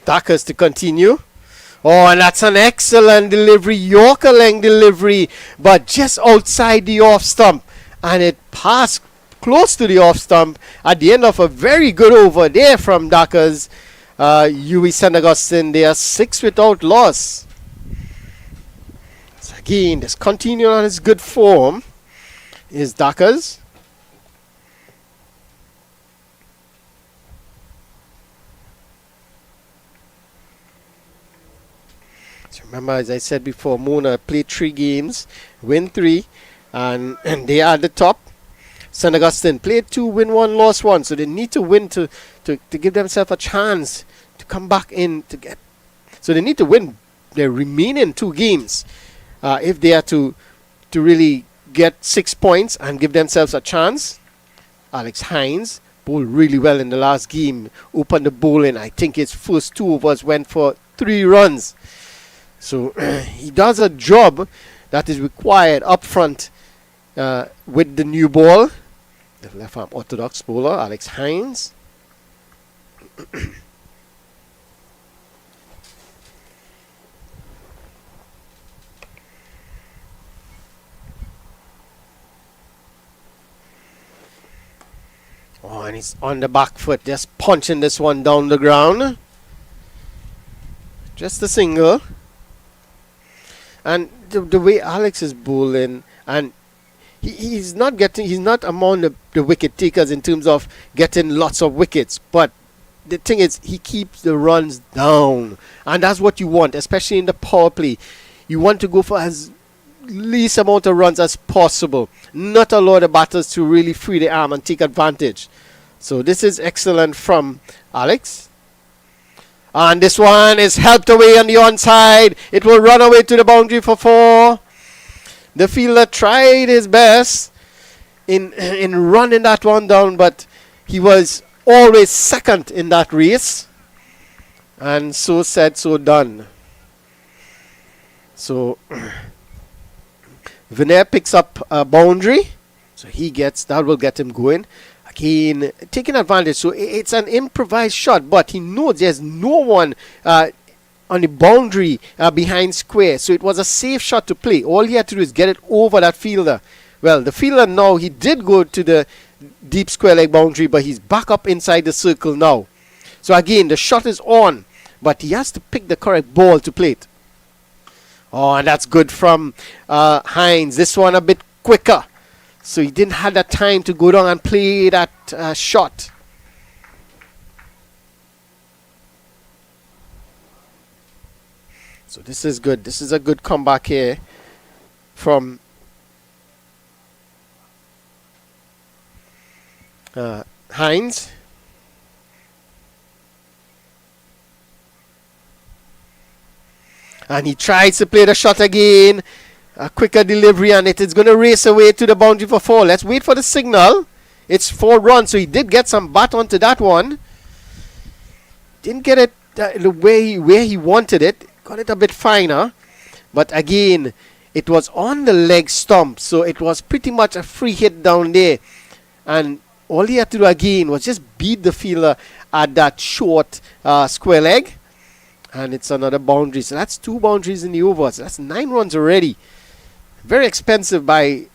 Duckers to continue. Oh, and that's an excellent delivery, Yorker length delivery, but just outside the off stump. And it passed close to the off stump at the end of a very good over there from Duckers. UWI St. Augustine, they are 6 without loss. So again, just continuing on his good form is Duckers. Remember, as I said before, Mona played 3 games, win 3, and they are at the top. St. Augustine played 2, win 1, lost 1. So they need to win to give themselves a chance to come back in to get. So they need to win their remaining 2 games if they are to really get 6 points and give themselves a chance. Alex Hines bowled really well in the last game, opened the bowling. I think his first 2 overs went for 3 runs. So he does a job that is required up front with the new ball. The left arm orthodox bowler, Alex Hines. Oh, and he's on the back foot, just punching this one down the ground. Just a single. And the way Alex is bowling, and he's not among the wicket takers in terms of getting lots of wickets, but the thing is, he keeps the runs down, and that's what you want, especially in the power play. You want to go for as least amount of runs as possible, not allow the batters to really free the arm and take advantage. So this is excellent from Alex. And this one is helped away on the onside. It will run away to the boundary for 4. The fielder tried his best in running that one down, but he was always second in that race. And so said, so done. So Veneer picks up a boundary. So that will get him going. Again, taking advantage. So it's an improvised shot, but he knows there's no one on the boundary behind square. So it was a safe shot to play. All he had to do is get it over that fielder. Well, the fielder now, he did go to the deep square leg boundary, but he's back up inside the circle now. So again, the shot is on, but he has to pick the correct ball to play it. Oh, and that's good from Hines. This one a bit quicker. So he didn't have that time to go down and play that shot. So this is good. This is a good comeback here from Hines. And he tries to play the shot again. A quicker delivery, and it is going to race away to the boundary for 4. Let's wait for the signal. It's 4 runs, so he did get some bat onto that one. Didn't get it the way where he wanted it. Got it a bit finer. But again, it was on the leg stump, so it was pretty much a free hit down there. And all he had to do again was just beat the fielder at that short square leg. And it's another boundary. So that's 2 boundaries in the over. So that's 9 runs already. Very expensive by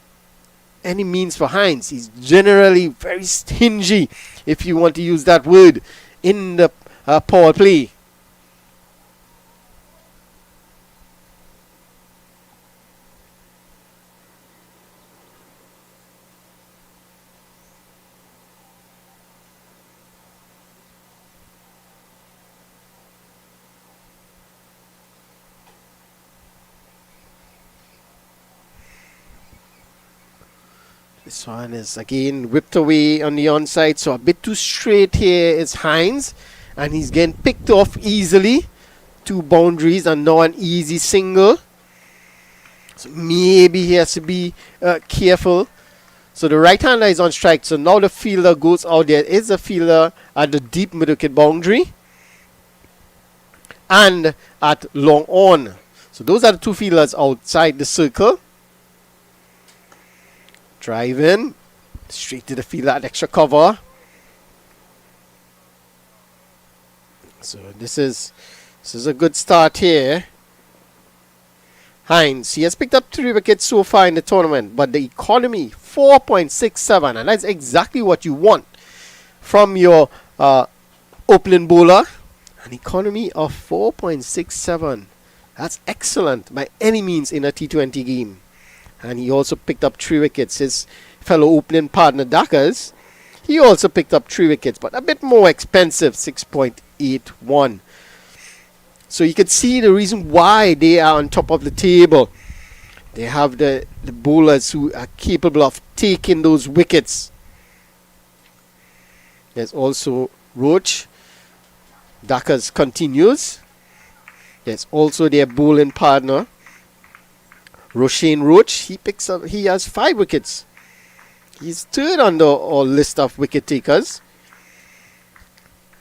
any means for Hines. He's generally very stingy, if you want to use that word, in the power play. This one is again whipped away on the onside, so a bit too straight here is Hines, and he's getting picked off easily. 2 boundaries and now an easy single. So maybe he has to be careful. So the right hander is on strike, so now the fielder goes out. There is a fielder at the deep mid-wicket boundary and at long on. So those are the 2 fielders outside the circle. Drive in, straight to the fielder at extra cover. So this is a good start here. Hines, he has picked up 3 wickets so far in the tournament, but the economy 4.67, and that's exactly what you want from your opening bowler. An economy of 4.67. That's excellent by any means in a T20 game. And he also picked up 3 wickets. His fellow opening partner Dakas, he also picked up 3 wickets, but a bit more expensive, 6.81. So you can see the reason why they are on top of the table. They have the bowlers who are capable of taking those wickets. There's also Roach. Dakas continues. There's also their bowling partner, Roshane Roach. He has 5 wickets. He's third on the list of wicket takers.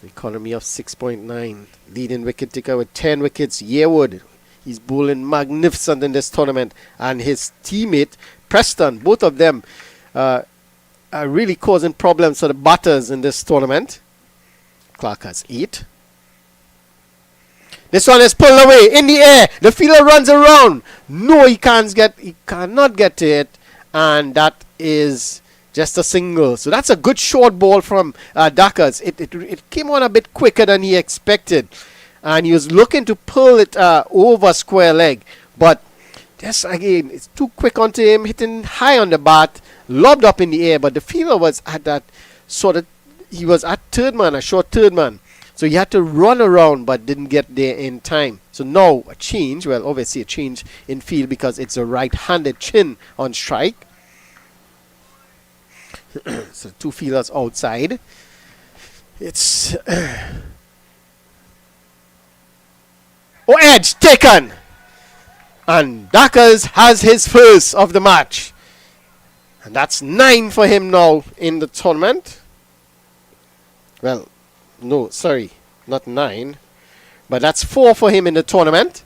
Economy of 6.9. Leading wicket taker with 10 wickets, Yearwood. He's bowling magnificent in this tournament. And his teammate, Preston, both of them are really causing problems for the batters in this tournament. Clark has 8. This one is pulled away in the air. The fielder runs around. No, he cannot get to it. And that is just a single. So that's a good short ball from Dakas. It came on a bit quicker than he expected. And he was looking to pull it over square leg. But just again, it's too quick onto him, hitting high on the bat, lobbed up in the air. But the fielder was at that he was at third man, a short third man. So he had to run around but didn't get there in time. So now a change, well obviously a change in field because it's a right-handed chin on strike. So 2 fielders outside. It's edge taken. And Dakas has his first of the match. And that's 9 for him now in the tournament. Well, no, sorry, not 9. But that's 4 for him in the tournament.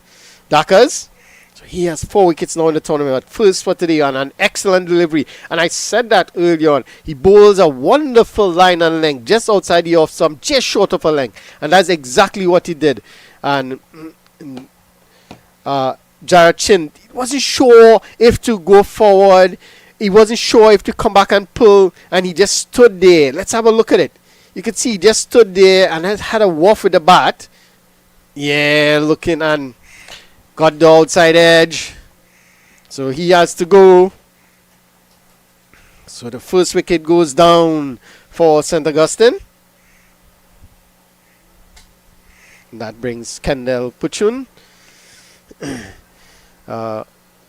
Dakas. So he has 4 wickets now in the tournament. But first for today on an excellent delivery. And I said that earlier on. He bowls a wonderful line and length just outside the off stump, just short of a length. And that's exactly what he did. And Jared Chin wasn't sure if to go forward. He wasn't sure if to come back and pull. And he just stood there. Let's have a look at it. You can see he just stood there and had a waft with the bat. Yeah, looking and got the outside edge. So he has to go. So the first wicket goes down for St. Augustine. That brings Kendall Puchun.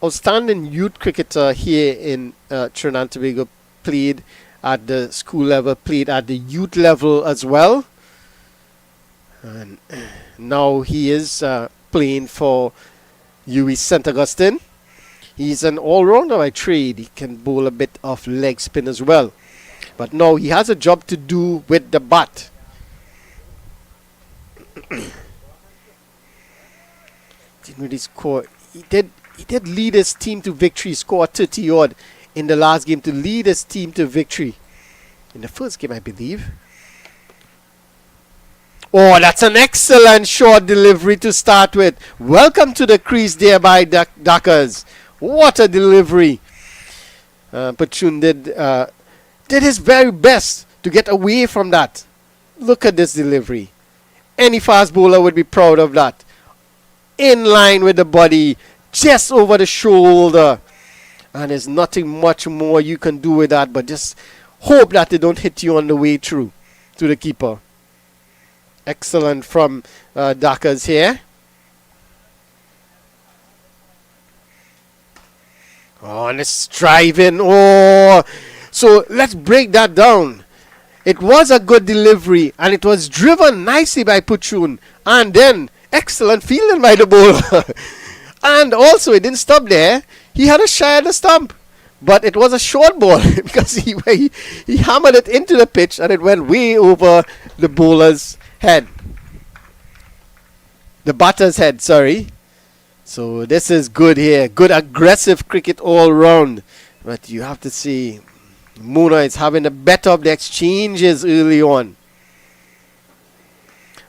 Outstanding youth cricketer here in Trinidad and Tobago, played at the school level, played at the youth level as well. And now he is playing for UWI St. Augustine. He's an all-rounder by trade. He can bowl a bit of leg spin as well. But now he has a job to do with the bat. Didn't really score. He did lead his team to victory. Scored 30 odd in the last game to lead his team to victory. In the first game, I believe. Oh, that's an excellent short delivery to start with. Welcome to the crease there by Dakas. What a delivery. Pachun did his very best to get away from that. Look at this delivery. Any fast bowler would be proud of that. In line with the body, just over the shoulder. And there's nothing much more you can do with that, but just hope that they don't hit you on the way through to the keeper. Excellent from Dakas here. Oh, and it's driving. Oh, so let's break that down. It was a good delivery, and it was driven nicely by Puchun, and then excellent fielding by the bowler. And also, it didn't stop there. He had a shy at the stump, but it was a short ball because he hammered it into the pitch, and it went way over the bowler's head. The batter's head, sorry. So this is good here. Good aggressive cricket all round. But you have to see Muna is having the better of the exchanges early on.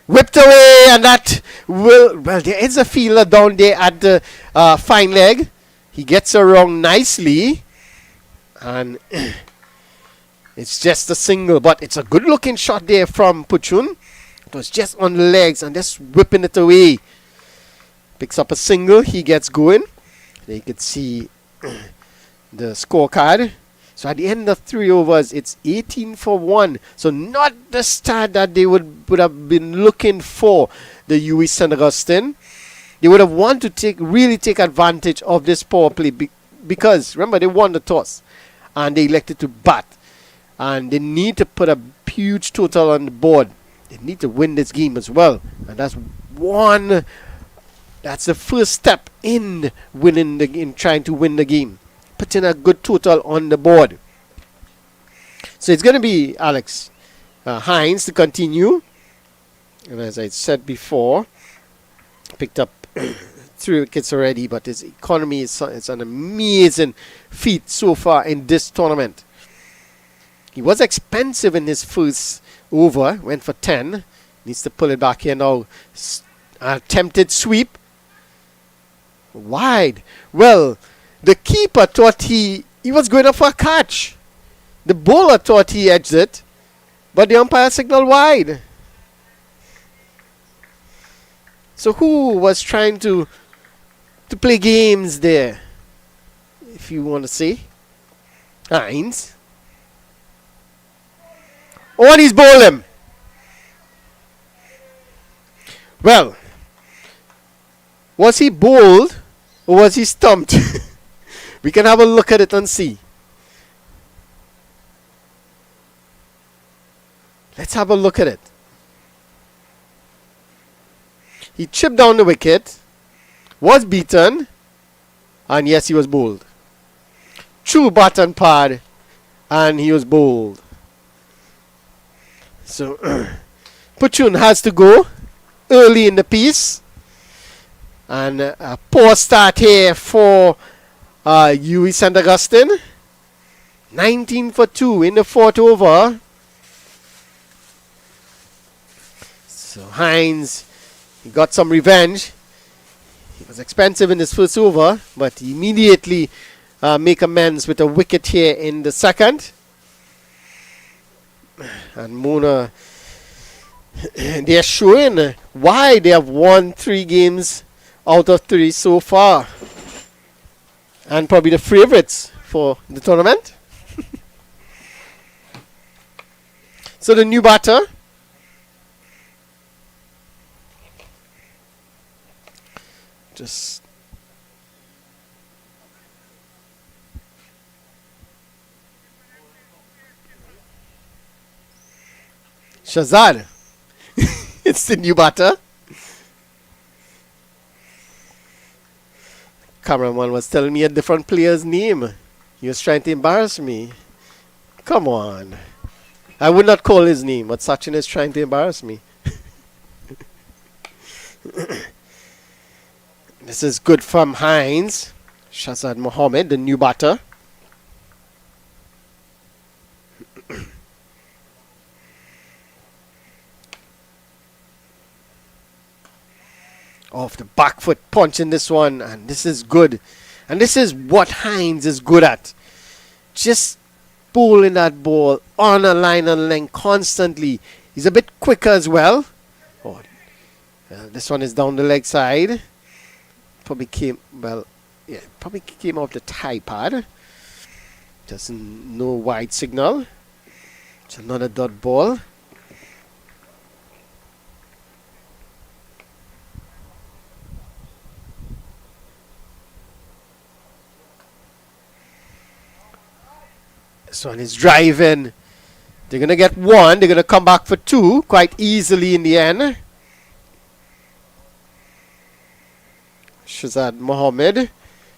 whipped away, and that will, well, there is a fielder down there at the fine leg. He gets around nicely, and it's just a single, but it's a good looking shot there from Puchun. It was just on the legs and just whipping it away. Picks up a single, he gets going. There you can see the scorecard. So at the end of 3 overs, it's 18 for 1. So not the start that they would have been looking for, the UE St. Augustine. They would have wanted to really take advantage of this power play because, remember, they won the toss and they elected to bat. And they need to put a huge total on the board. They need to win this game as well. And that's the first step in winning in trying to win the game. Putting a good total on the board. So it's going to be Alex Hines to continue. And as I said before, picked up 3 wickets already, but his economy is an amazing feat so far in this tournament. He was expensive in his first over, went for 10. Needs to pull it back here now. Attempted sweep. Wide. Well, the keeper thought he was going up for a catch. The bowler thought he edged it, but the umpire signaled wide. So who was trying to play games there, if you want to say? Hines. Oh, and he's bowled him. Well, was he bowled or was he stumped? We can have a look at it and see. Let's have a look at it. He chipped down the wicket, was beaten, and yes, he was bowled. True bat and pad, and he was bowled. So, Puchun has to go early in the piece. And a poor start here for UE St. Augustine. 19 for 2 in the 4th over. So Hines, he got some revenge. He was expensive in his first over, but he immediately make amends with a wicket here in the 2nd. And Mona, they're showing why they have won 3 games out of 3 so far. And probably the favorites for the tournament. So the new batter. Just Shazad. It's the new batter. Cameraman was telling me a different player's name. He was trying to embarrass me. Come on. I would not call his name, but Sachin is trying to embarrass me. This is good from Hines. Shazad Mohammed, the new batter. Off the back foot punch in this one, and this is good. And this is what Hines is good at. Just bowling that ball on a line and length constantly. He's a bit quicker as well. Oh, this one is down the leg side. Probably came off the tie pad. Just no wide signal. It's another dot ball. This one is driving. They're going to get 1. They're going to come back for 2 quite easily in the end. Shazad Mohammed,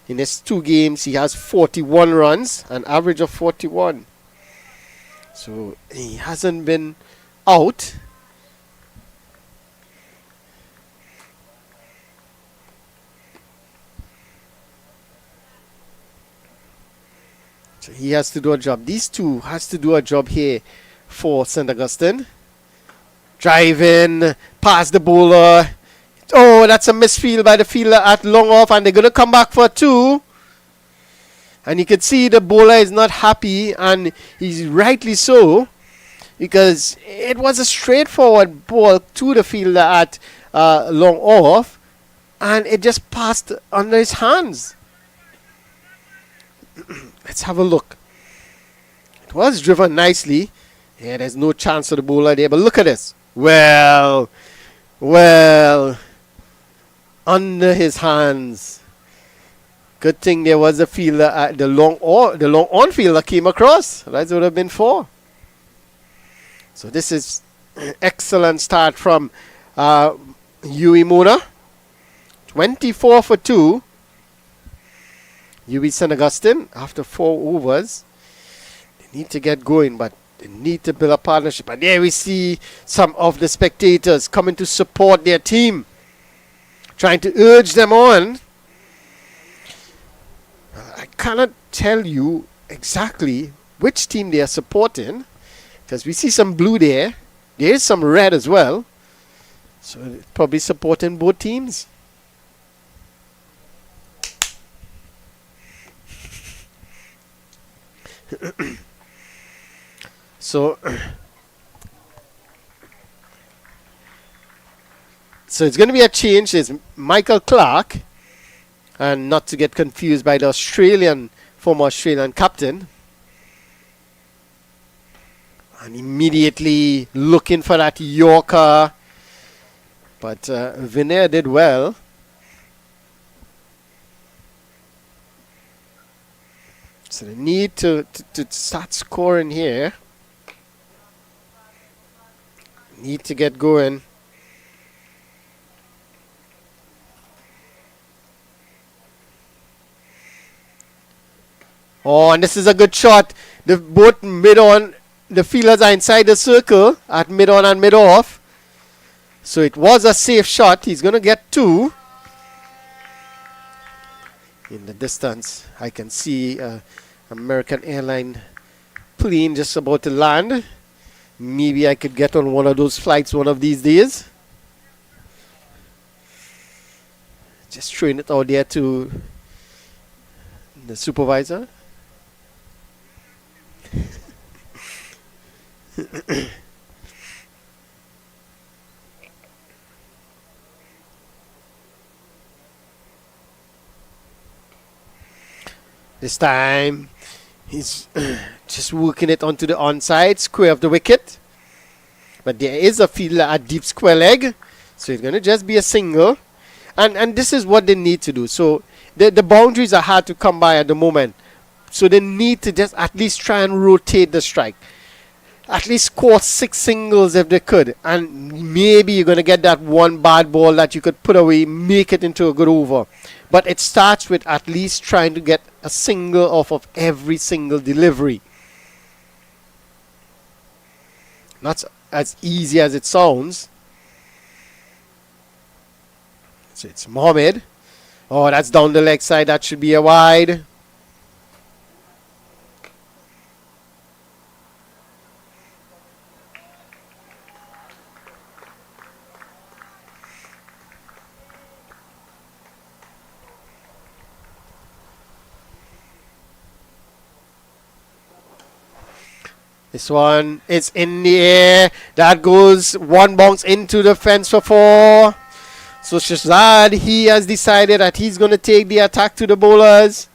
in his 2 games, he has 41 runs, an average of 41. So he hasn't been out. So he has to do a job. These two has to do a job here for St. Augustine. Driving past the bowler. Oh, that's a misfield by the fielder at long off, and they're going to come back for 2. And you can see the bowler is not happy, and he's rightly so, because it was a straightforward ball to the fielder at long off, and it just passed under his hands. Let's have a look. It was driven nicely. Yeah, there's no chance for the bowler there, but look at this. Well, under his hands. Good thing there was a fielder at the long on fielder came across. That would have been 4. So this is an excellent start from Yui Mona. 24 for 2. Yui St. Augustine after 4 overs. They need to get going, but they need to build a partnership. And there we see some of the spectators coming to support their team, trying to urge them on. I cannot tell you exactly which team they are supporting, because we see some blue there. There is some red as well. So they're probably supporting both teams. So it's going to be a change. It's Michael Clark, and not to get confused by the former Australian captain. And immediately looking for that Yorker, but Vinay did well. So they need to start scoring here. Need to get going. Oh, and this is a good shot. Both mid-on, the fielders are inside the circle at mid-on and mid-off. So it was a safe shot. He's going to get 2. In the distance, I can see American airline plane just about to land. Maybe I could get on one of those flights one of these days. Just throwing it out there to the supervisor. This time, he's just working it onto the onside square of the wicket. But there is a fielder at deep square leg, so it's going to just be a single. And this is what they need to do. So the boundaries are hard to come by at the moment. So they need to just at least try and rotate the strike. At least score 6 singles if they could. And maybe you're going to get that one bad ball that you could put away, make it into a good over. But it starts with at least trying to get a single off of every single delivery. Not as easy as it sounds. So it's Mohammed. Oh, that's down the leg side. That should be a wide. This one is in the air. That goes one bounce into the fence for 4. So Shazad, he has decided that he's going to take the attack to the bowlers.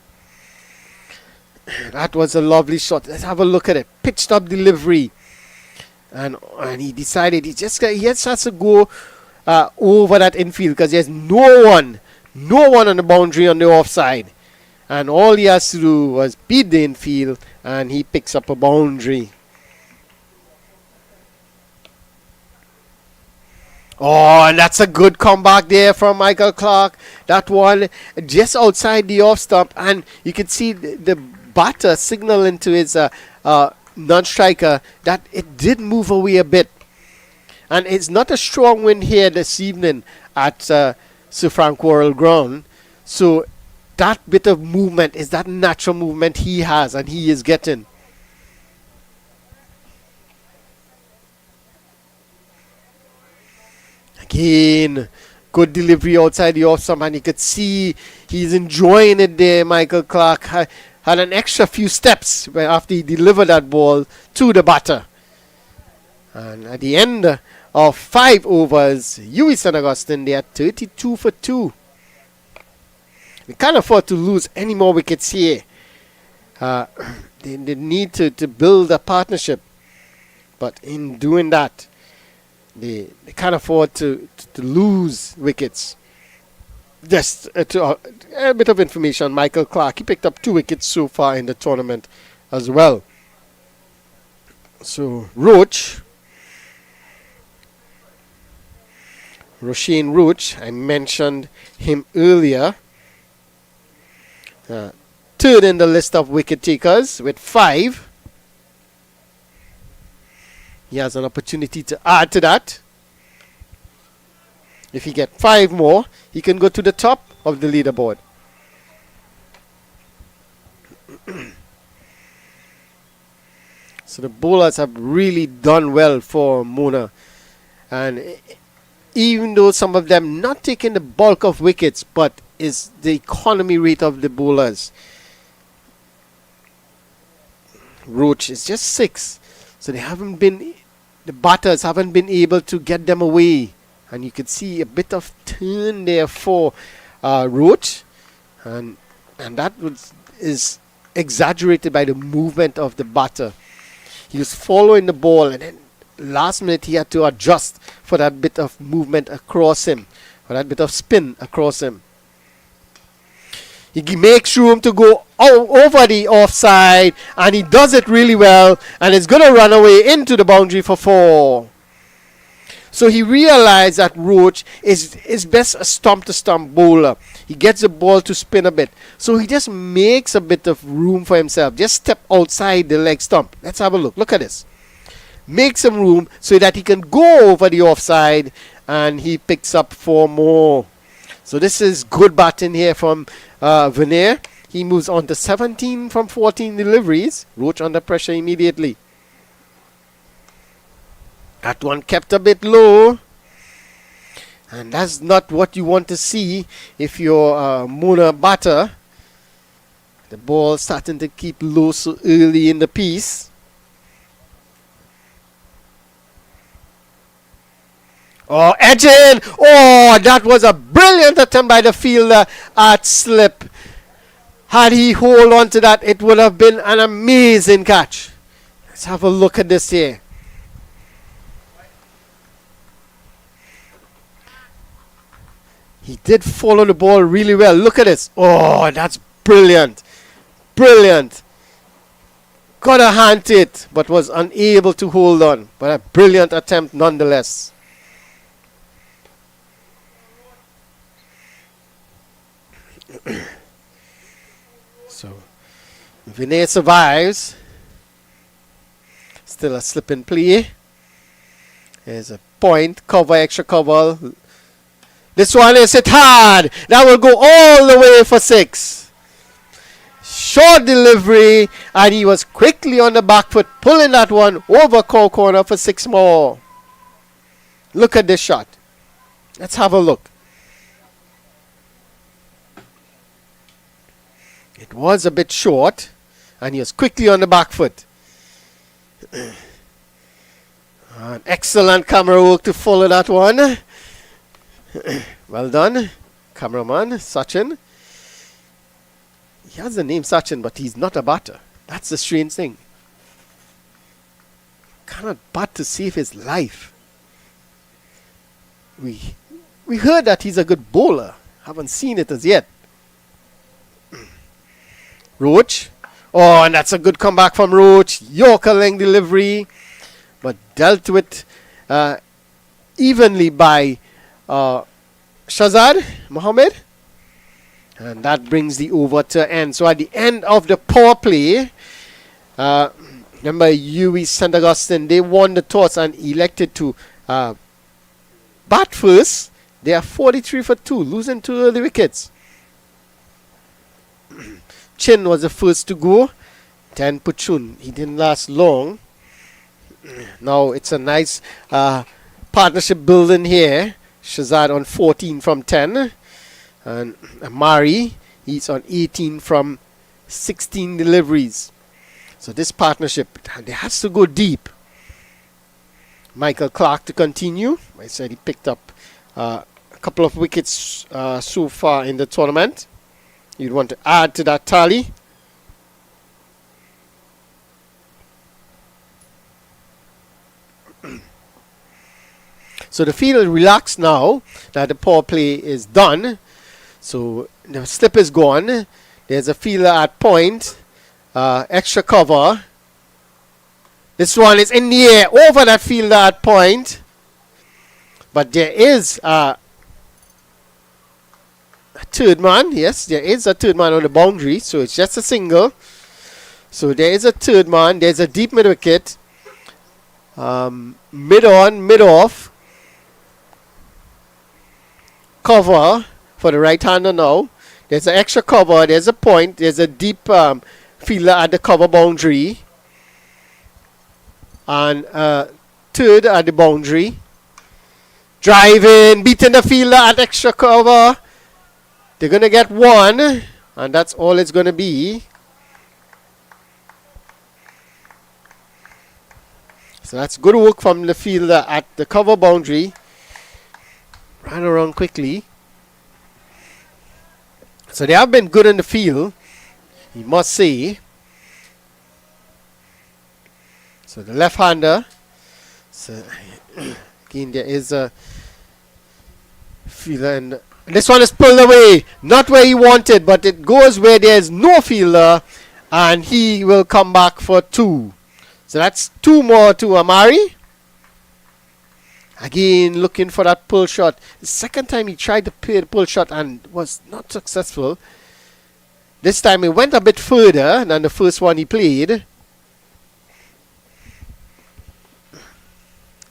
That was a lovely shot. Let's have a look at it. Pitched up delivery. And he decided he just has to go over that infield because there's no one on the boundary on the offside. And all he has to do was beat the infield, and he picks up a boundary. Oh, and that's a good comeback there from Michael Clark. That one just outside the off stump, and you can see the batter signaling to his non-striker that it did move away a bit. And it's not a strong wind here this evening at Sir Frank Worrell Ground. So that bit of movement is that natural movement he has and he is getting. Again, good delivery outside the off stump, and you could see he's enjoying it there. Michael Clark had an extra few steps after he delivered that ball to the batter. And at the end of 5 overs, UWI St. Augustine, they are 32 for 2. They can't afford to lose any more wickets here. They need to build a partnership. But in doing that, they can't afford to lose wickets. Just a bit of information. Michael Clark, he picked up 2 wickets so far in the tournament as well. So Roshane Roach, I mentioned him earlier. Third in the list of wicket takers with 5. He has an opportunity to add to that. If he gets 5 more, he can go to the top of the leaderboard. So the bowlers have really done well for Mona. And even though some of them not taking the bulk of wickets, but is the economy rate of the bowlers. Roach is just 6. So the batters haven't been able to get them away. And you can see a bit of turn there for Roach. And that is exaggerated by the movement of the batter. He was following the ball, and then last minute he had to adjust for that bit of movement across him, for that bit of spin across him. He makes room to go over the offside, and he does it really well, and it's going to run away into the boundary for 4. So he realized that Roach is best a stump-to-stump bowler. He gets the ball to spin a bit. So he just makes a bit of room for himself. Just step outside the leg stump. Let's have a look. Look at this. Make some room so that he can go over the offside, and he picks up 4 more. So this is good batting here from Veneer. He moves on to 17 from 14 deliveries. Roach under pressure immediately. That one kept a bit low. And that's not what you want to see if you're a Mona batter. The ball starting to keep low so early in the piece. Oh, edging! Oh, that was a brilliant attempt by the fielder at slip. Had he hold on to that, it would have been an amazing catch. Let's have a look at this here. He did follow the ball really well. Look at this. Oh, that's brilliant. Brilliant. Got a hand to it, but was unable to hold on. But a brilliant attempt nonetheless. So, Vinay survives. Still a slip and play. There's a point. Cover, extra cover. This one is hit hard. That will go all the way for 6. Short delivery, and he was quickly on the back foot, pulling that one over corner for 6 more. Look at this shot. Let's have a look. It was a bit short, and he was quickly on the back foot. An excellent camera work to follow that one. Well done, cameraman Sachin. He has the name Sachin, but he's not a batter. That's the strange thing. Cannot bat to save his life. We heard that he's a good bowler. Haven't seen it as yet. Roach. Oh, and that's a good comeback from Roach. Yorker length delivery, but dealt with evenly by Shazad Mohammed, and that brings the over to end. So at the end of the power play, remember UWI St. Augustine, they won the toss and elected to bat first. They are 43 for 2, losing 2 early wickets. Chin was the first to go, then Puchun. He didn't last long. Now it's a nice partnership building here. Shazad on 14 from 10. And Amari, he's on 18 from 16 deliveries. So this partnership, it has to go deep. Michael Clark to continue. I said he picked up a couple of wickets so far in the tournament. You'd want to add to that tally. So the field is relaxed now that the power play is done. So the slip is gone. There's a fielder at point. Extra cover. This one is in the air over that fielder at point. But there is a third man. Yes, there is a third man on the boundary. So it's just a single. So there is a third man. There's a deep mid wicket. Mid on, mid off. Cover for the right hander now. There's an extra cover. There's a point. There's a deep fielder at the cover boundary. And third at the boundary. Driving, beating the fielder at extra cover. They're going to get one. And that's all it's going to be. So that's good work from the fielder at the cover boundary. Ran around quickly. So they have been good in the field, you must say. So the left-hander. So again, there is a fielder, and this one is pulled away. Not where he wanted, but it goes where there is no fielder, and he will come back for two. So that's two more to Amari. Again, looking for that pull shot. The second time he tried to play the pull shot and was not successful. This time he went a bit further than the first one he played.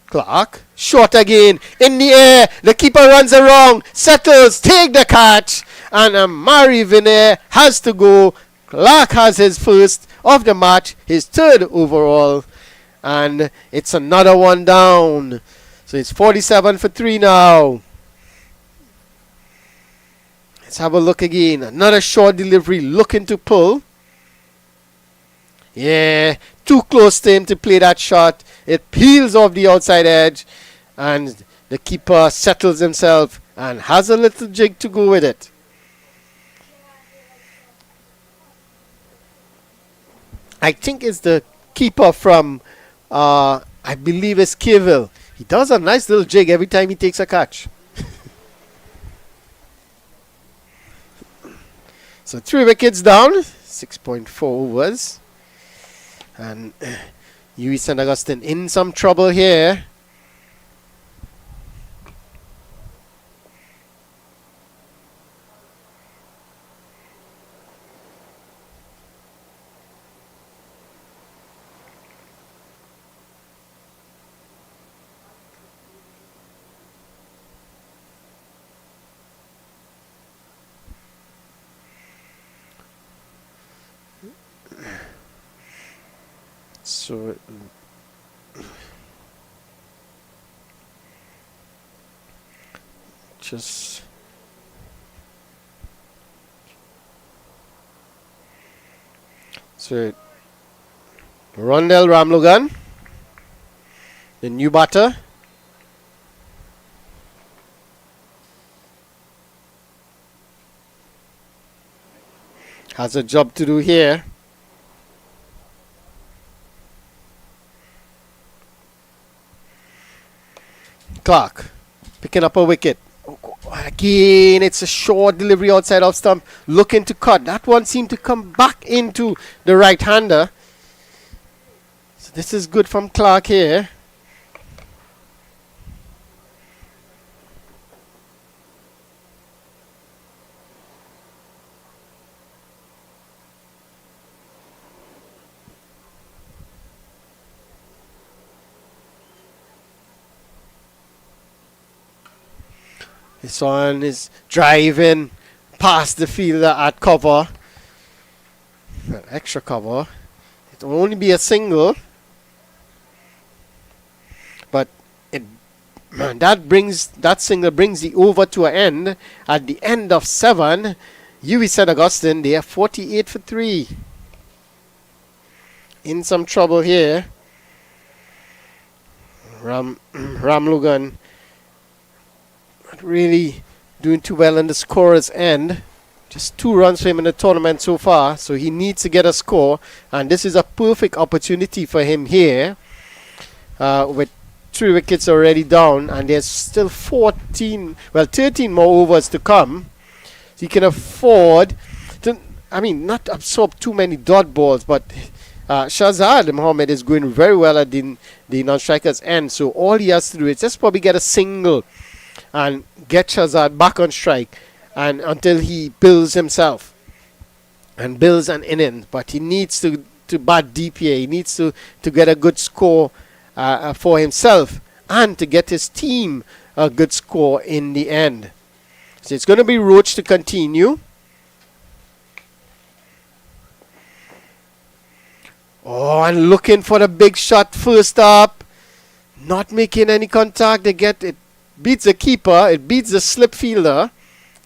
Clark, shot again, in the air. The keeper runs around, settles, take the catch. And Amari Vinay has to go. Clark has his first of the match, his third overall. And it's another one down. So it's 47 for 3 now. Let's have a look again. Another short delivery looking to pull. Yeah, too close to him to play that shot. It peels off the outside edge. And the keeper settles himself and has a little jig to go with it. I think it's the keeper from, I believe it's Kiville. He does a nice little jig every time he takes a catch. So 3 wickets down, 6.4 overs. And UWI and Augustine in some trouble here. So just so Rondell Ramlogan, the new batter. Has a job to do here. Clark picking up a wicket. Again, it's a short delivery outside off stump. Looking to cut. That one seemed to come back into the right-hander. So this is good from Clark here. This one is driving past the fielder at cover. Extra cover. It will only be a single. But it That single brings the over to an end. At the end of 7, St. Augustine, they are 48 for 3. In some trouble here. Ramlugan not really doing too well in the scorer's end. Just 2 runs for him in the tournament so far, so he needs to get a score, and this is a perfect opportunity for him here, with 3 wickets already down, and there's still 13 more overs to come. So he can afford to, not absorb too many dot balls, but Shahzad Mohammed is going very well at the non-striker's end, so all he has to do is just probably get a single and get Shahzad back on strike, and until he builds himself and builds an inning. But he needs to bat deep here. He needs to get a good score for himself and to get his team a good score in the end. So it's going to be Roach to continue. Oh, and looking for the big shot first up. Not making any contact. It beats the keeper. It beats the slip fielder.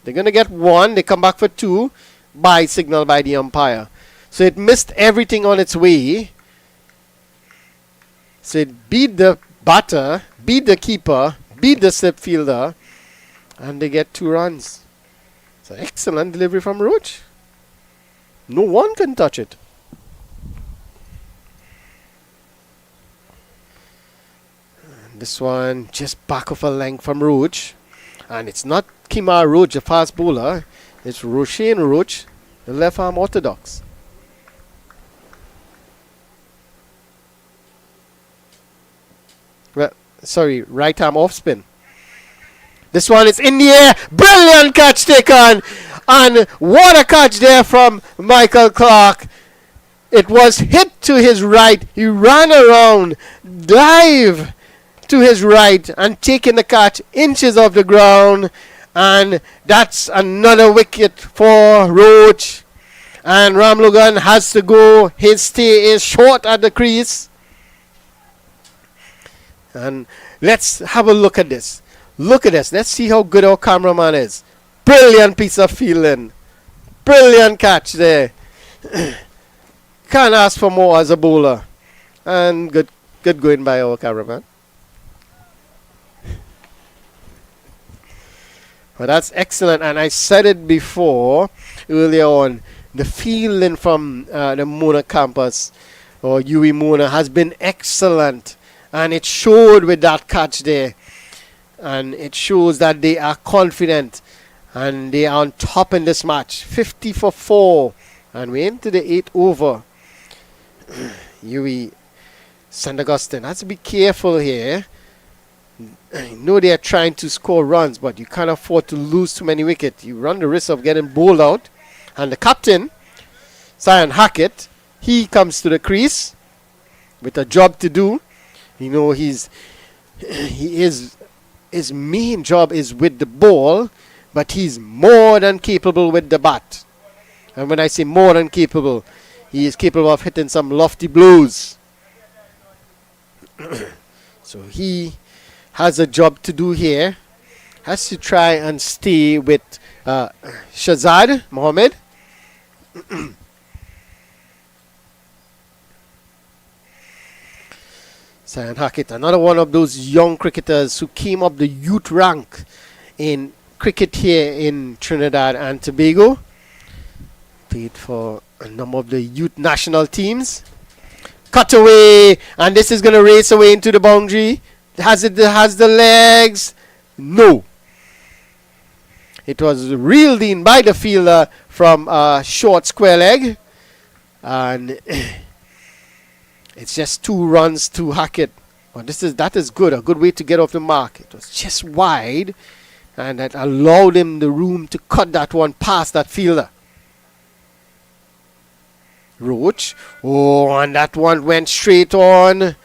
They're going to get 1. They come back for 2 by signal by the umpire. So it missed everything on its way. So it beat the batter, beat the keeper, beat the slip fielder, and they get 2 runs. So excellent delivery from Roach. No one can touch it. And this one just back of a length from Roach. And it's not Kimar Roach, the fast bowler. It's Roshane Roach, the left arm orthodox. Right arm off spin. This one is in the air. Brilliant catch taken. And what a catch there from Michael Clark. It was hit to his right. He ran around, dive to his right, and taking the catch inches off the ground. And that's another wicket for Roach. And Ramlugan has to go. His stay is short at the crease. And let's have a look at this. Look at this. Let's see how good our cameraman is. Brilliant piece of fielding. Brilliant catch there. Can't ask for more as a bowler. And good going by our cameraman. Well, that's excellent. And I said it before, earlier on, the fielding from the Mona campus, or UWI Mona, has been excellent. And it showed with that catch there. And it shows that they are confident. And they are on top in this match. 50 for 4. And we're into the 8th over. UWI St. Augustine has to be careful here. I know they are trying to score runs, but you can't afford to lose too many wickets. You run the risk of getting bowled out. And the captain, Zion Hackett, he comes to the crease with a job to do. You know, his main job is with the ball, but he's more than capable with the bat. And when I say more than capable, he is capable of hitting some lofty blows. So he has a job to do here. Has to try and stay with Shahzad Mohammed. Zion Hackett, another one of those young cricketers who came up the youth rank in cricket here in Trinidad and Tobago. Played for a number of the youth national teams. Cut away, and this is going to race away into the boundary. Has the legs? No. It was reeled in by the fielder from a short square leg. And it's just 2 runs to Hackett. But that is good. A good way to get off the mark. It was just wide. And that allowed him the room to cut that one past that fielder. Roach. Oh, and that one went straight on.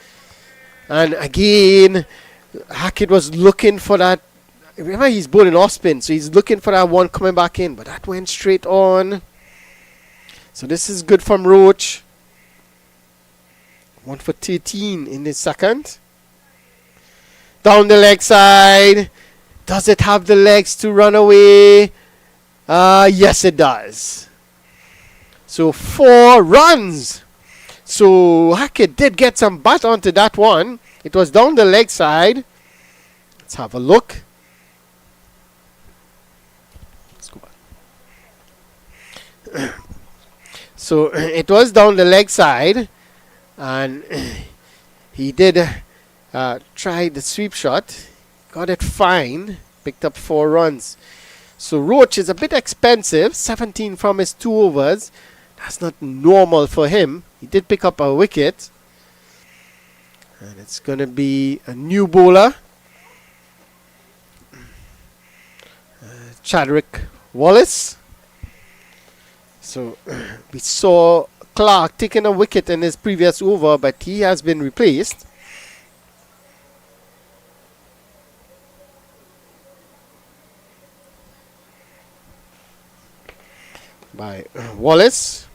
And again, Hackett was looking for that. Remember, he's bowling off spin. So he's looking for that one coming back in. But that went straight on. So this is good from Roach. 1 for 13 in the second. Down the leg side. Does it have the legs to run away? Yes, it does. So 4 runs. So Hackett did get some bat onto that one. It was down the leg side. Let's have a look. Let's go back. So it was down the leg side, and he did try the sweep shot. Got it fine. Picked up 4 runs. So Roach is a bit expensive. 17 from his 2 overs. That's not normal for him. He did pick up a wicket. And it's going to be a new bowler. Chadwick Wallace. So we saw Clark taking a wicket in his previous over, but he has been replaced by Wallace.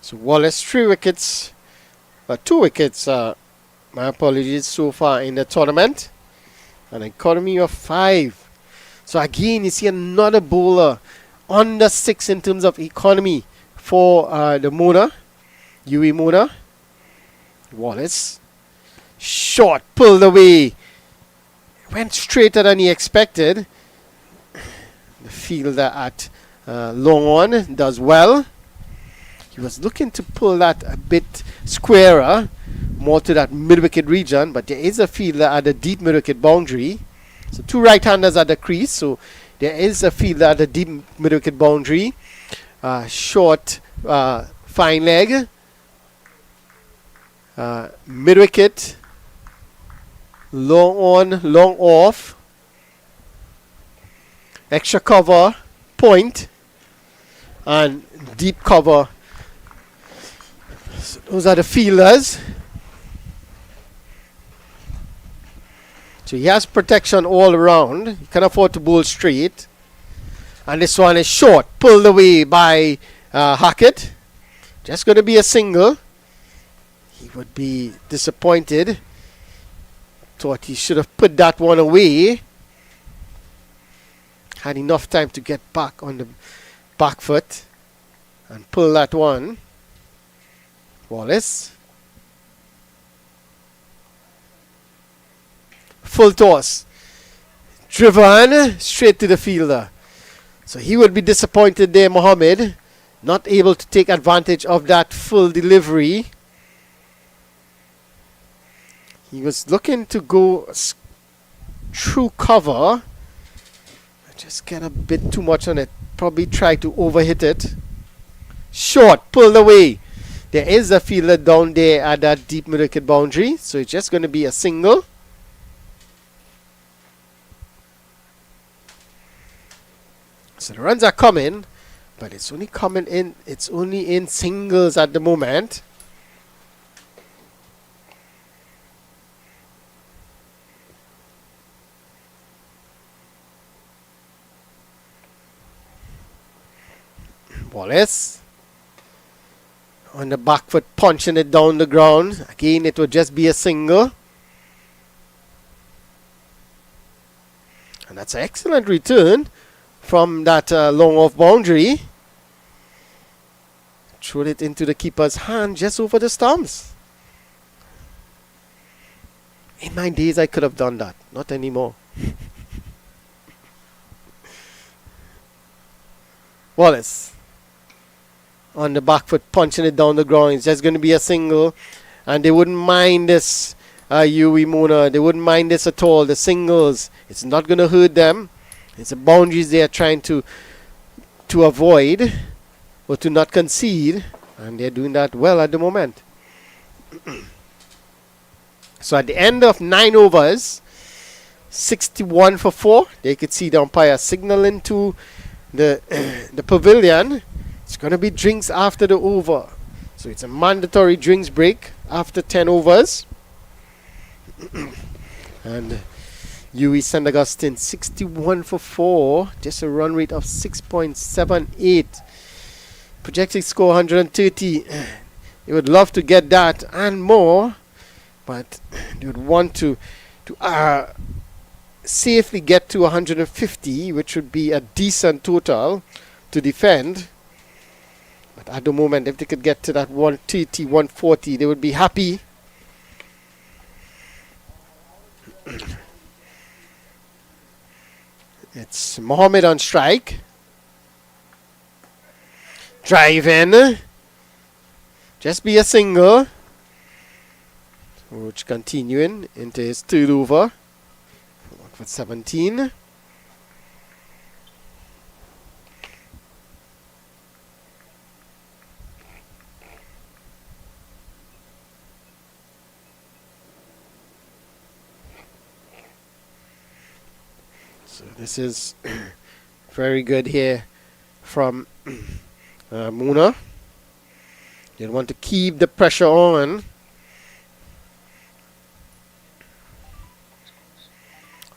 So Wallace 3 wickets, 2 wickets, my apologies, so far in the tournament. An economy of 5. So again, you see another bowler under 6 in terms of economy for the Mona, Yui Mona. Wallace, short, pulled away, went straighter than he expected. The fielder at long on does well. He was looking to pull that a bit squarer, more to that mid-wicket region, but there is a fielder at the deep mid-wicket boundary. So 2 right-handers at the crease, so there is a fielder at the deep mid-wicket boundary. Short, fine leg. Mid-wicket. Long on, long off. Extra cover, point. And deep cover. So those are the fielders. So he has protection all around. He can afford to bowl straight. And this one is short, pulled away by Hackett. Just going to be a single. He would be disappointed. Thought he should have put that one away. Had enough time to get back on the back foot and pull that one. Wallace. Full toss. Driven straight to the fielder. So he would be disappointed there, Mohammed. Not able to take advantage of that full delivery. He was looking to go through cover. Just get a bit too much on it. Probably try to overhit it. Short, pulled away. There is a fielder down there at that deep mid-wicket boundary. So it's just going to be a single. So the runs are coming, but it's only coming in. It's only in singles at the moment. Wallace on the back foot, punching it down the ground. Again, it would just be a single. And that's an excellent return from that long off boundary. Threw it into the keeper's hand just over the stumps. In my days, I could have done that. Not anymore. Wallace on the back foot, punching it down the ground. It's just going to be a single. And they wouldn't mind this, Yui Mona. They wouldn't mind this at all. The singles, it's not going to hurt them. It's the boundaries they are trying to avoid or to not concede. And they're doing that well at the moment. So at the end of 9 overs, 61 for 4. They could see the umpire signaling to the pavilion. It's going to be drinks after the over. So it's a mandatory drinks break after 10 overs. And UWI St. Augustine 61 for 4, just a run rate of 6.78. Projected score 130. They would love to get that and more, but they would want to safely get to 150, which would be a decent total to defend. But at the moment, if they could get to that 130, 140, they would be happy. It's Mohammed on strike. Drive in. Just be a single. Roach continuing into his third over. For 17. So this is very good here from Muna. You want to keep the pressure on.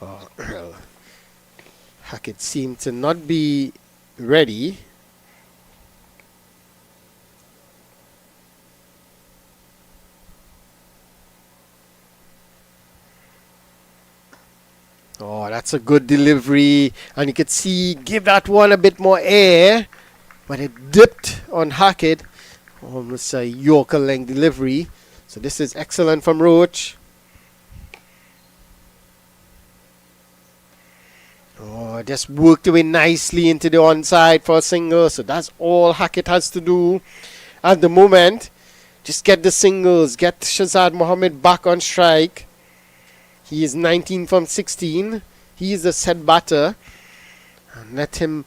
Oh, Hackett seemed to not be ready. Oh, that's a good delivery. And you could see, give that one a bit more air. But it dipped on Hackett. Almost a Yorker length delivery. So this is excellent from Roach. Oh, just worked away nicely into the onside for a single. So that's all Hackett has to do at the moment. Just get the singles. Get Shazad Mohammed back on strike. He is 19 from 16. He is the set batter. And let him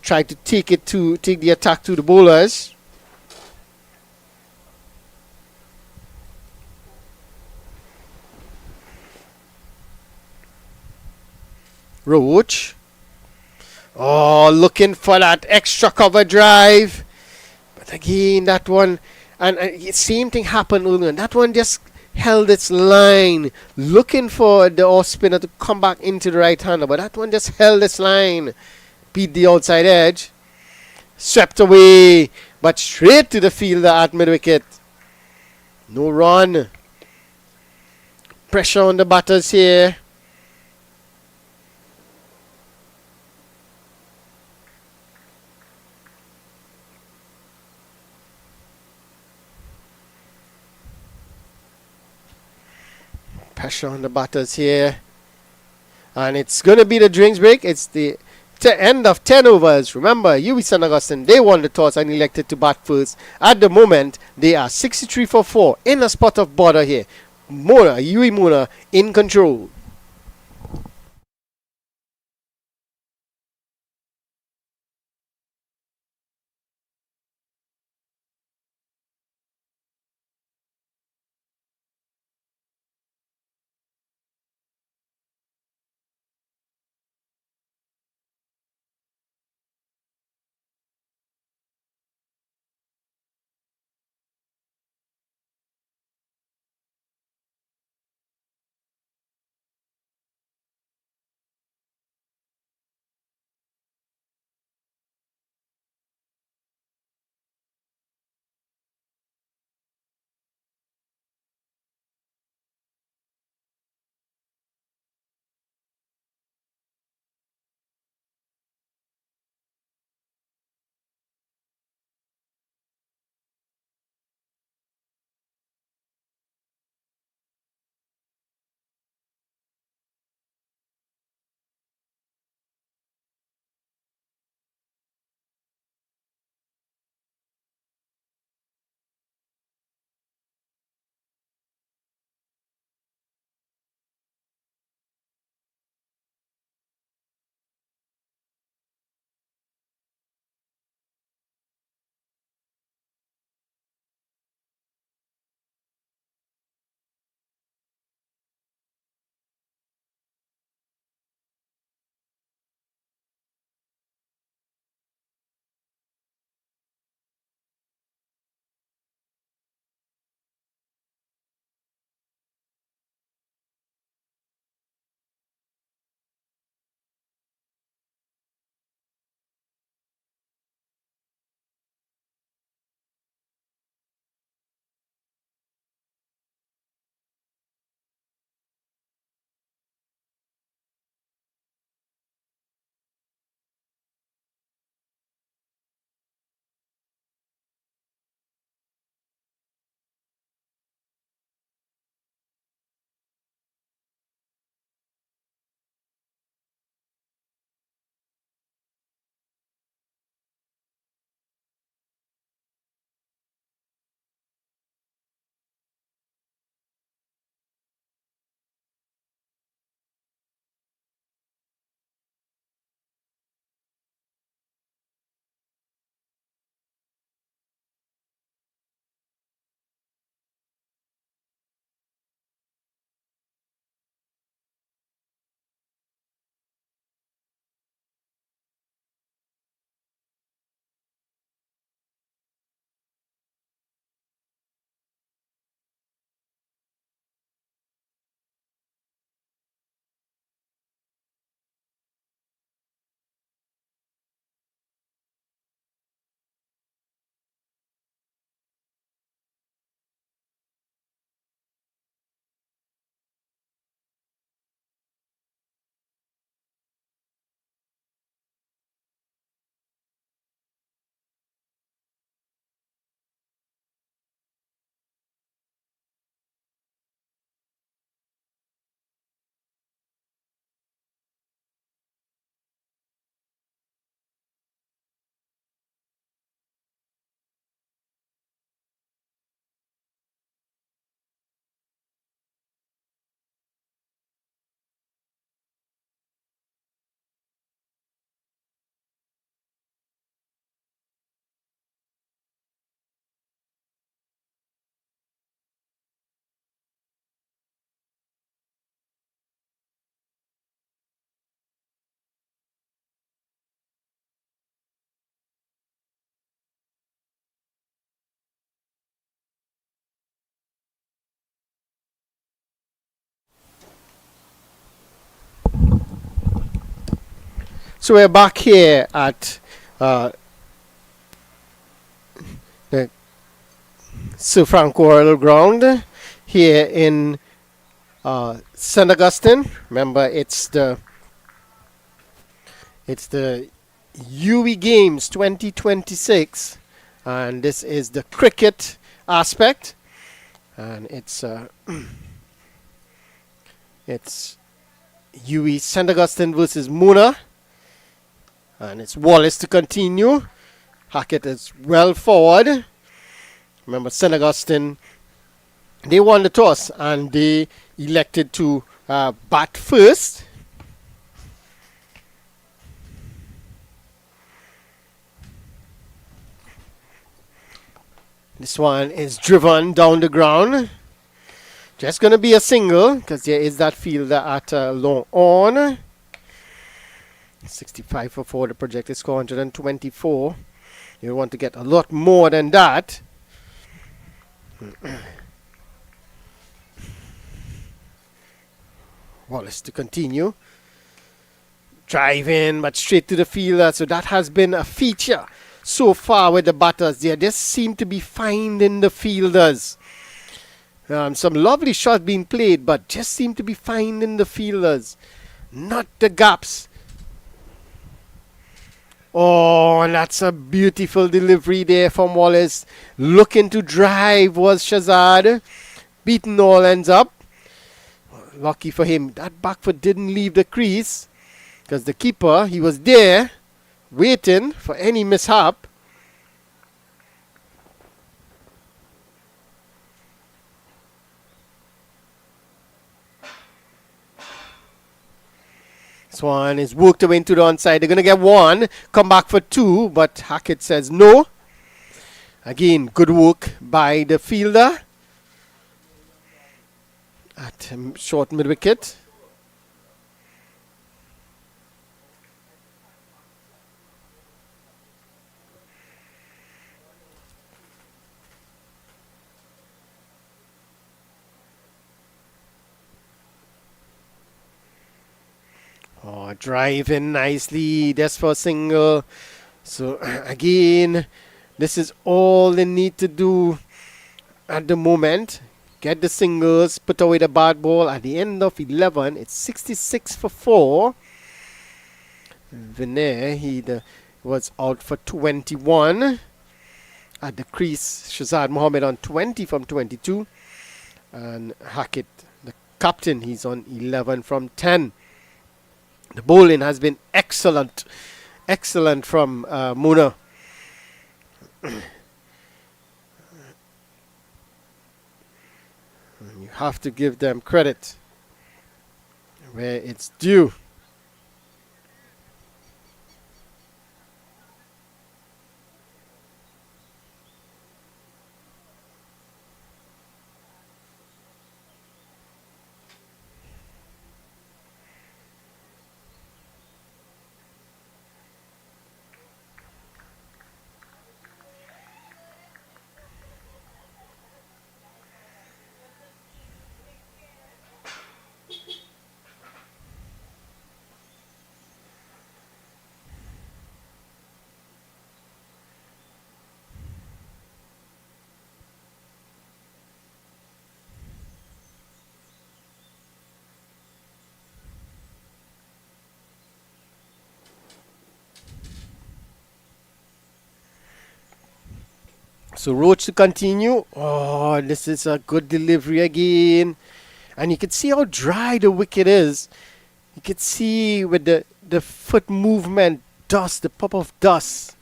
try to take the attack to the bowlers. Roach. Oh, looking for that extra cover drive. But again, that one, and same thing happened earlier. That one just held its line, looking for the off spinner to come back into the right hander. But that one just held its line, beat the outside edge, swept away, but straight to the fielder at mid wicket. No run. Pressure on the batters here. Pressure on the batters here. And it's going to be the drinks break. It's the end of 10 overs. Remember, UWI St. Augustine, they won the toss and elected to bat first. At the moment, they are 63 for 4 in a spot of bother here. UWI Muna in control. So we're back here at the Sir Franco Royal Ground here in St. Augustine. Remember, it's the UE Games 2026, and this is the cricket aspect, and it's it's UE St. Augustine versus Muna, and it's Wallace to continue. Hackett is well forward. Remember, St. Augustine, they won the toss and they elected to bat first. This one is driven down the ground. Just going to be a single because there is that fielder at long on. 65 for 4. The projected score 124. You want to get a lot more than that. Wallace to continue. Drive in, but straight to the fielder. So that has been a feature so far with the batters. They just seem to be finding the fielders. Some lovely shots being played, but just seem to be finding the fielders, not the gaps. Oh, and that's a beautiful delivery there from Wallace. Looking to drive was Shazad. Beaten all ends up. Lucky for him, that back foot didn't leave the crease because the keeper, he was there waiting for any mishap. Swan is worked away into the onside. They're going to get one, come back for two, but Hackett says no. Again, good work by the fielder at short mid wicket. Oh, driving nicely. That's for a single. So again, this is all they need to do at the moment. Get the singles, put away the bad ball. At the end of 11, it's 66 for 4. Veneer, he was out for 21. At the crease, Shazad Mohammed on 20 from 22. And Hackett, the captain, he's on 11 from 10. The bowling has been excellent. Excellent from Muna. You have to give them credit where it's due. So Roach to continue. Oh, this is a good delivery again. And you can see how dry the wicket is. You can see with the foot movement, dust, the pop of dust.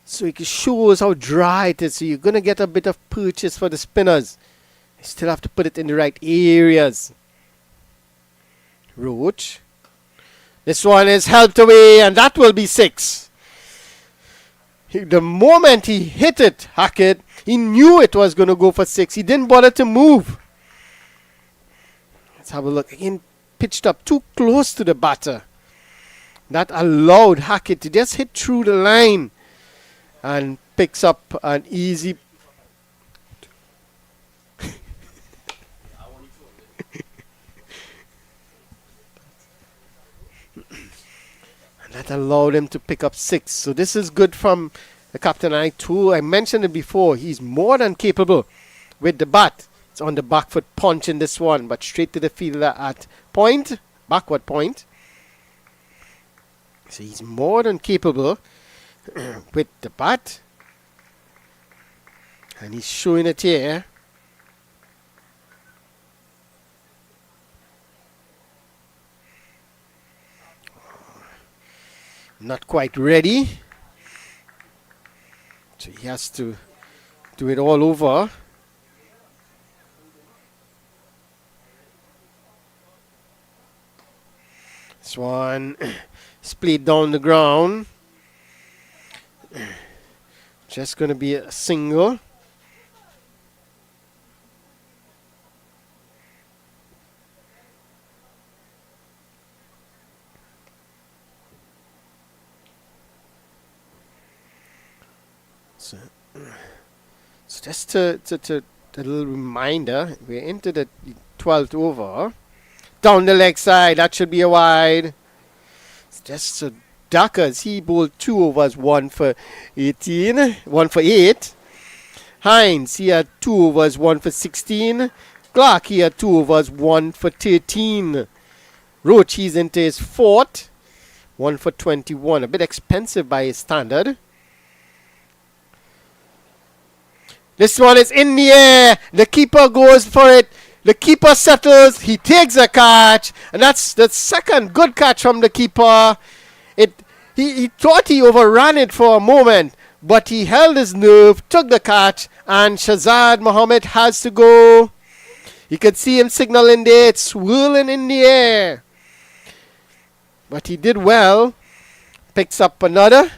So it shows how dry it is. So you're going to get a bit of purchase for the spinners. You still have to put it in the right areas. Roach. This one is helped away, and that will be 6. The moment he hit it, Hackett, he knew it was going to go for 6. He didn't bother to move. Let's have a look. Again, pitched up too close to the batter. That allowed Hackett to just hit through the line and picks up an easy. That allowed him to pick up 6. So this is good from the captain. I mentioned it before. He's more than capable with the bat. It's on the back foot punch in this one, but straight to the fielder at point, backward point. So he's more than capable with the bat. And he's showing it here. Not quite ready. So he has to do it all over. This one split down the ground. Just going to be a single. So just a little reminder, we're into the 12th over. Down the leg side, that should be a wide. It's just so Duckers, he bowled 2 overs, 1 for 18, 1 for 8. Hines, he had 2 overs, 1 for 16. Clark, he had 2 overs, 1 for 13. Roach, he's into his 4th, 1 for 21. A bit expensive by his standard. This one is in the air. The keeper goes for it. The keeper settles. He takes a catch. And that's the second good catch from the keeper. He thought he overran it for a moment, but he held his nerve, took the catch, and Shazad Mohammed has to go. You could see him signaling there. It's swirling in the air. But he did well. Picks up another.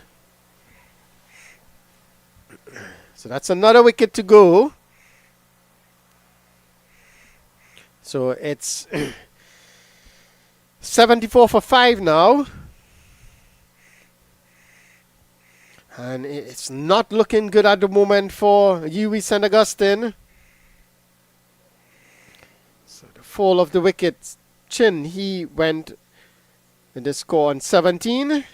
So that's another wicket to go. So it's 74 for 5 now. And it's not looking good at the moment for UV St. Augustine. So the fall of the wicket. Chin, he went with the score on 17.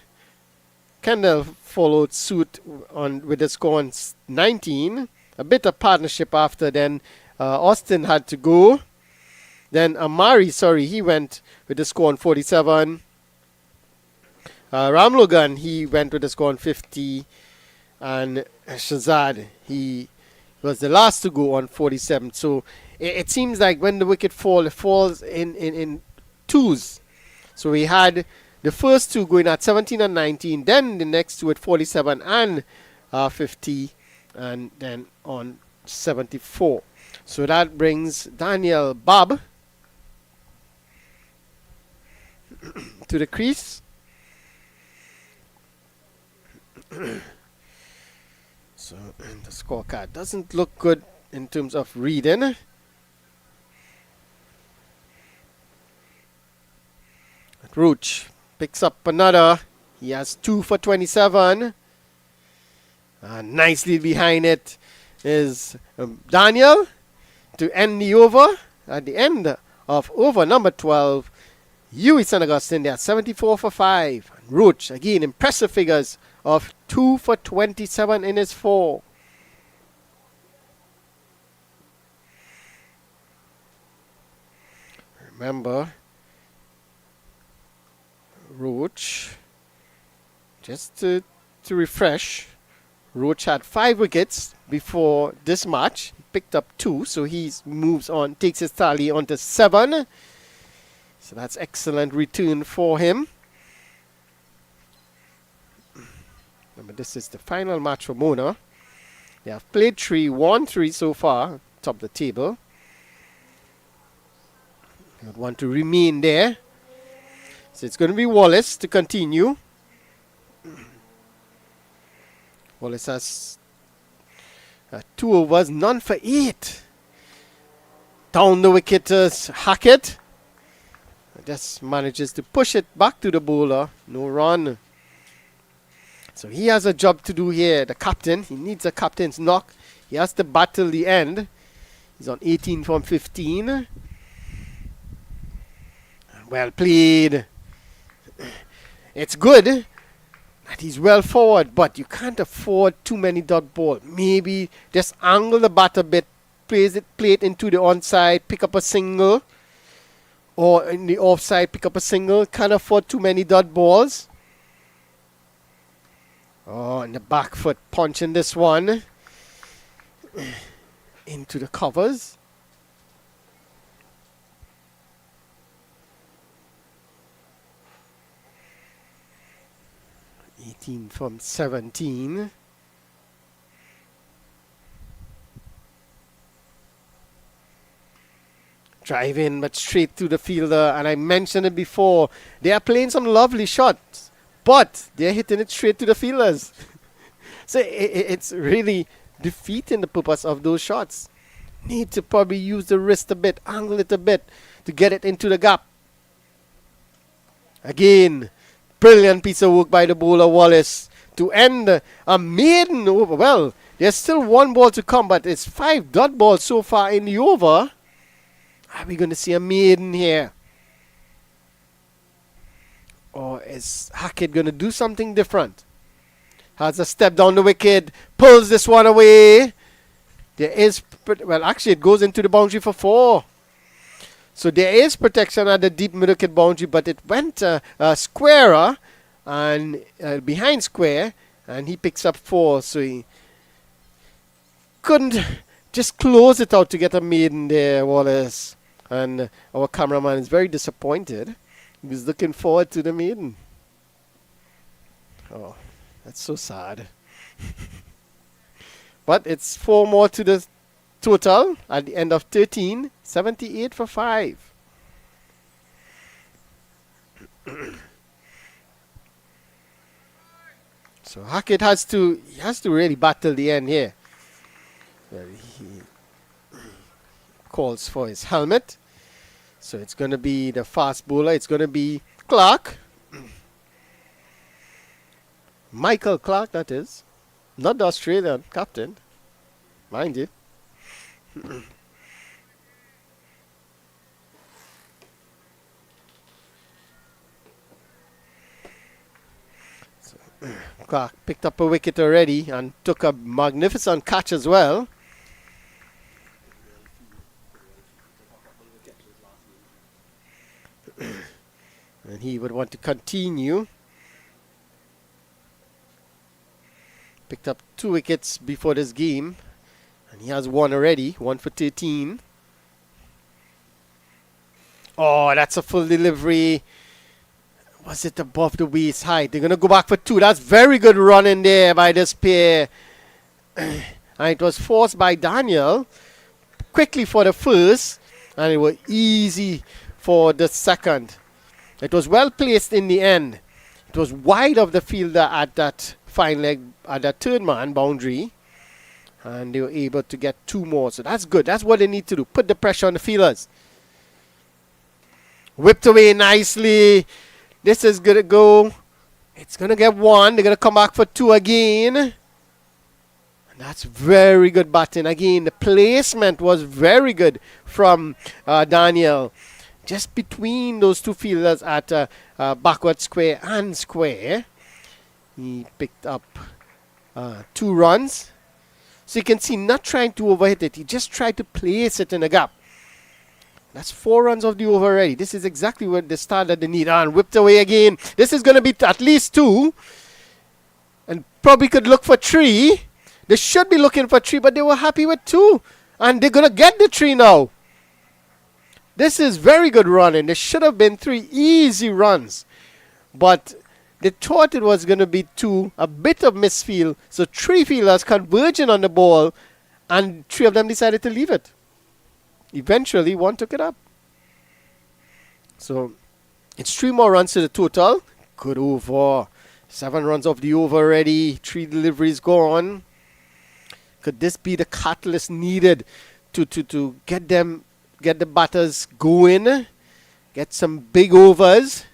Kendall followed suit with the score on 19. A bit of partnership after then. Austin had to go. Then Amari, he went with the score on 47. Ramlogan, he went with the score on 50. And Shazad, he was the last to go on 47. So it seems like when the wicket falls, it falls in twos. So we had the first 2 going at 17 and 19, then the next 2 at 47 and 50, and then on 74. So that brings Daniel Bob to the crease. So and the scorecard doesn't look good in terms of reading. Roach picks up another. He has 2 for 27. Nicely behind it is Daniel to end the over. At the end of over number 12, UV St. Augustine, they are 74 for 5. Roach, again, impressive figures of 2 for 27 in his 4. Remember, Roach, just to refresh, Roach had 5 wickets before this match. He picked up 2, so he moves on, takes his tally on to 7. So that's excellent return for him. Remember, this is the final match for Mona. They have played 3, won 3 so far, top of the table. They would want to remain there. So it's going to be Wallace to continue. Wallace has 2 overs, none for 8. Down the wicket is Hackett. Just manages to push it back to the bowler. No run. So he has a job to do here. The captain, he needs a captain's knock. He has to battle the end. He's on 18 from 15. Well played. It's good, And he's well forward, but you can't afford too many dot ball. Maybe just angle the bat a bit, play it into the onside, pick up a single, or in the offside, pick up a single. Can't afford too many dot balls. Oh, and the back foot punching this one into the covers. From 17. Drive in, but straight to the fielder. And I mentioned it before. They are playing some lovely shots, but they're hitting it straight to the fielders. So it's really defeating the purpose of those shots. Need to probably use the wrist a bit, angle it a bit to get it into the gap. Again, brilliant piece of work by the bowler Wallace to end a maiden over. Well, there's still one ball to come, but it's 5 dot balls so far in the over. Are we going to see a maiden here? Or is Hackett going to do something different? Has a step down the wicket, pulls this one away. There is, well, actually it goes into the boundary for 4. So there is protection at the deep mid-wicket boundary, but it went squarer and behind square, and he picks up 4. So he couldn't just close it out to get a maiden there, Wallace. And our cameraman is very disappointed. He was looking forward to the maiden. Oh, that's so sad. But it's 4 more to the total at the end of 13. 78 for 5. So Hackett has to really battle the end here. Well, he calls for his helmet. So it's going to be the fast bowler. It's going to be Clark. Michael Clark, that is. Not the Australian captain. Mind you. Clark picked up a wicket already and took a magnificent catch as well. And he would want to continue. Picked up 2 wickets before this game. And he has 1 already. 1 for 13. Oh, that's a full delivery. Was it above the waist height? They're going to go back for 2. That's very good running there by this pair. And it was forced by Daniel. Quickly for the first. And it was easy for the second. It was well placed in the end. It was wide of the fielder at that fine leg, at that third man boundary. And they were able to get 2 more. So that's good. That's what they need to do. Put the pressure on the fielders. Whipped away nicely. This is going to go. It's going to get 1. They're going to come back for 2 again. And that's very good batting. Again, the placement was very good from Daniel. Just between those 2 fielders at backward square and square. He picked up 2 runs. So you can see, not trying to overhit it. He just tried to place it in the gap. That's 4 runs of the over already. This is exactly what the start that they need. And whipped away again. This is going to be at least 2. And probably could look for 3. They should be looking for 3, but they were happy with 2. And they're going to get the 3 now. This is very good running. There should have been 3 easy runs. But they thought it was going to be 2. A bit of misfield. So 3 fielders converging on the ball. And 3 of them decided to leave it. Eventually, 1 took it up. So, it's 3 more runs to the total. Good over. 7 runs off the over already. 3 deliveries gone. Could this be the catalyst needed to get the batters going? Get some big overs.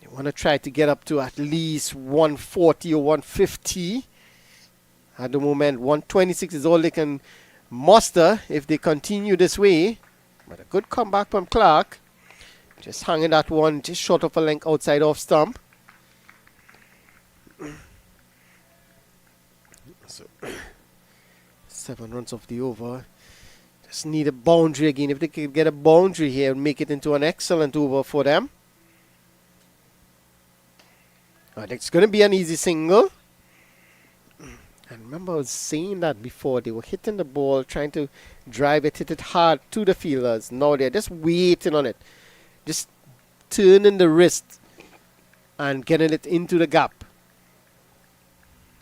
They want to try to get up to at least 140 or 150. At the moment, 126 is all they can muster if they continue this way. But a good comeback from Clark. Just hanging that one just short of a length outside off stump. So 7 runs off the over. Just need a boundary again. If they could get a boundary here and make it into an excellent over for them. It's going to be an easy single. And remember I was saying that before. They were hitting the ball, trying to drive it, hit it hard to the fielders. Now they're just waiting on it. Just turning the wrist and getting it into the gap.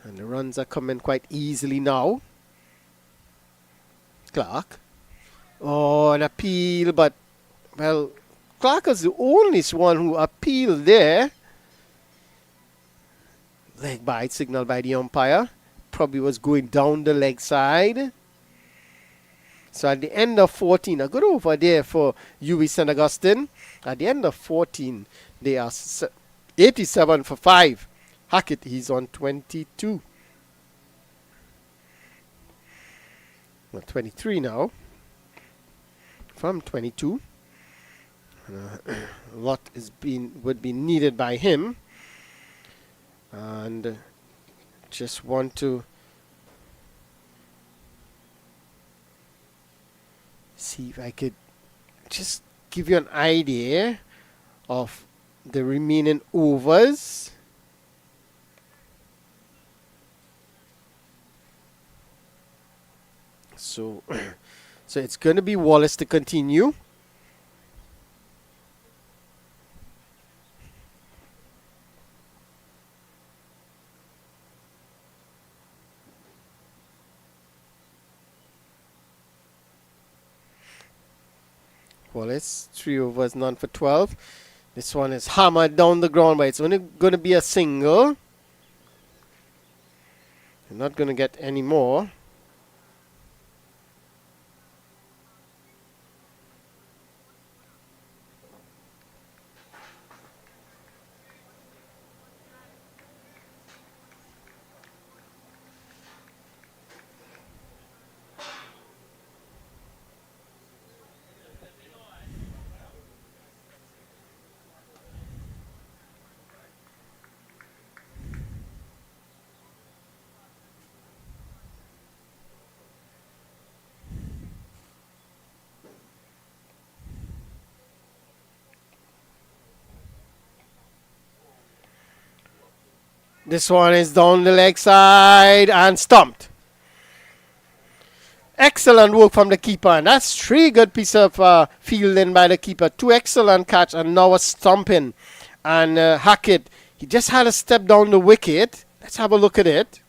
And the runs are coming quite easily now. Clark. Oh, an appeal, but, well, Clark is the only one who appealed there. Leg bite signaled by the umpire. Probably was going down the leg side. So at the end of 14, a good over there for UB St. Augustine. At the end of 14, they are 87 for 5. Hackett, he's on 22. Well, 23 now. From 22. A lot would be needed by him. And just want to see if I could just give you an idea of the remaining overs. So it's going to be Wallace to continue. Wallace, 3 overs, none for 12. This one is hammered down the ground, but it's only going to be a single. You're not going to get any more. This one is down the leg side and stumped. Excellent work from the keeper. And that's 3 good pieces of fielding by the keeper. 2 excellent catch and now a stumping. And Hackett, he just had a step down the wicket. Let's have a look at it.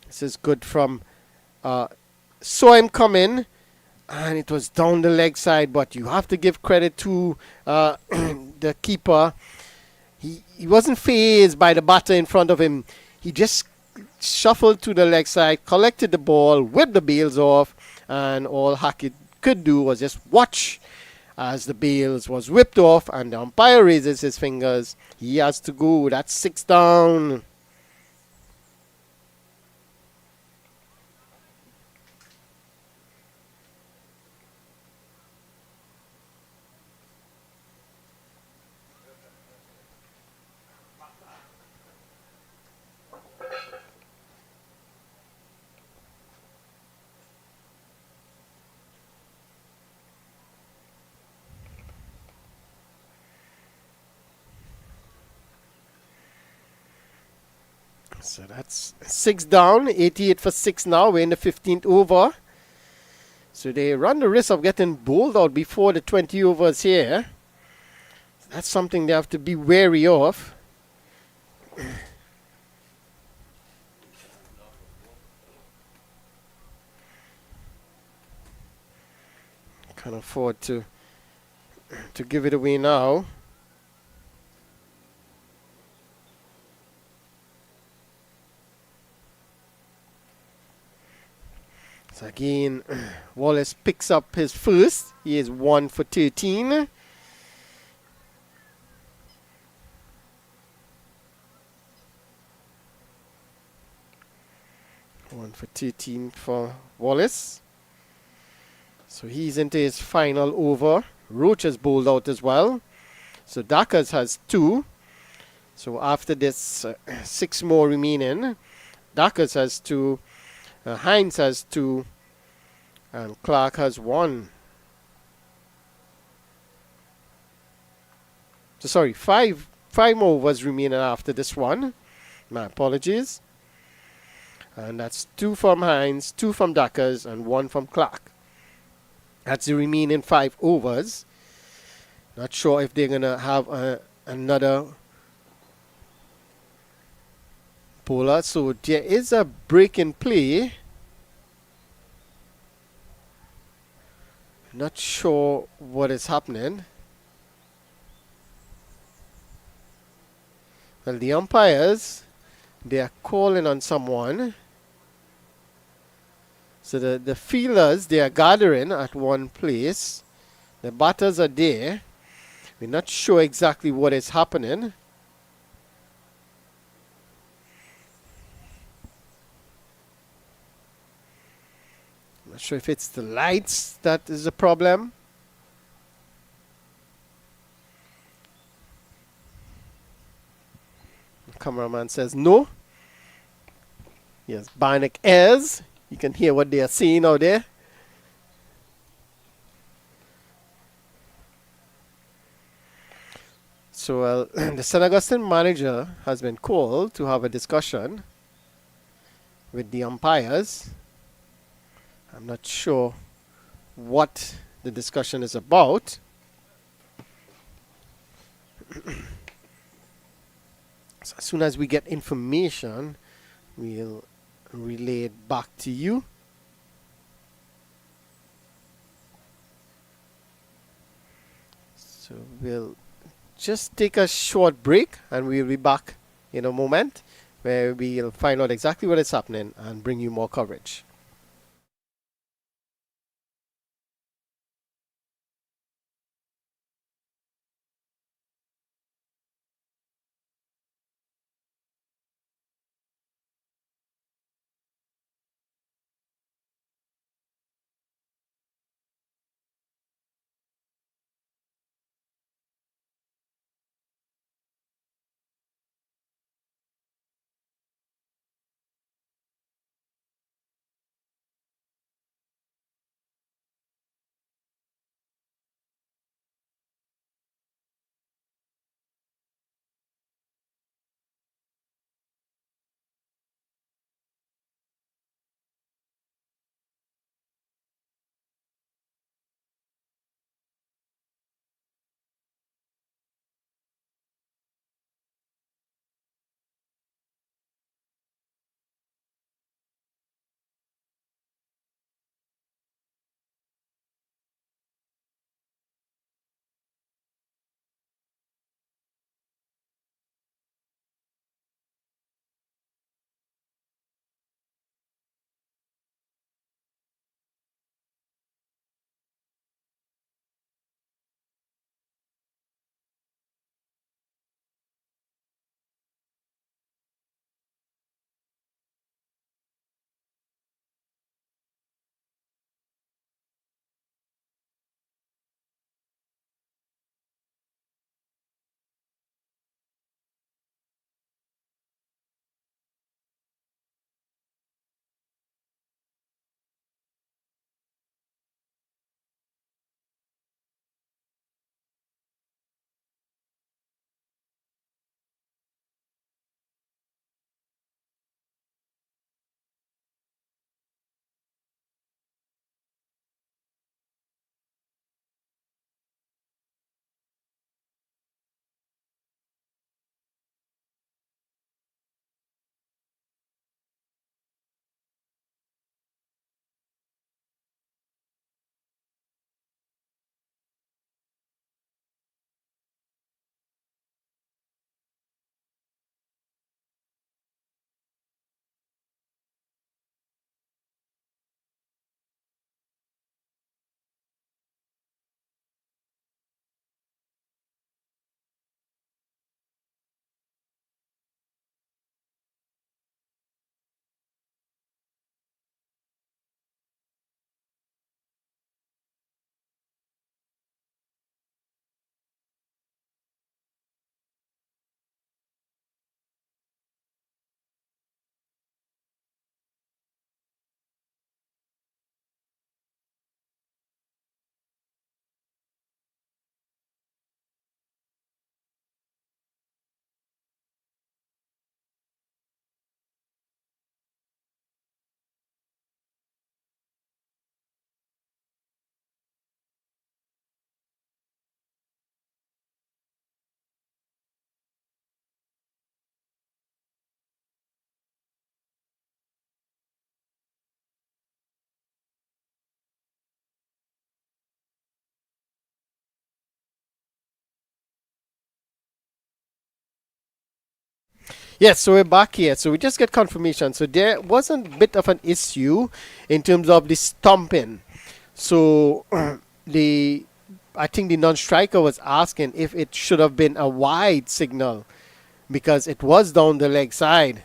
This is good from... saw him come in. And it was down the leg side. But you have to give credit to the keeper. He wasn't fazed by the batter in front of him. He just shuffled to the leg side, collected the ball, whipped the bails off, and all Hackett could do was just watch as the bails was whipped off, and the umpire raises his fingers. He has to go. That's 6 down. So that's 6 down, 88 for 6 now. We're in the 15th over. So they run the risk of getting bowled out before the 20 overs here. That's something they have to be wary of. Can't afford to give it away now. So again, Wallace picks up his first. He is 1 for 13. One for 13 for Wallace. So he's into his final over. Roach has bowled out as well. So Dakas has 2. So after this, 6 more remaining. Dacus has 2, Hines has 2, and Clark has 1. So sorry, five more overs remaining after this one. My apologies. And that's 2 from Hines, 2 from Dacus, and 1 from Clark. That's the remaining 5 overs. Not sure if they're gonna have another bowler. So there is a break in play. Not sure what is happening. Well, the umpires, they are calling on someone. So the fielders, they are gathering at one place. The batters are there. We're not sure exactly what is happening. I'm not sure if it's the lights that is the problem. The cameraman says no. Yes, bionic ears. You can hear what they are saying out there. So the St. Augustine manager has been called to have a discussion with the umpires. I'm not sure what the discussion is about. So as soon as we get information, we'll relay it back to you. So we'll just take a short break and we'll be back in a moment where we'll find out exactly what is happening and bring you more coverage. Yes, so we're back here. So we just get confirmation. So there was a bit of an issue in terms of the stomping. So the I think the non-striker was asking if it should have been a wide signal because it was down the leg side.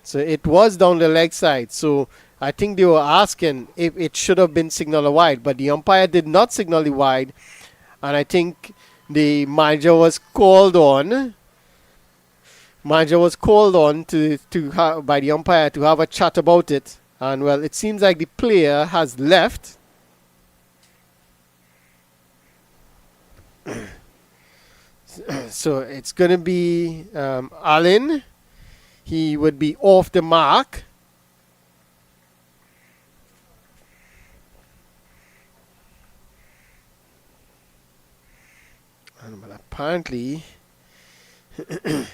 So it was down the leg side. So I think they were asking if it should have been signaled wide, but the umpire did not signal it wide, and I think the manager was called on. Manager was called on by the umpire to have a chat about it, and well, it seems like the player has left. So it's going to be Allen. He would be off the mark. But apparently, and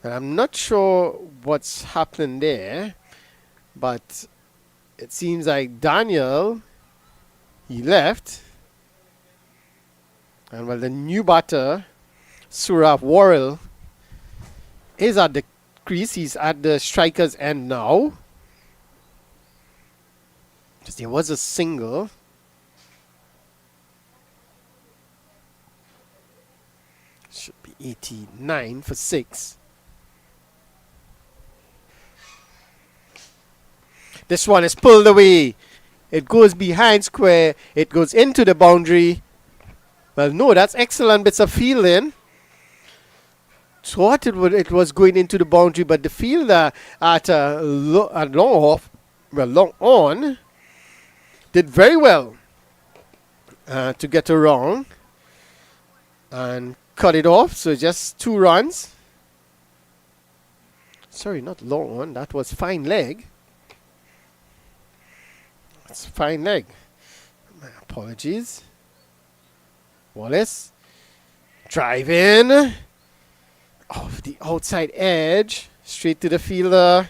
I'm not sure what's happening there, but it seems like Daniel, he left. And well, the new batter, Suraf Worrell, is at the crease. He's at the striker's end now. Because there was a single. Should be 89 for 6. This one is pulled away. It goes behind square. It goes into the boundary. Well, no, that's excellent bits of fielding. Thought it was going into the boundary, but the fielder at long on, did very well to get around and cut it off. So just 2 runs. Sorry, not long on. That was fine leg. That's fine leg. My apologies. Wallace drive in off the outside edge, straight to the fielder.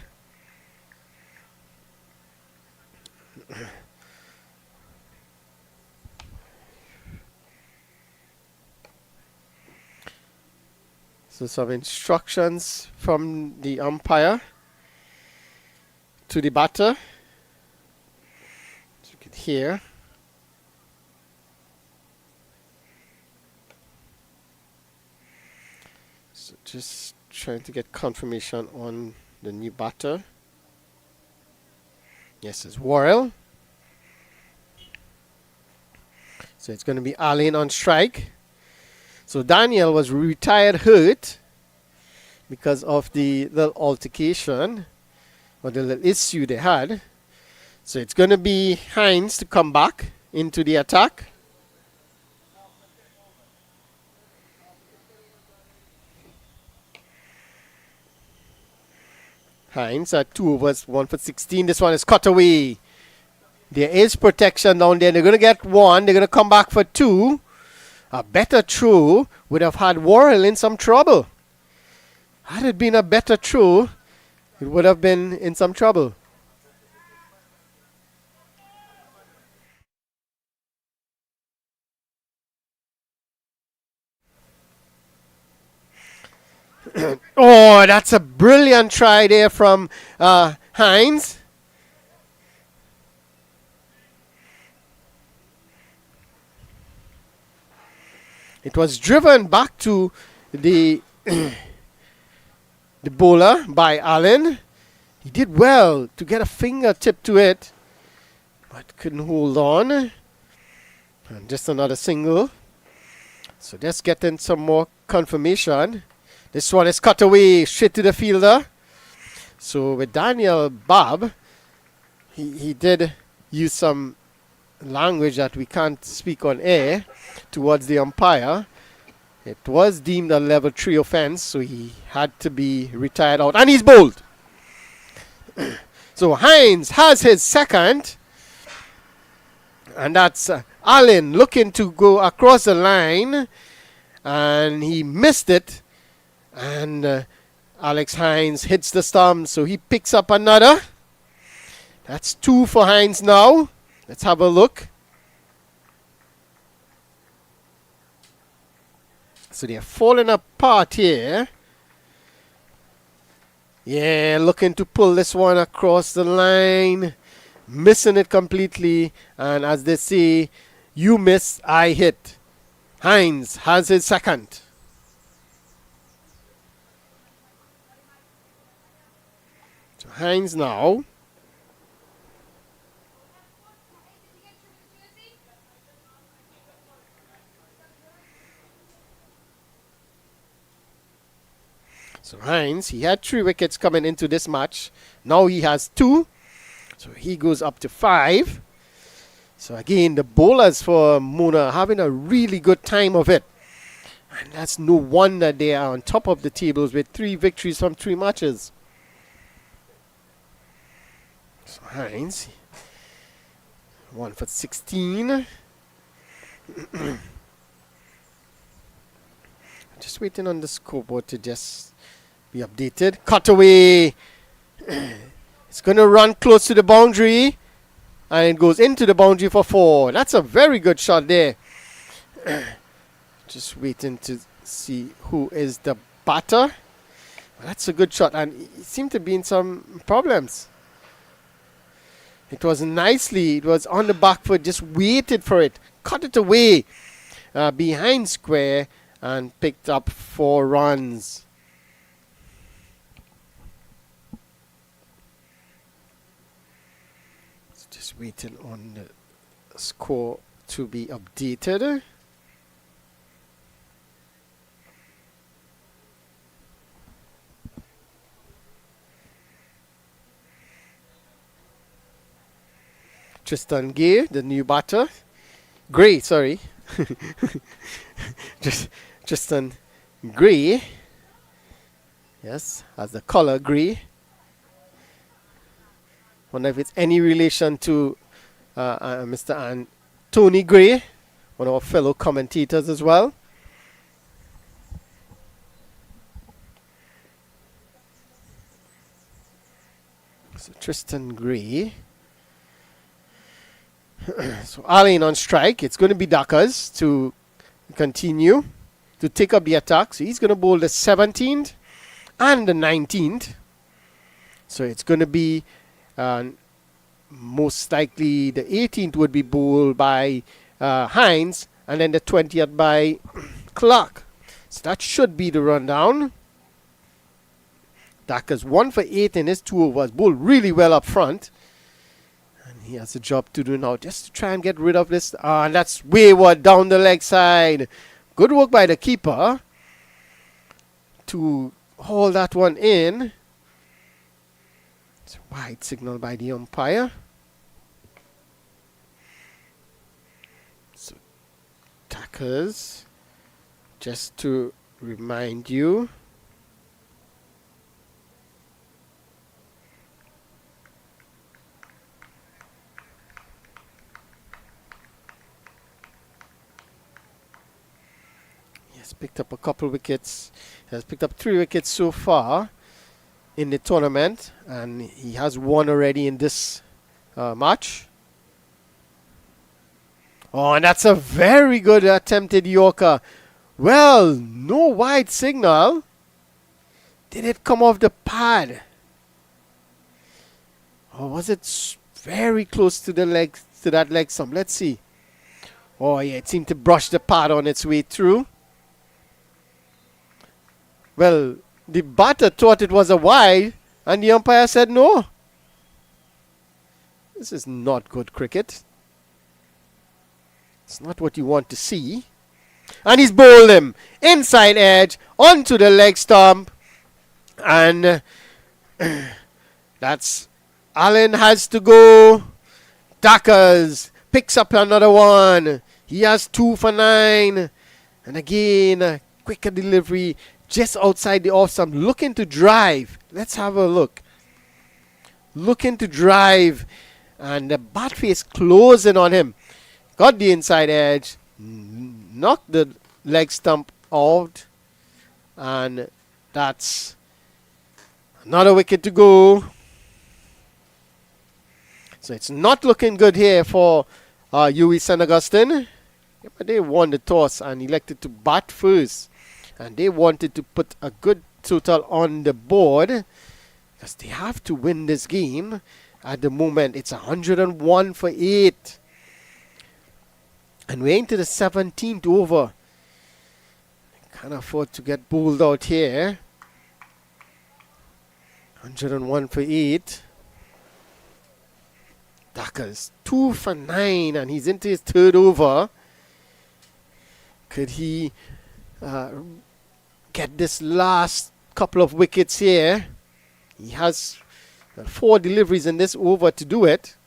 So some instructions from the umpire to the batter. As you can hear. So just trying to get confirmation on the new batter. Yes, it's Worrell. So it's going to be Allen on strike. So Daniel was retired hurt because of the little altercation or the little issue they had. So it's going to be Hines to come back into the attack. Hines at 2 overs, 1 for 16. This one is cut away. There is protection down there. They're going to get 1. They're going to come back for 2. A better throw would have had Worrell in some trouble. Had it been a better throw, it would have been in some trouble. Oh, that's a brilliant try there from Hines. It was driven back to the the bowler by Allen. He did well to get a fingertip to it, but couldn't hold on. And just another single. So just getting some more confirmation. This one is cut away straight to the fielder. So with Daniel Bob, he did use some language that we can't speak on air towards the umpire. It was deemed a level 3 offense, so he had to be retired out. And he's bowled. So Hines has his second. And that's Allen looking to go across the line. And he missed it. And Alex Hines hits the stump, so he picks up another. That's 2 for Hines now. Let's have a look. So they're falling apart here. Yeah, looking to pull this one across the line. Missing it completely. And as they say, you miss, I hit. Hines has his second. So Hines now. So Hines, he had 3 wickets coming into this match. Now he has 2. So he goes up to 5. So again, the bowlers for Mona having a really good time of it. And that's no wonder they are on top of the tables with 3 victories from 3 matches. So Hines, 1 for 16. Just waiting on the scoreboard to just be updated. Cut away. It's going to run close to the boundary. And it goes into the boundary for 4. That's a very good shot there. Just waiting to see who is the batter. That's a good shot. And he seemed to be in some problems. It was nicely. It was on the back foot. Just waited for it. Cut it away. Behind square. And picked up 4 runs. Just waiting on the score to be updated. Tristan Gray, the new batter. Gray, sorry. Tristan Gray. Yes, has the color grey. Wonder if it's any relation to Mr. Tony Gray, one of our fellow commentators as well. So Tristan Gray. So Alain on strike. It's going to be Dakas to continue to take up the attack. So he's going to bowl the 17th and the 19th. So it's going to be most likely the 18th would be bowled by Hines, and then the 20th by Clark. So that should be the rundown. Dakas 1 for 8 in his 2 overs. Bowled really well up front. And he has a job to do now just to try and get rid of this. And that's wayward down the leg side. Good work by the keeper to hold that one in. It's a wide signal by the umpire. So, Dakas, just to remind you, he has picked up a couple wickets. He has picked up 3 wickets so far in the tournament, and he has 1 already in this match. Oh, and that's a very good attempted Yorker. Well, no wide signal. Did it come off the pad? Or was it very close to the leg, to that leg stump? Let's see. Oh yeah, it seemed to brush the pad on its way through. Well, the batter thought it was a wide, and the umpire said no. This is not good cricket. It's not what you want to see. And he's bowled him inside edge onto the leg stump. And that's Allen has to go. Dakas picks up another one. He has 2 for 9. And again, a quicker delivery just outside the off stump. Looking to drive. Let's have a look. Looking to drive. And the bat face closing on him. Got the inside edge. Knocked the leg stump out. And that's another wicket to go. So it's not looking good here for UWE St. Augustine But they won the toss and elected to bat first. And they wanted to put a good total on the board because they have to win this game. At the moment, it's 101 for 8. And we're into the 17th over. Can't afford to get bowled out here. 101 for 8. Dakas 2 for 9 and he's into his third over. Could he get this last couple of wickets here? He has 4 deliveries in this over to do it.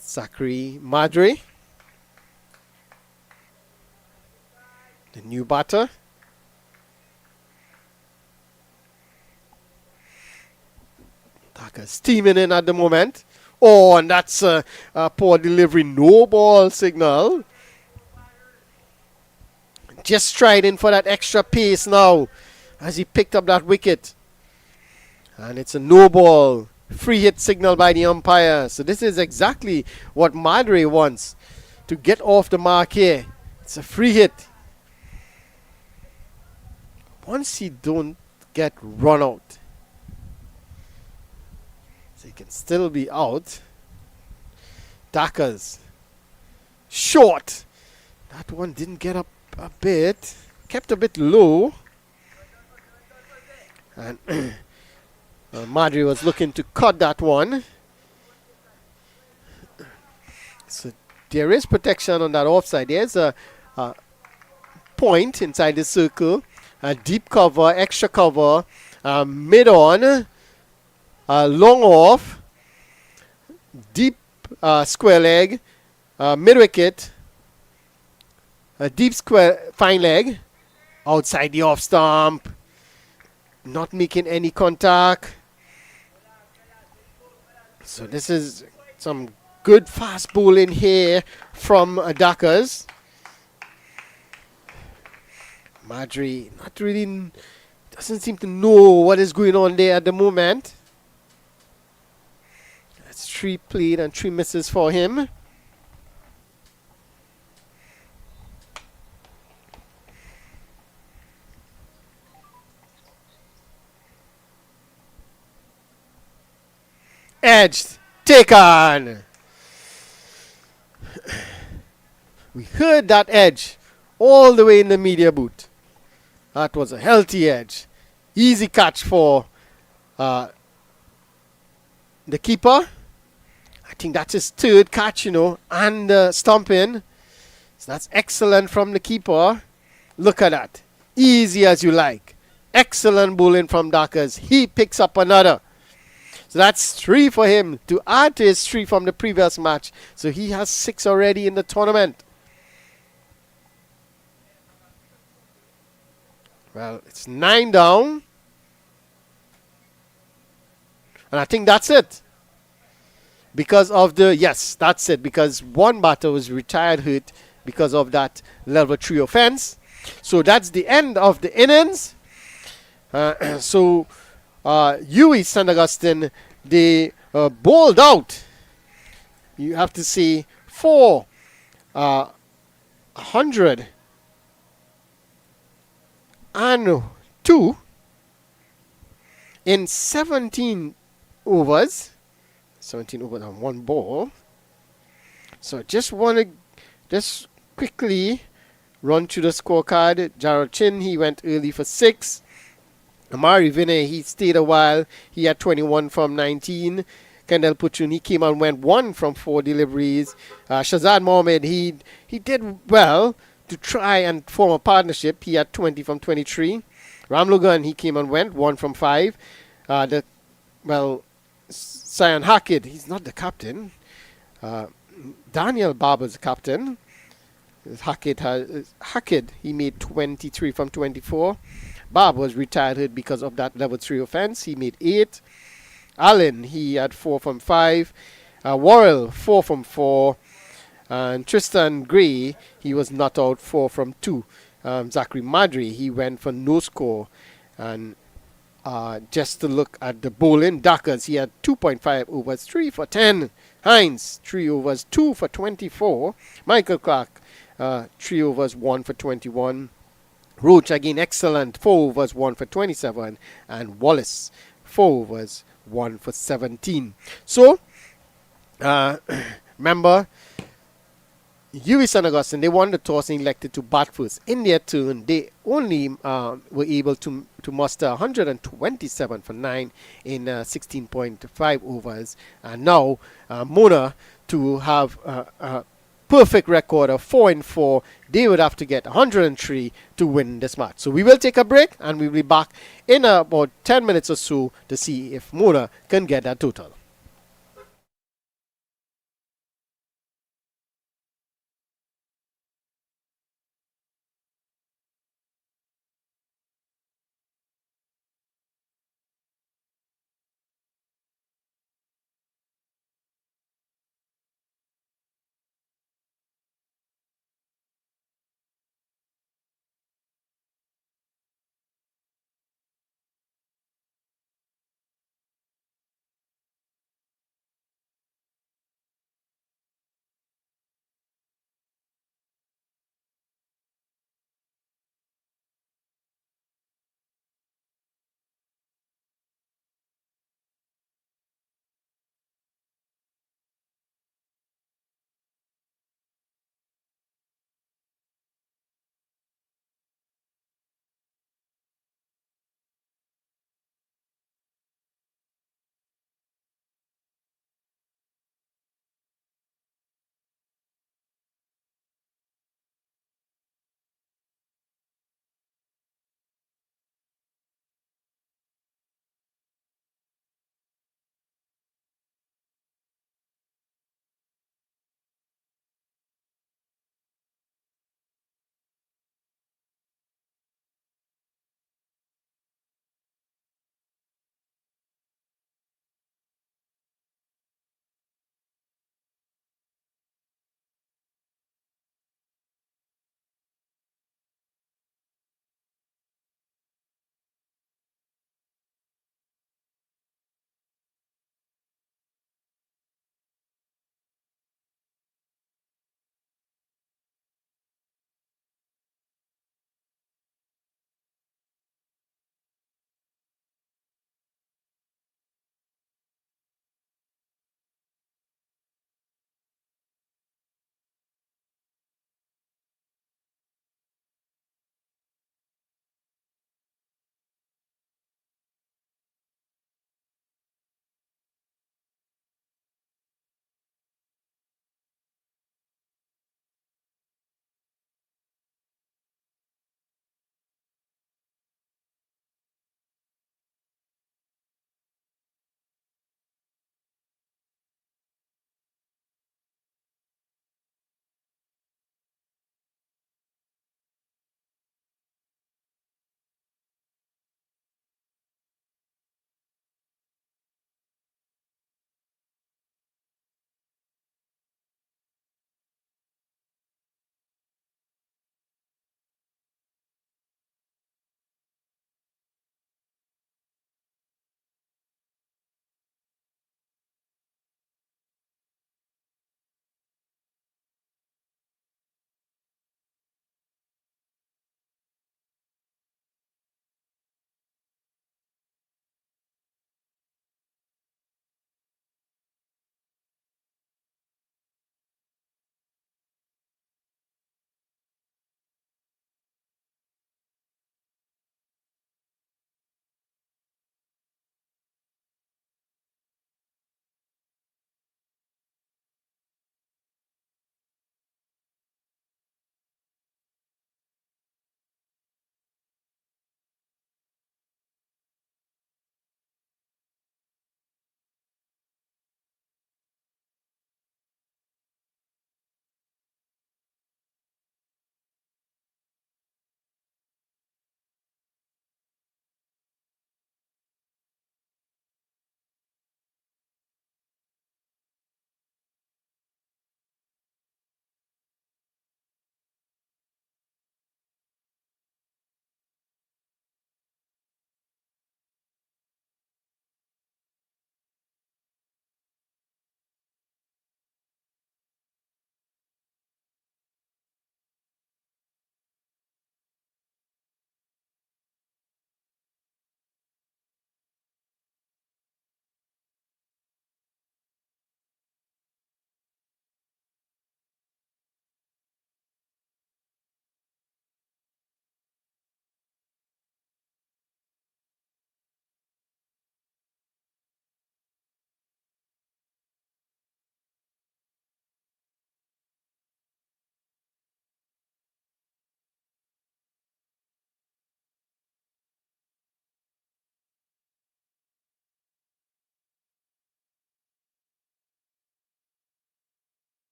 Zachary Madry, the new batter. Taka steaming in at the moment. Oh, and that's a poor delivery. No ball signal. Just striding for that extra pace now as he picked up that wicket. And it's a no ball. Free hit signal by the umpire. So this is exactly what Madre wants. To get off the mark here. It's a free hit. Once he don't get run out. So he can still be out. Dakas. Short. That one didn't get up a bit. Kept a bit low. And Madri was looking to cut that one. So there is protection on that offside. There's a point inside the circle. A deep cover, extra cover, mid on, long off, deep square leg, mid wicket, a deep square fine leg, outside the off stump, not making any contact. So this is some good fast bowling here from Dakas. Madri not really, doesn't seem to know what is going on there at the moment. That's 3 played and 3 misses for him. Edged, taken. We heard that edge all the way in the media booth. That was a healthy edge. Easy catch for the keeper. I think that's his 3rd catch, and stumping. So that's excellent from the keeper. Look at that. Easy as you like. Excellent bowling from Dakas. He picks up another. So that's 3 for him to add to his 3 from the previous match. So he has 6 already in the tournament. Well, it's 9 down. And I think that's it. Because of yes, that's it. Because one batter was retired hurt because of that level 3 offense. So that's the end of the innings. UWE St. Augustine, they bowled out. You have to say 402 in 17 overs. 17 overs on 1 ball. So just want to just quickly run through the scorecard. Jarrod Chin, he went early for 6. Amari Vinay, he stayed a while. He had 21 from 19. Kendall Puchun, he came and went 1 from 4 deliveries. Shazad Mohammed, he did well to try and form a partnership. He had 20 from 23. Ram Logan, he came and went 1 from 5. Sion Hackett, he's not the captain. Daniel Barber's the captain. Hackett, he made 23 from 24. Barb was retired because of that level 3 offense. He made 8. Allen, he had 4 from 5. Worrell, 4 from 4. And Tristan Gray, he was not out 4 from 2. Zachary Madri, he went for no score. And Just to look at the bowling, Dackers, he had 2.5 overs, 3 for 10. Hines, 3 overs, 2 for 24. Michael Clark, 3 overs, 1 for 21. Roach, again, excellent, 4 overs, 1 for 27. And Wallace, 4 overs, 1 for 17. So, uh, remember, UV and Augustine, they won the toss and elected to bat first. In their turn, they only were able to muster 127 for 9 in 16.5 overs. And now, Mona, to have a perfect record of 4-4, they would have to get 103 to win this match. So we will take a break and we'll be back in about 10 minutes or so to see if Mona can get that total.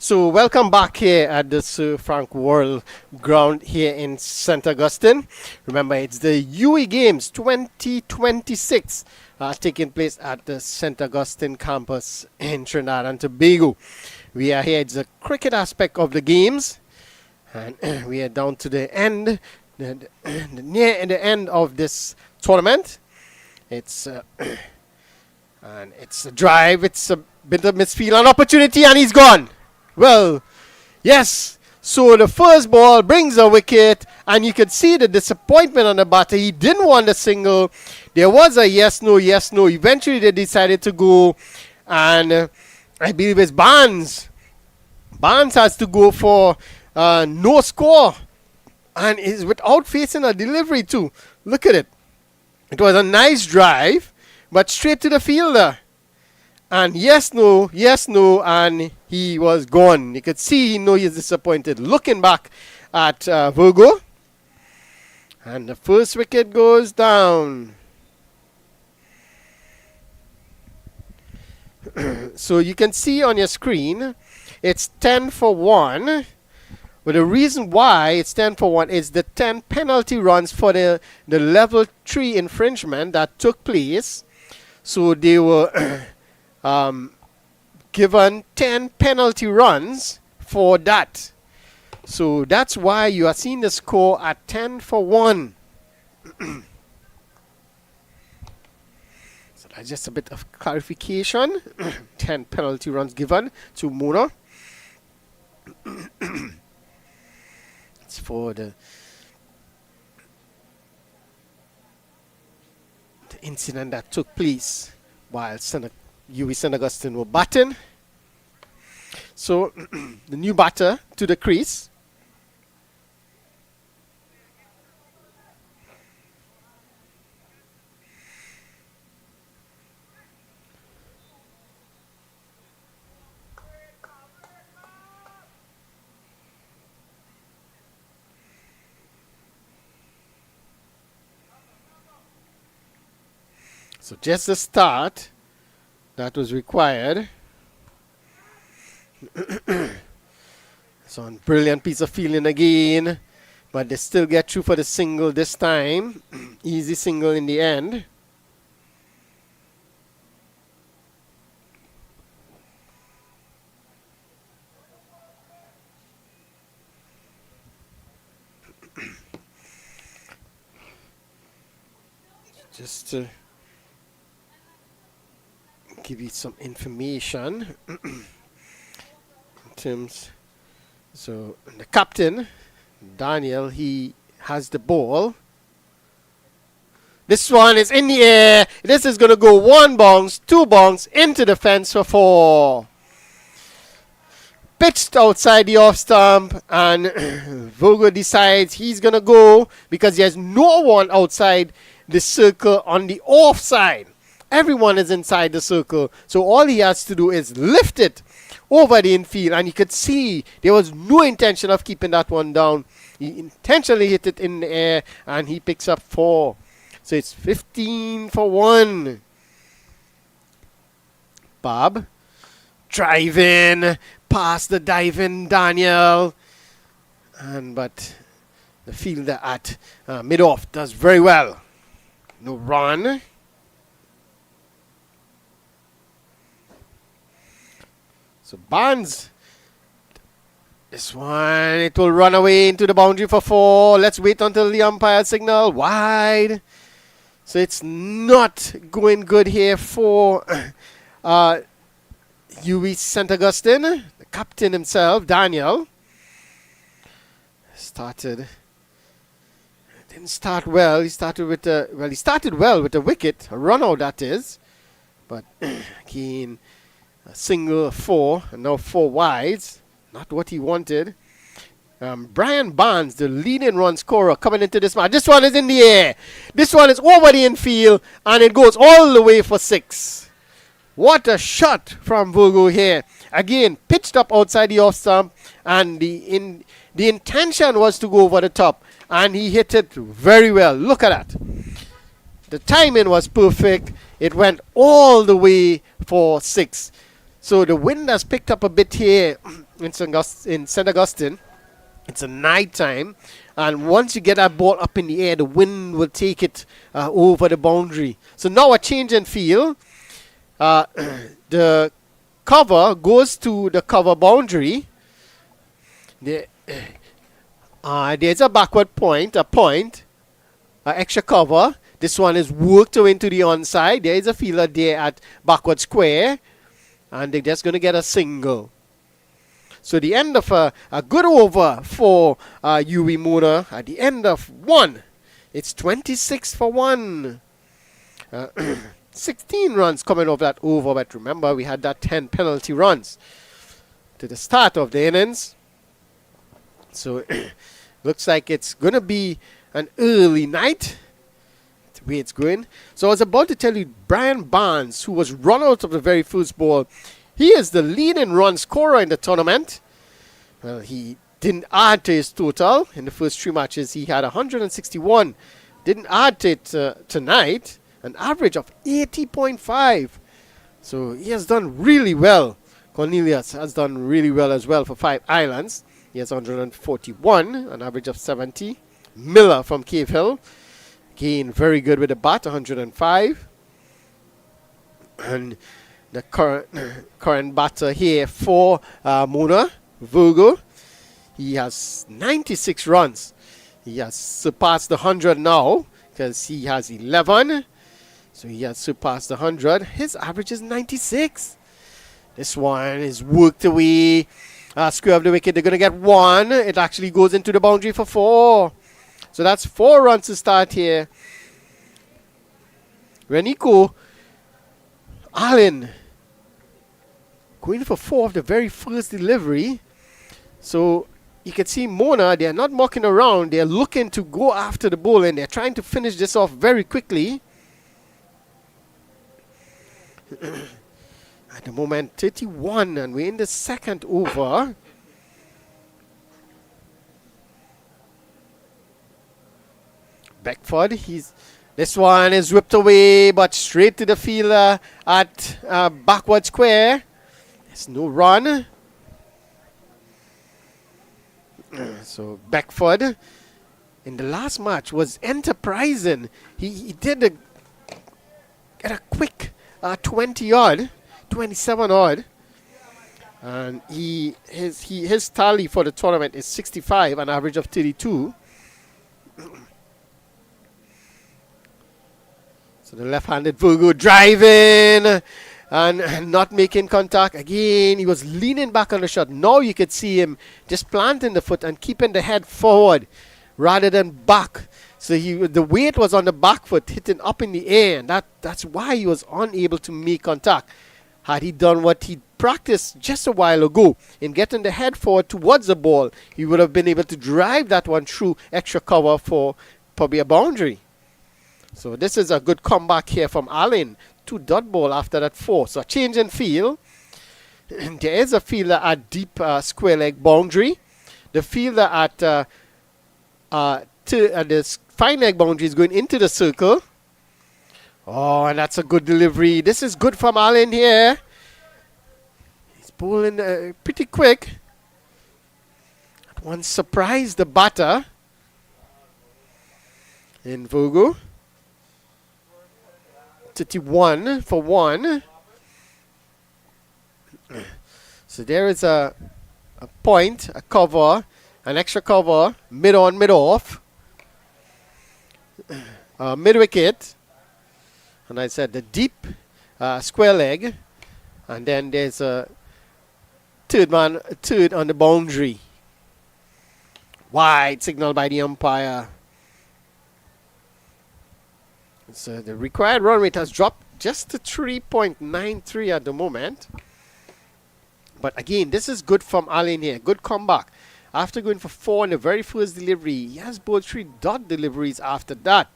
So welcome back here at the Sir Frank World Ground here in St. Augustine. Remember, it's the UE Games 2026 taking place at the St. Augustine campus in Trinidad and Tobago. We are here, it's the cricket aspect of the games, and we are down to the end, near the end of this tournament. It's and it's a drive, it's a bit of misfield, an opportunity, and he's gone. Well, yes, so the first ball brings a wicket, and you could see the disappointment on the batter. He didn't want the single. There was a yes, no, yes, no. Eventually, they decided to go, and I believe it's Barnes. Barnes has to go for no score, and is without facing a delivery too. Look at it. It was a nice drive, but straight to the fielder. And yes, no, and he was gone. You could see he know he's disappointed. Looking back at Virgo. And the first wicket goes down. So you can see on your screen, it's 10 for 1. But the reason why it's 10 for 1 is the 10 penalty runs for the level 3 infringement that took place. So they were given 10 penalty runs for that. So that's why you are seeing the score at 10 for 1. So that's just a bit of clarification. 10 penalty runs given to Mona. It's for the incident that took place while UE St. Augustine were batting. So the new batter to the crease. So just the start that was required. So a brilliant piece of fielding again, but they still get through for the single this time. Easy single in the end. Just to give you some information in terms. So the captain, Daniel, he has the ball. This one is in the air. This is going to go 1 bounce, 2 bounce into the fence for 4. Pitched outside the off stump, and Virgo decides he's going to go because there's no one outside the circle on the off side. Everyone is inside the circle, so all he has to do is lift it over the infield, and you could see there was no intention of keeping that one down. He intentionally hit it in the air, and he picks up 4. So it's 15 for 1. Bob driving past the diving Daniel, but the fielder at mid-off does very well. No run. So Barnes, this one, it will run away into the boundary for 4. Let's wait until the umpire signal. Wide. So it's not going good here for UE St. Augustine. The captain himself, Daniel, didn't start well. He started with he started well with a wicket, a run out that is. But again, a single, 4, and now 4 wides. Not what he wanted. Brian Barnes, the leading run scorer, coming into this match. This one is in the air. This one is over the infield, and it goes all the way for 6. What a shot from Virgo here. Again, pitched up outside the off stump, and the intention was to go over the top, and he hit it very well. Look at that. The timing was perfect. It went all the way for 6. So the wind has picked up a bit here in St. Augustine. It's a night time, and once you get that ball up in the air, the wind will take it over the boundary. So now a change in field. The cover goes to the cover boundary. There's a backward point, extra cover. This one is worked into the onside. There is a fielder there at backward square, and they're just going to get a single. So the end of a good over for UV Mona. At the end of one, it's 26 for 1. 16 runs coming off that over, but remember we had that 10 penalty runs to the start of the innings. So looks like it's going to be an early night, the way it's going. So I was about to tell you, Brian Barnes, who was run out of the very first ball, he is the leading run scorer in the tournament. Well, he didn't add to his total. In the first 3 matches, he had 161. Didn't add to it tonight. An average of 80.5. So he has done really well. Cornelius has done really well as well for 5 Islands. He has 141, an average of 70. Miller from Cave Hill, again, very good with the bat, 105. And the current batter here for Mona, Virgo, he has 96 runs. He has surpassed the 100 now because he has 11. So he has surpassed the 100. His average is 96. This one is worked away. Square of the wicket. They're going to get 1. It actually goes into the boundary for 4. So that's 4 runs to start here. Reniko Allen going for 4 of the very first delivery. So you can see Mona, they're not mucking around. They're looking to go after the ball, and they're trying to finish this off very quickly. At the moment, 31, and we're in the second over. Beckford, this one is whipped away, but straight to the fielder at backward square. There's no run. So Beckford, in the last match, was enterprising. He did get a quick 20-odd. 27 odd, and his tally for the tournament is 65, an average of 32. So the left-handed Virgo driving and not making contact again. He was leaning back on the shot. Now you could see him just planting the foot and keeping the head forward rather than back. So the weight was on the back foot, hitting up in the air, and that's why he was unable to make contact. Had he done what he practiced just a while ago in getting the head forward towards the ball, he would have been able to drive that one through extra cover for probably a boundary. So this is a good comeback here from Allen. 2 dot ball after that 4. So a change in field. And there is a fielder at deep square leg boundary. The fielder at this fine leg boundary is going into the circle. Oh, and that's a good delivery. This is good from Allen here. He's bowling pretty quick. That one surprised the batter in Virgo. 31 for 1. So there is a point, a cover, an extra cover, mid on, mid off, mid wicket. And I said the deep square leg, and then there's a third on the boundary. Wide signal by the umpire. So the required run rate has dropped just to 3.93 at the moment. But again, this is good from Allen here. Good comeback. After going for 4 in the very first delivery, he has bowled 3 dot deliveries after that.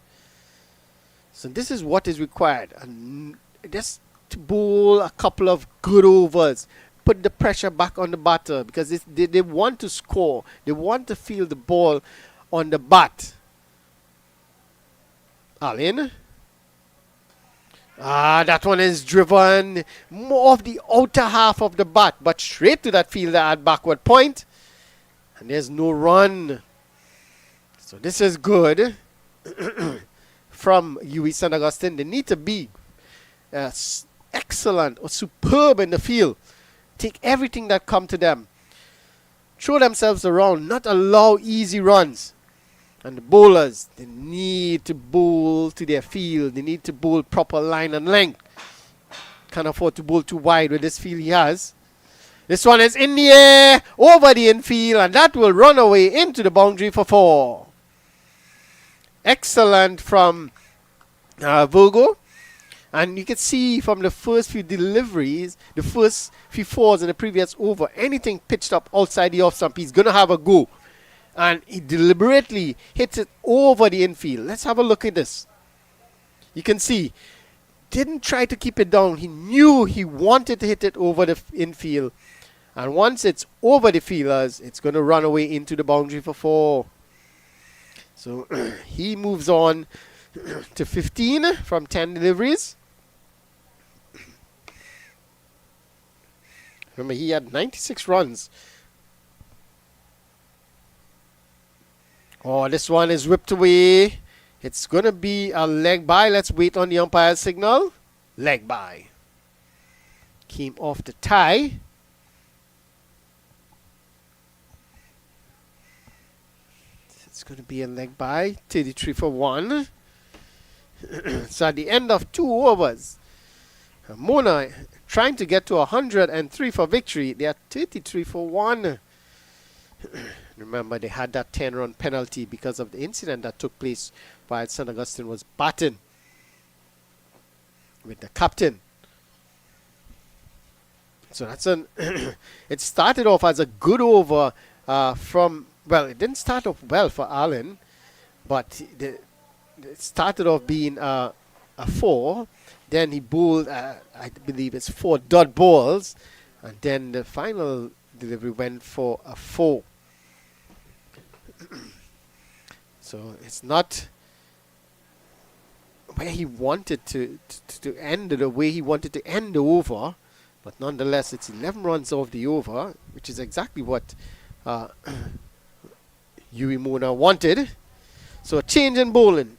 So this is what is required, and just to bowl a couple of good overs, put the pressure back on the batter, because they want to score. They want to feel the ball on the bat. Allen, That one is driven more of the outer half of the bat, but straight to that fielder at backward point. And there's no run. So this is good from UWI St. Augustine. They need to be excellent or superb in the field. Take everything that come to them. Throw themselves around, not allow easy runs. And the bowlers, they need to bowl to their field. They need to bowl proper line and length. Can't afford to bowl too wide with this field he has. This one is in the air, over the infield, and that will run away into the boundary for 4. Excellent from Virgo. And you can see from the first few deliveries, the first few 4s in the previous over, anything pitched up outside the off stump, he's going to have a go. And he deliberately hits it over the infield. Let's have a look at this. You can see, didn't try to keep it down. He knew he wanted to hit it over the infield. And once it's over the fielders, it's going to run away into the boundary for 4. So he moves on to 15 from 10 deliveries. Remember, he had 96 runs. Oh, this one is whipped away. It's going to be a leg by. Let's wait on the umpire's signal. Leg by. Came off the tie. It's going to be a leg by. 33 for 1. So at the end of 2 overs, Mona trying to get to 103 for victory. They are 33 for 1. Remember, they had that 10-run penalty because of the incident that took place while St. Augustine was batting with the captain. So that's an it started off as a good over from, well, it didn't start off well for Allen, but it started off being a 4. Then he bowled, I believe it's 4 dot balls, and then the final delivery went for a 4. So it's not where he wanted to end the way he wanted to end the over, but nonetheless it's 11 runs off the over, which is exactly what Yui Mona wanted. So a change in bowling.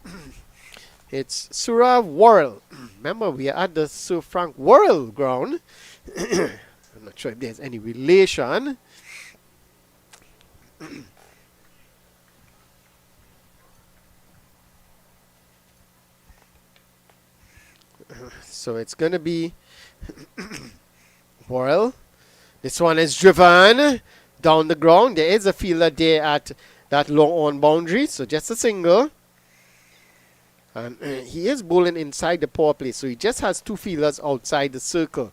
It's Surav Worrell. Remember, we are at the Sir Frank Worrell ground. I'm not sure if there's any relation. So it's going to be Worrell. This one is driven down the ground. There is a fielder there at that long on boundary, so just a single. And he is bowling inside the power play, so he just has 2 fielders outside the circle.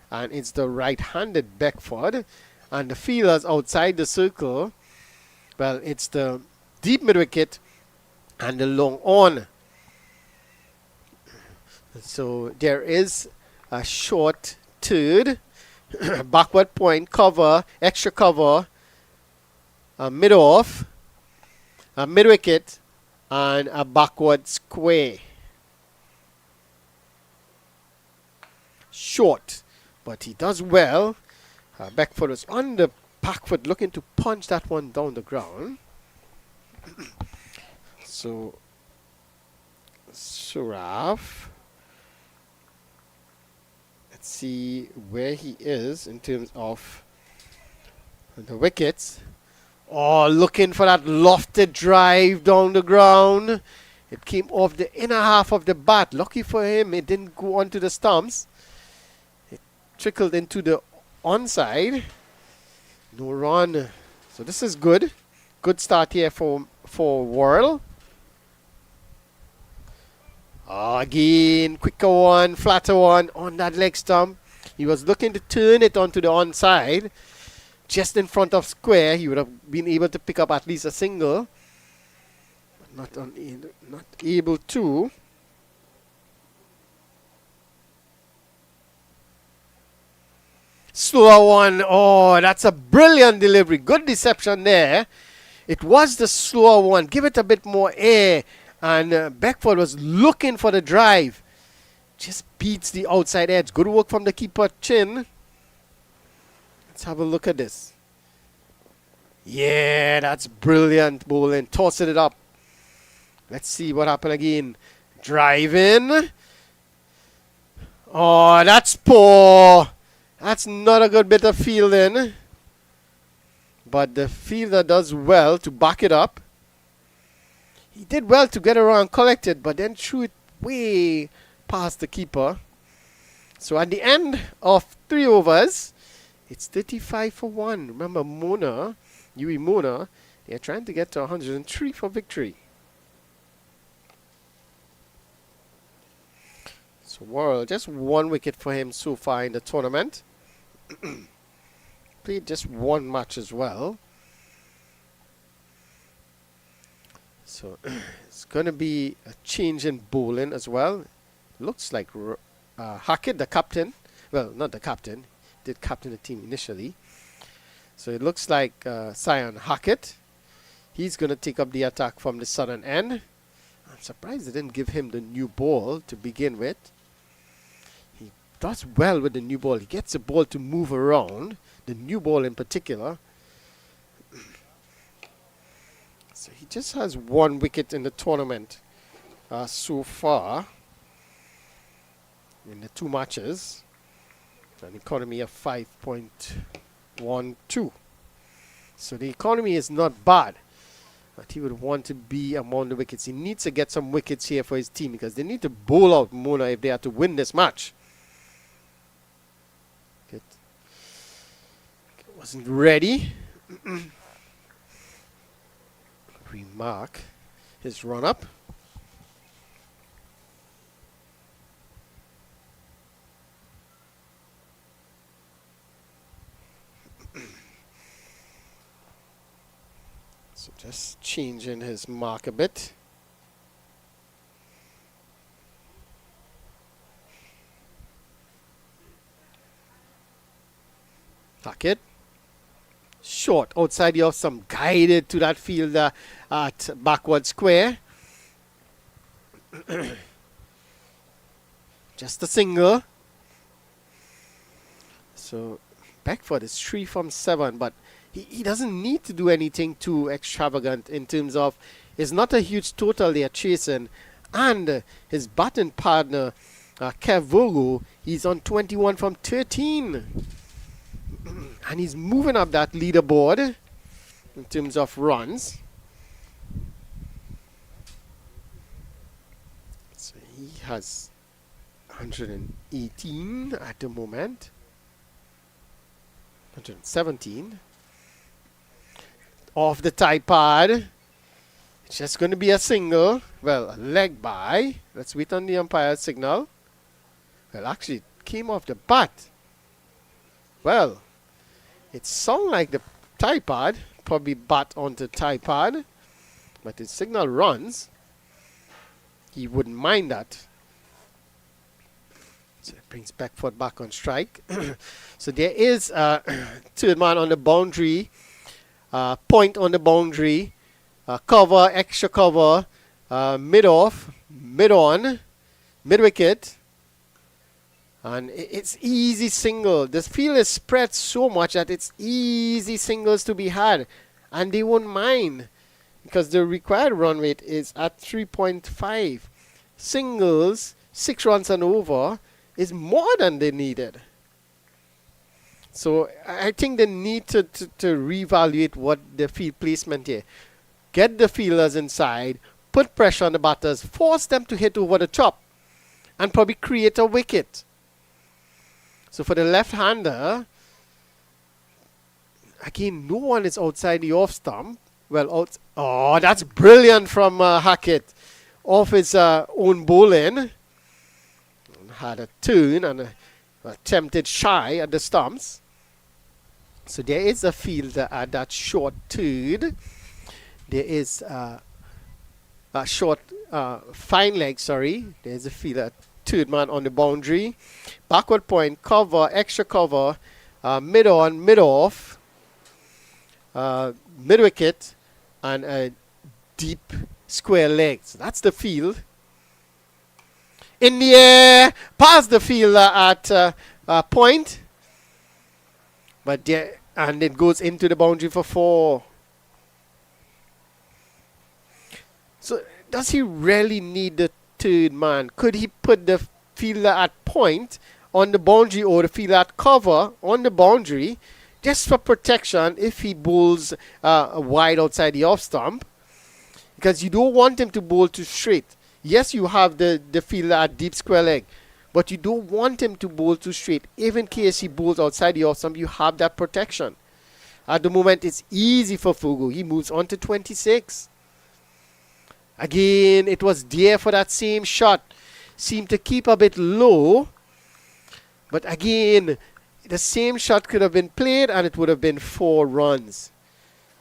And it's the right-handed Beckford. And the fielders outside the circle, well, it's the deep mid-wicket and the long on. So there is a short third, backward point, cover, extra cover, a mid-off, a mid-wicket, and a backward square. Short, but he does well. Beckford was on the back foot looking to punch that one down the ground. So Suraf, let's see where he is in terms of the wickets. Oh, looking for that lofted drive down the ground. It came off the inner half of the bat. Lucky for him, it didn't go onto the stumps. It trickled into the onside. No run. So this is good. Good start here for Worrell. Oh, again, quicker one, flatter one on that leg stump. He was looking to turn it onto the onside. Just in front of square, he would have been able to pick up at least a single. But not able to. Slower one. Oh, that's a brilliant delivery. Good deception there. It was the slower one. Give it a bit more air. And Beckford was looking for the drive. just beats the outside edge. Good work from the keeper, Chin. Let's have a look at this. Yeah, that's brilliant bowling. Tossing it up. Let's see what happened again. Drive in. Oh, that's poor. That's not a good bit of fielding. But the fielder does well to back it up. He did well to get around, collect it, but then threw it way past the keeper. So at the end of 3 overs, it's 35 for 1. Remember Mona, Yui Mona, they're trying to get to 103 for victory. So Worrell, just 1 wicket for him so far in the tournament. Played just 1 match as well. So it's going to be a change in bowling as well. Looks like Hackett, the captain. Well, not the captain. Did captain the team initially. So it looks like Sion Hackett. He's going to take up the attack from the southern end. I'm surprised they didn't give him the new ball to begin with. He does well with the new ball. He gets the ball to move around. The new ball in particular. So he just has 1 wicket in the tournament so far. In the 2 matches. An economy of 5.12. So the economy is not bad. But he would want to be among the wickets. He needs to get some wickets here for his team because they need to bowl out Mona if they are to win this match. Good. Wasn't ready. Remark his run up. So just changing his mark a bit. Hackett. Short outside the off, some guided to that fielder at backward square. Just a single. So Beckford is 3 from 7, but he doesn't need to do anything too extravagant in terms of it's not a huge total they are chasing. And his batting partner, Kev Vogo, he's on 21 from 13. And he's moving up that leaderboard in terms of runs. So he has 118 at the moment. 117. Off the tie pad. It's just going to be a single. Well, a leg by. Let's wait on the umpire's signal. Well, actually, it came off the bat. Well, it sounds like the tie pad. Probably bat onto tie pad. But the signal runs. He wouldn't mind that. So it brings Beckford back on strike. So there is a third man on the boundary. Point on the boundary, cover, extra cover, mid-off, mid-on, mid-wicket, and it's easy single. This field is spread so much that it's easy singles to be had, and they won't mind because the required run rate is at 3.5. Singles, 6 runs and over, is more than they needed. So I think they need to reevaluate what the field placement here. Get the fielders inside, put pressure on the batters, force them to hit over the top, and probably create a wicket. So for the left-hander, again, no one is outside the off stump. Well, oh, that's brilliant from Hackett. Off his own bowling. Had a turn and attempted shy at the stumps. So there is a fielder at that short third. There is a short fine leg, sorry. There's a fielder, third man on the boundary. Backward point, cover, extra cover, mid-on, mid-off, mid-wicket, and a deep square leg. So that's the field. In the air, past the fielder at point. But there, and it goes into the boundary for 4. So does he really need the third man? Could he put the fielder at point on the boundary or the fielder at cover on the boundary just for protection if he bowls wide outside the off stump? Because you don't want him to bowl too straight. Yes, you have the fielder at deep square leg, but you don't want him to bowl too straight. Even in case he bowls outside the off stump, you have that protection. At the moment, it's easy for Fugu. He moves on to 26. Again, it was there for that same shot. Seemed to keep a bit low. But again, the same shot could have been played and it would have been 4 runs.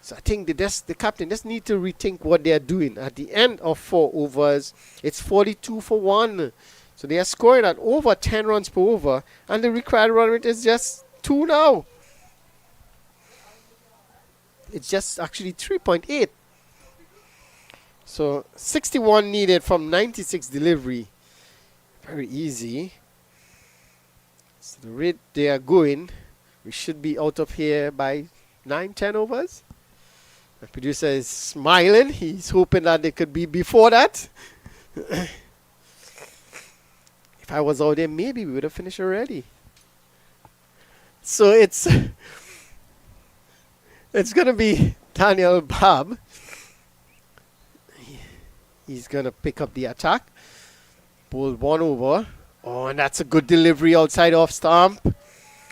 So I think the captain just need to rethink what they are doing. At the end of 4 overs, it's 42 for 1. So they are scoring at over 10 runs per over. And the required run rate is just 2 now. It's just actually 3.8. So 61 needed from 96 delivery. Very easy. So the rate they are going, we should be out of here by 9-10 overs. The producer is smiling. He's hoping that it could be before that. If I was out there, maybe we would have finished already. So it's going to be Daniel Bab. He's going to pick up the attack. Pull 1 over. Oh, and that's a good delivery outside off stump.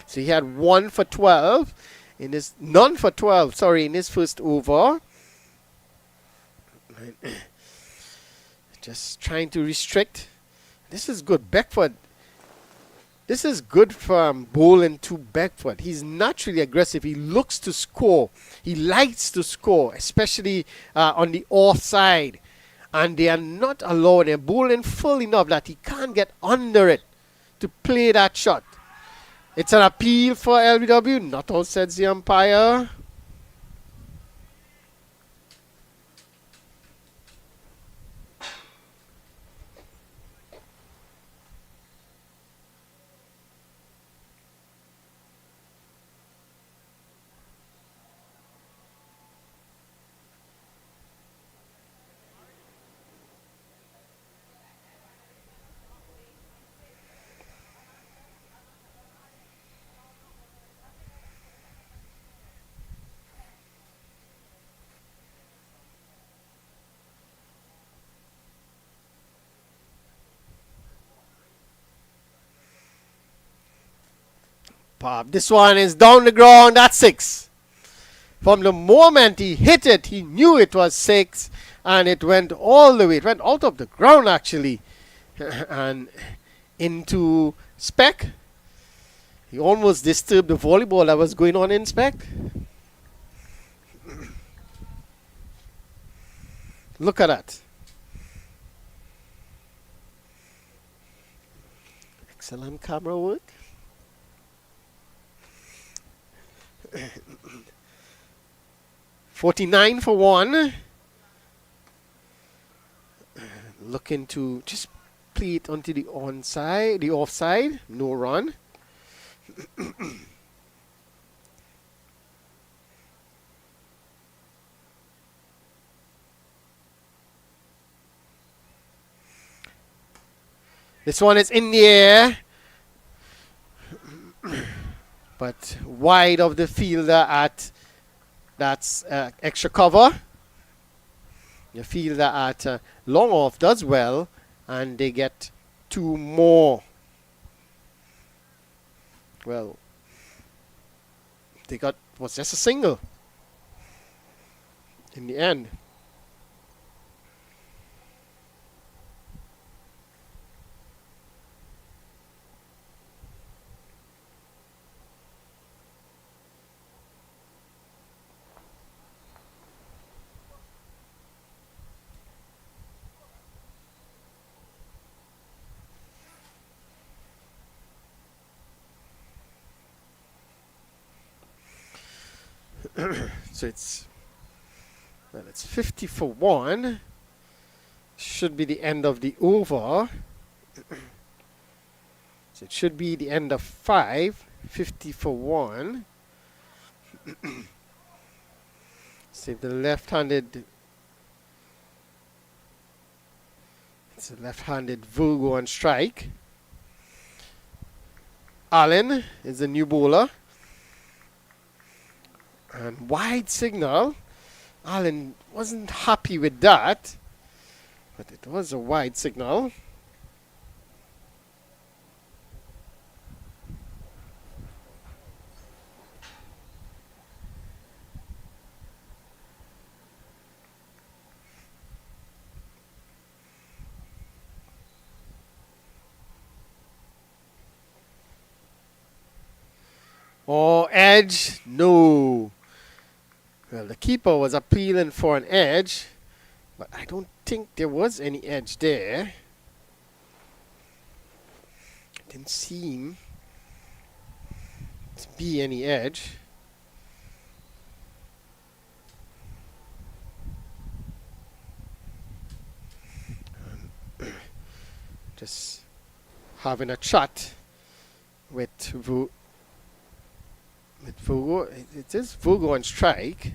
So he had 1 for 12. None for 12, sorry, in his first over. Just trying to restrict. This is good. Beckford. This is good from bowling to Beckford. He's naturally aggressive. He looks to score. He likes to score, especially on the offside. And they are not allowed. They're bowling full enough that he can't get under it to play that shot. It's an appeal for LBW. Not all, says the umpire. Pop. This one is down the ground. That's 6. From the moment he hit it, he knew it was 6. And it went all the way. It went out of the ground, actually. And into spec. He almost disturbed the volleyball that was going on in spec. Look at that. Excellent camera work. $49 for 1. Looking to just play it onto the onside, the offside. No run. This one is in the air. But wide of the fielder at that's extra cover. The fielder at long off does well, and they get 2 more. Well, they got was just a single in the end. So it's 50 for 1. Should be the end of the over. So it should be the end of 5. 50 for 1. Save the left-handed. It's a left-handed Virgo on strike. Allen is the new bowler. And wide signal. Allen wasn't happy with that, but it was a wide signal. Oh, edge? No. Well, the keeper was appealing for an edge, but I don't think there was any edge there. Didn't seem to be any edge. Just having a chat with Virgo. It is Virgo on strike.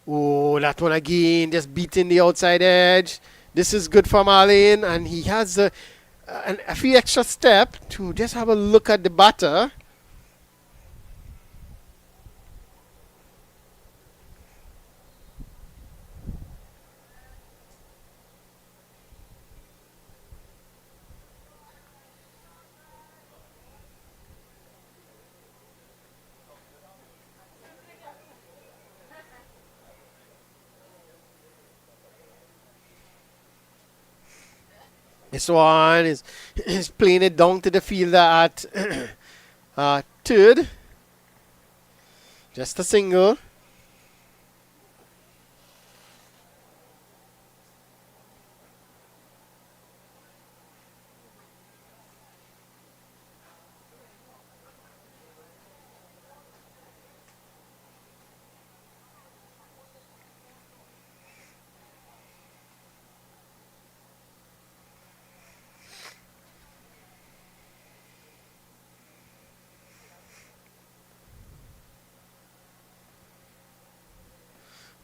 Oh, that one again, just beating the outside edge. This is good for Marlin, and he has a few extra step to just have a look at the batter. This one is playing it down to the fielder at third. Just a single.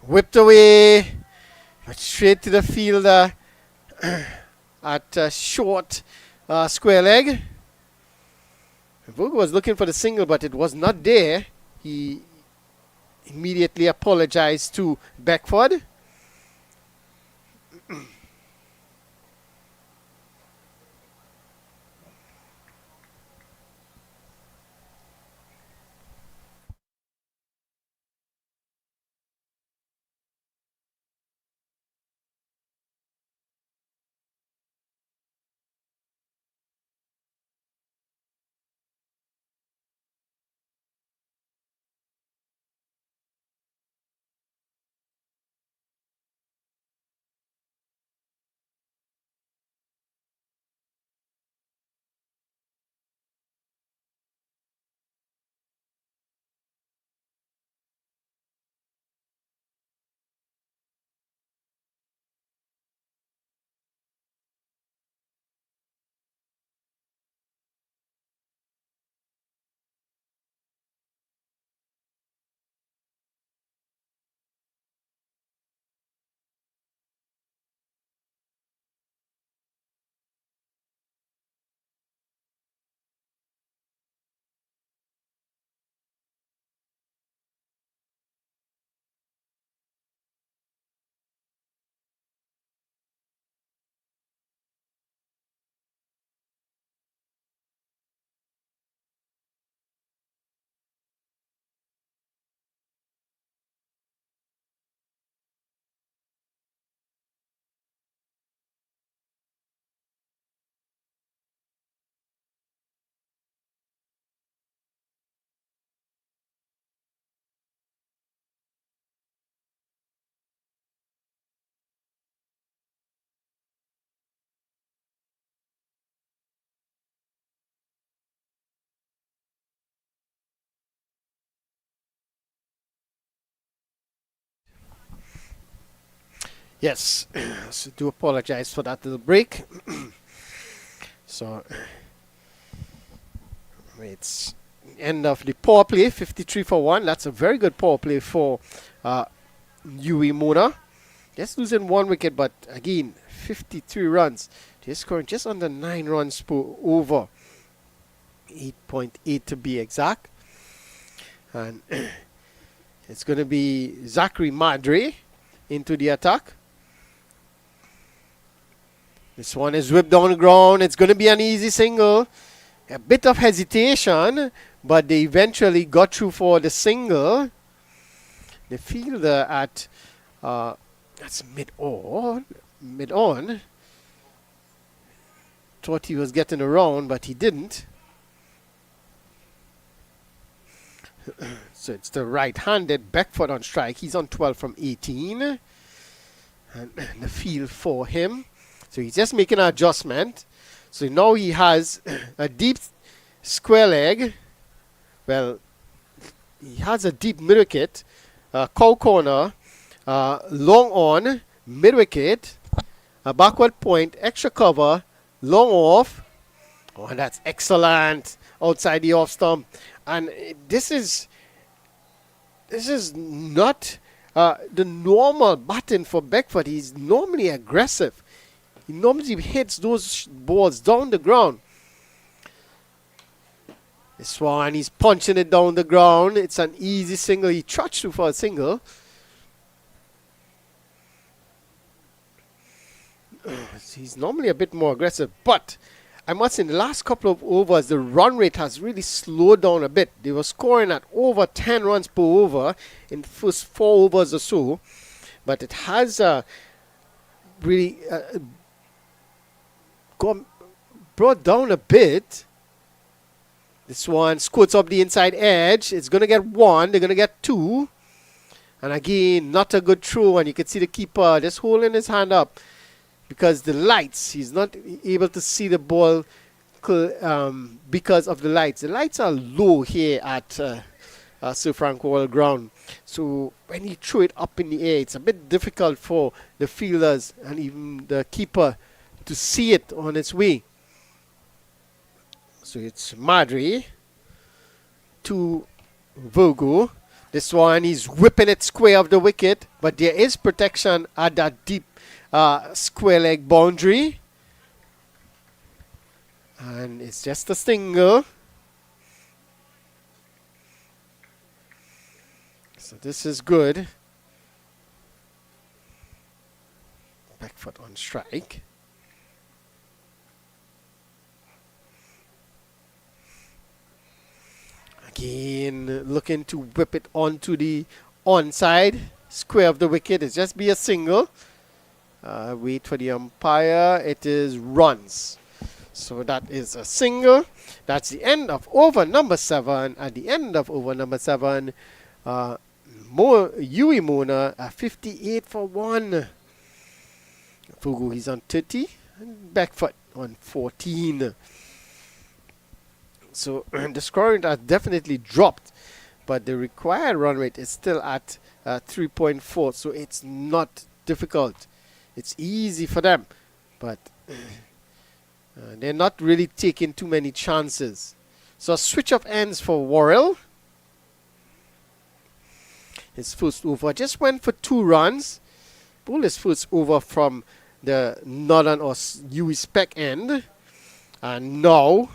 Whipped away. But straight to the fielder at short square leg. Virgo was looking for the single, but it was not there. He immediately apologized to Beckford. Yes, so do apologize for that little break. So it's end of the power play, 53 for 1. That's a very good power play for uh, Yui Mona. Just losing 1 wicket, but again, 53 runs. They're scoring just under 9 runs per over. 8.8 to be exact. And it's going to be Zachary Madre into the attack. This one is whipped down the ground. It's going to be an easy single. A bit of hesitation, but they eventually got through for the single. The fielder at that's mid-on. Thought he was getting around, but he didn't. So it's the right-handed Beckford on strike. He's on 12 from 18. And the field for him. So he's just making an adjustment. So now he has a deep square leg. Well, he has a deep mid-wicket, cow corner, long on, mid-wicket, a backward point, extra cover, long off. Oh, that's excellent. Outside the off stump. And this is not the normal batting for Beckford. He's normally aggressive. He normally hits those balls down the ground. This one, he's punching it down the ground. It's an easy single. He trudged through for a single. He's normally a bit more aggressive, but I must say in the last couple of overs, the run rate has really slowed down a bit. They were scoring at over 10 runs per over in the first 4 overs or so, but it has really brought down a bit. This one squirts up the inside edge. It's going to get 1. They're going to get 2. And again, not a good throw. And you can see the keeper just holding his hand up because the lights, he's not able to see the ball because of the lights. The lights are low here at Sir Frank Wall Ground. So when you throw it up in the air, it's a bit difficult for the fielders and even the keeper to see it on its way. So it's Madri to Virgo. This one, he's whipping it square of the wicket, but there is protection at that deep square leg boundary. And it's just a single. So this is good. Backfoot on strike. Again, looking to whip it onto the onside square of the wicket. It's just be a single. Wait for the umpire. It is runs. So that is a single. That's the end of over number 7. At the end of over number 7, Yui Mona 58 for 1. Fugu, he's on 30. And Backfoot on 14. So the scoring has definitely dropped, but the required run rate is still at 3.4. So it's not difficult. It's easy for them, but they're not really taking too many chances. So a switch of ends for Worrell. His first over just went for 2 runs. Ball his first over from the northern or Yui spec end. And now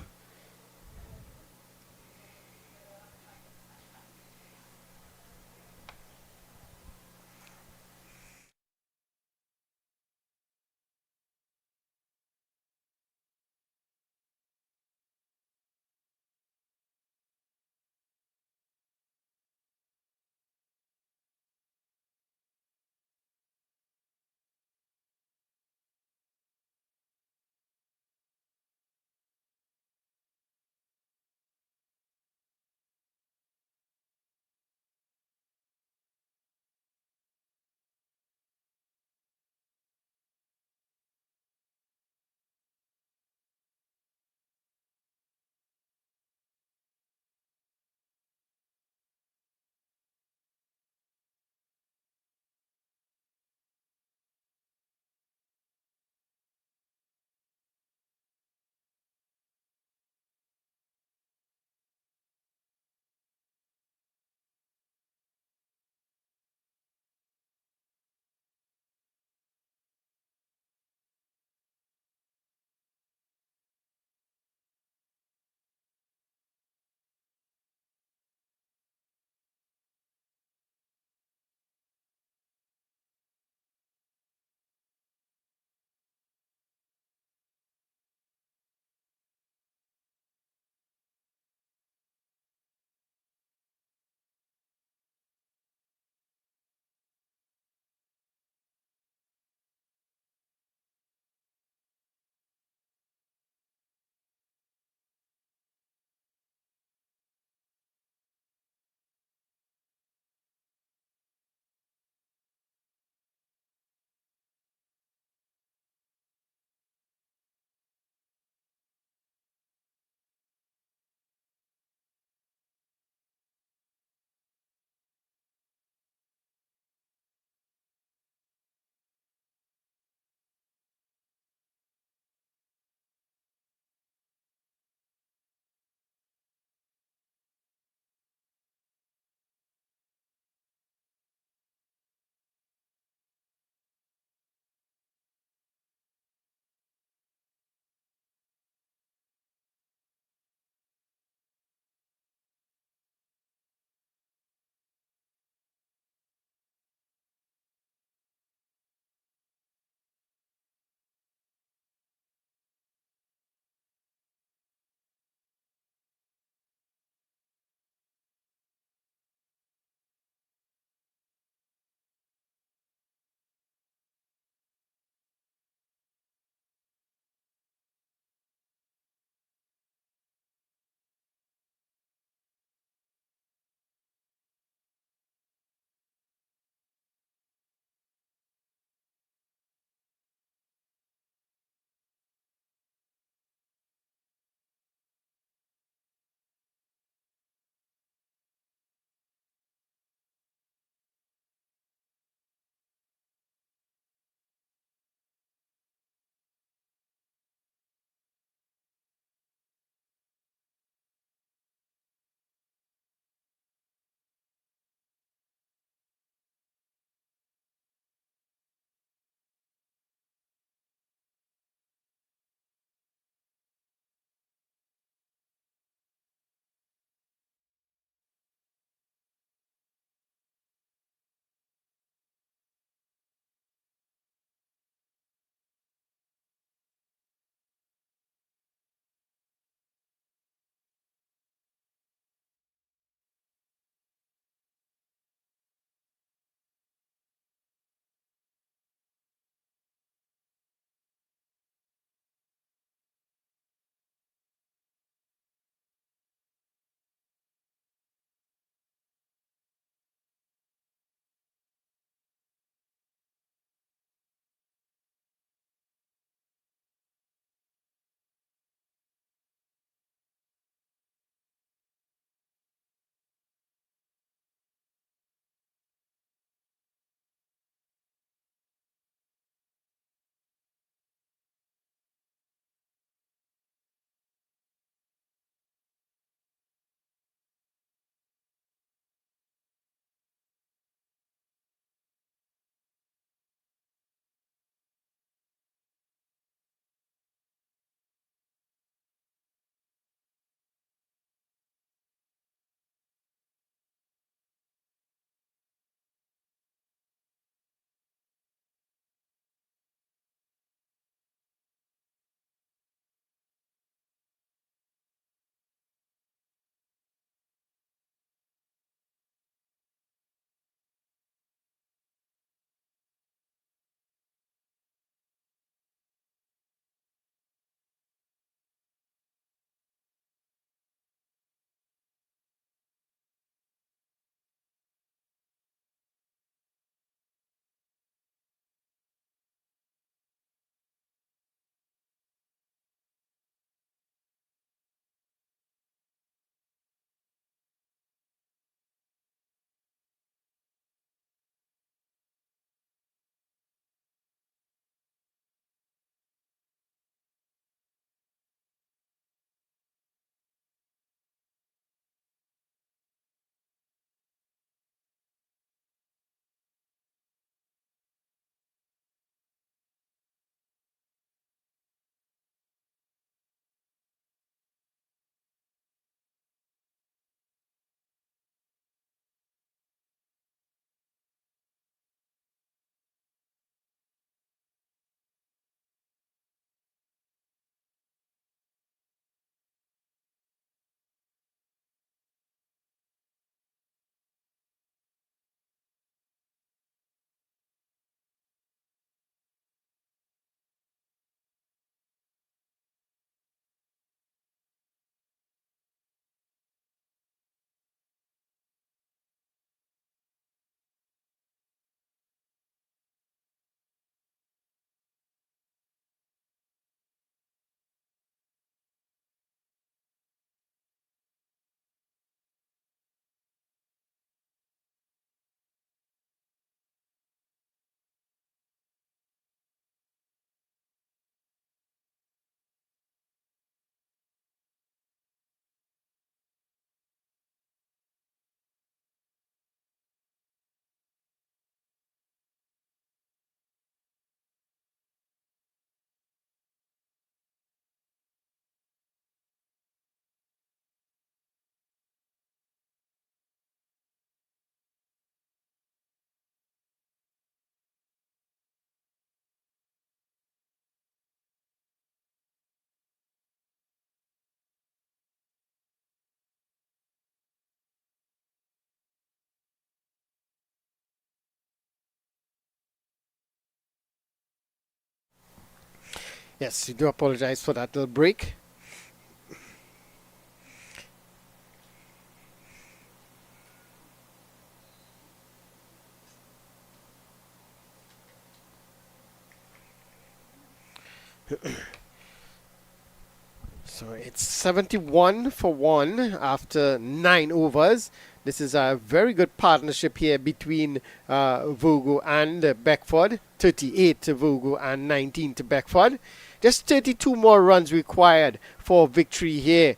Yes, we do apologize for that little break. So it's 71 for 1 after 9 overs. This is a very good partnership here between Vogo and Beckford. 38 to Vogo and 19 to Beckford. Just 32 more runs required for victory here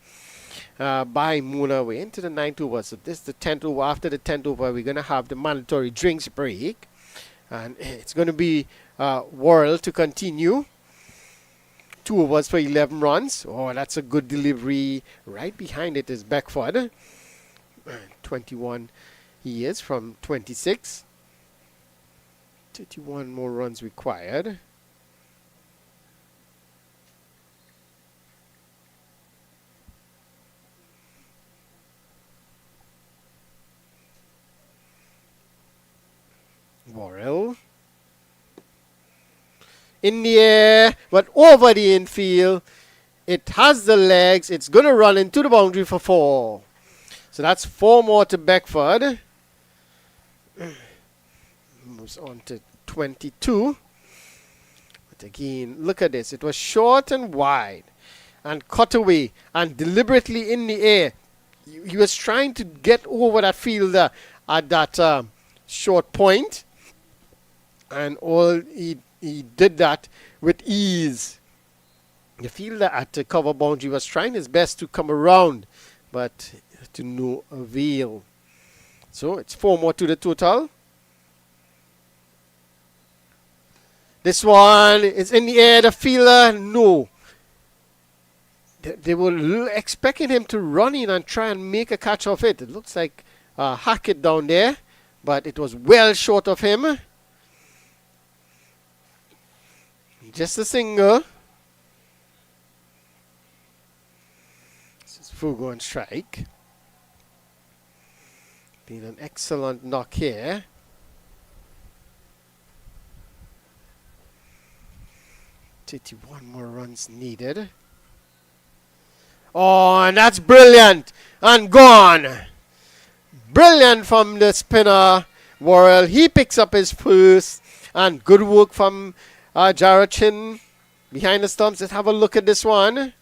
by Muna. We're into the 9th over. So this is the 10th over. After the 10th over, we're going to have the mandatory drinks break. And it's going to be Worrell to continue. 2 overs for 11 runs. Oh, that's a good delivery. Right behind it is Beckford. 21 he is from 26. 31 more runs required. Worrell. In the air, but over the infield. It has the legs. It's going to run into the boundary for 4. So that's 4 more to Beckford. Moves on to 22. But again, look at this. It was short and wide and cut away and deliberately in the air. He was trying to get over that fielder at that short point. And all he did that with ease. The fielder at the cover boundary was trying his best to come around, but to no avail. So it's 4 more to the total. This one is in the air. The fielder, no. They were expecting him to run in and try and make a catch of it. It looks like Hackett down there, but it was well short of him. Just a single. This is Fugo on strike. Been an excellent knock here. One more runs needed. Oh, and that's brilliant. And gone. Brilliant from the spinner, Worrell. He picks up his first. And good work from Jarachin behind the stumps. Let's have a look at this one.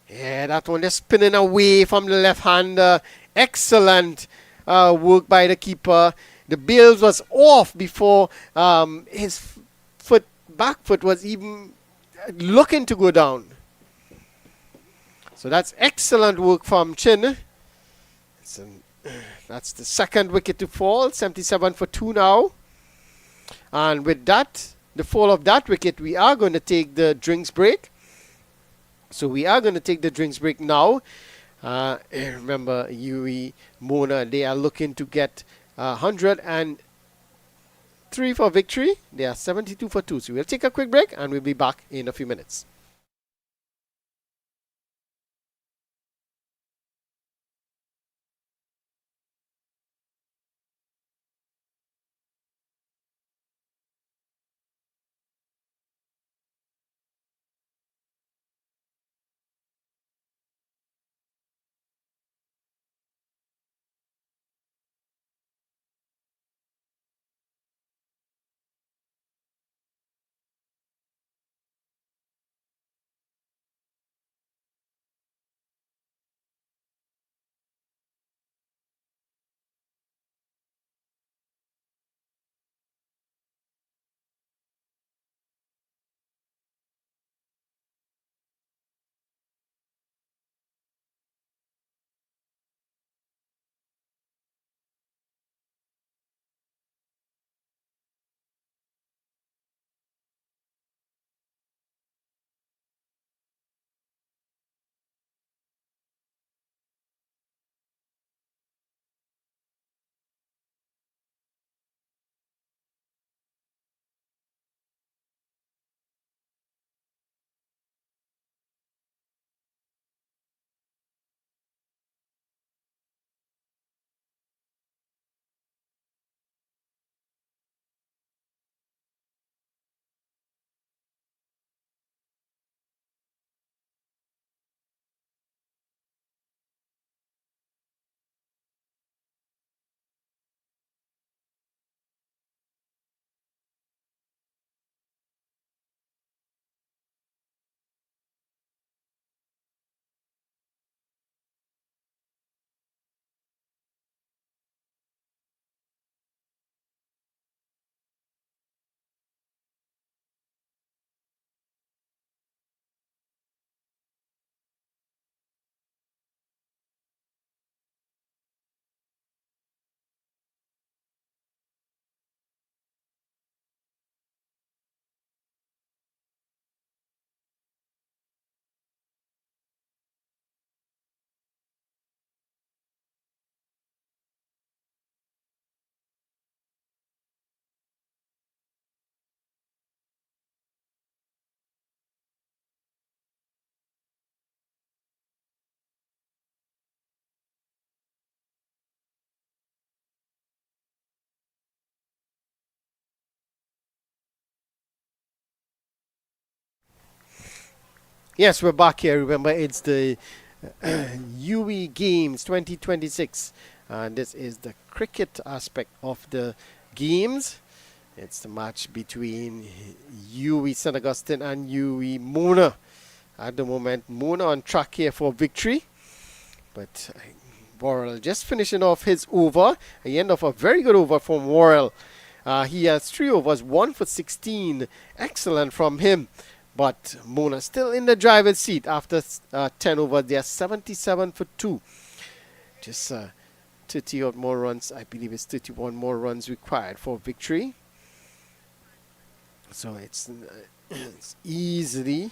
Yeah, that one just spinning away from the left hander. Excellent work by the keeper. The bails was off before his back foot was even looking to go down. So that's excellent work from Chin. That's the second wicket to fall. 77 for 2 now. And with that, the fall of that wicket, we are going to take the drinks break. So we are going to take the drinks break now. Remember, Yui, Mona, they are looking to get 103 for victory. They are 72 for 2. So we'll take a quick break and we'll be back in a few minutes. Yes, we're back here. Remember, it's the UE Games 2026, and this is the cricket aspect of the games. It's the match between UE St. Augustine and UE Mona. At the moment, Mona on track here for victory, but Worrell just finishing off his over. The end of a very good over from Worrell. He has 3 overs, 1 for 16. Excellent from him. But Mona still in the driver's seat after 10 overs. They are 77 for 2. Just 30 odd more runs. I believe it's 31 more runs required for victory. So it's easily,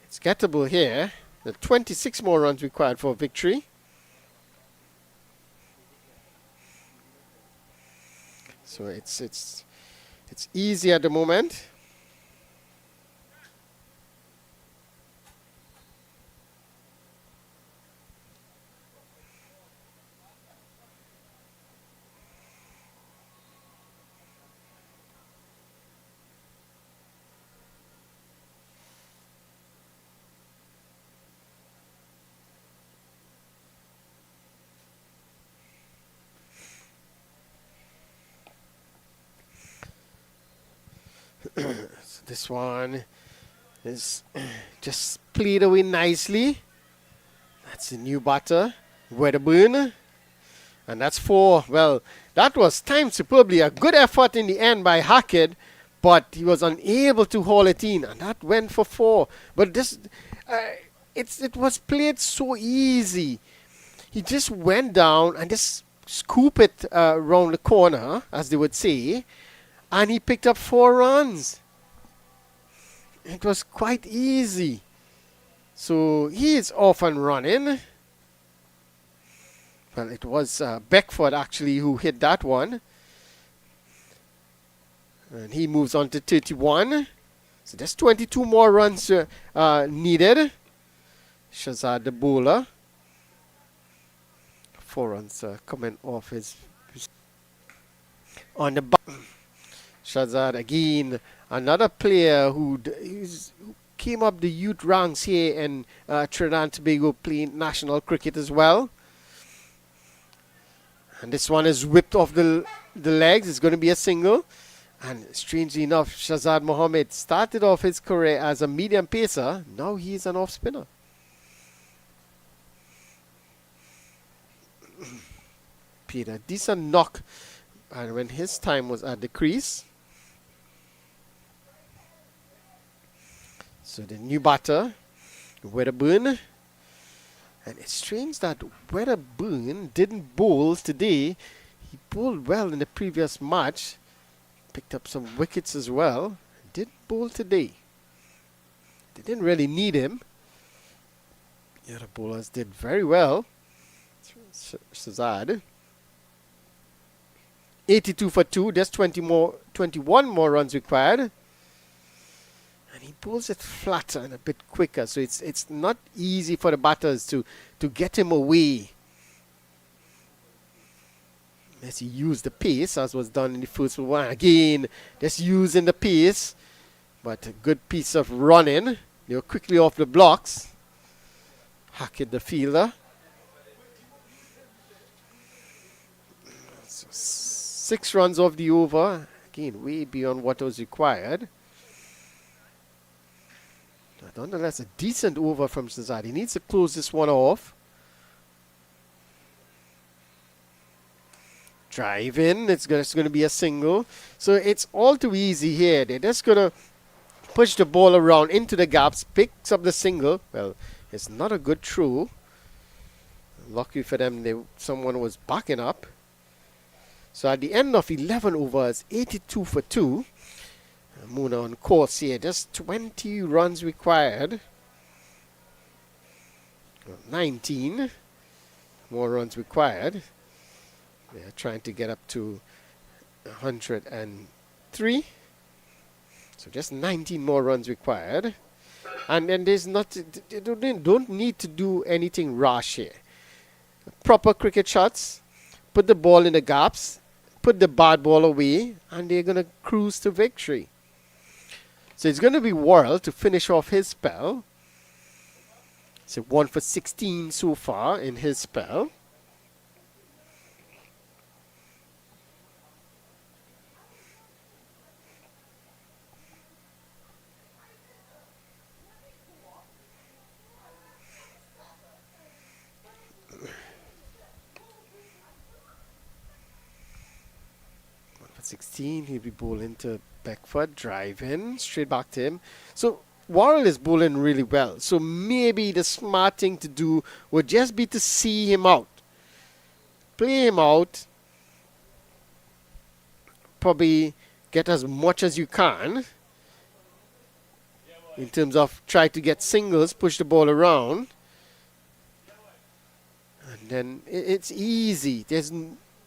it's gettable here. The 26 more runs required for victory. So it's easy at the moment. So this one is just played away nicely. That's the new batter, Wedderburn. And that's 4. Well, that was timed superbly. A good effort in the end by Hackett, but he was unable to haul it in, and that went for 4. But this, it was played so easy. He just went down and just scoop it around the corner, as they would say, and he picked up 4 runs. It was quite easy. So he is off and running. Well, it was Beckford actually who hit that one. And he moves on to 31. So there's 22 more runs needed. Shazad the bowler. 4 runs coming off his on the back. Shazad again, another player who came up the youth ranks here in Trinidad and Tobago, playing national cricket as well. And this one is whipped off the legs. It's going to be a single. And strangely enough, Shazad Mohammed started off his career as a medium pacer. Now he's an off spinner. Peter, decent knock. And when his time was at the crease. So the new batter, Wedderburn. And it's strange that Wedderburn didn't bowl today. He bowled well in the previous match. Picked up some wickets as well. Didn't bowl today. They didn't really need him. The other bowlers did very well. Shazad. 82 for 2. There's 21 more runs required. And he pulls it flatter and a bit quicker, so it's not easy for the batters to get him away. As he used the pace, as was done in the first one. Again, just using the pace, but a good piece of running. They were quickly off the blocks. Hackett the fielder. So 6 runs off the over. Again, way beyond what was required. But nonetheless, a decent over from Shazad. He needs to close this one off. Drive in. It's going to be a single. So it's all too easy here. They're just going to push the ball around into the gaps. Picks up the single. Well, it's not a good throw. Lucky for them, someone was backing up. So at the end of 11 overs, 82 for 2. Mona on course here. Just 20 runs required. 19 more runs required. They're trying to get up to 103. So just 19 more runs required. And then there's not, they don't need to do anything rash here. Proper cricket shots. Put the ball in the gaps. Put the bad ball away. And they're going to cruise to victory. So it's going to be Worrell to finish off his spell. So 1 for 16 so far in his spell. For 16, he'll be bowling to Beckford, drive in, straight back to him. So Worrell is bowling really well. So maybe the smart thing to do would just be to see him out. Play him out. Probably get as much as you can. In terms of try to get singles, push the ball around. And then it's easy. There's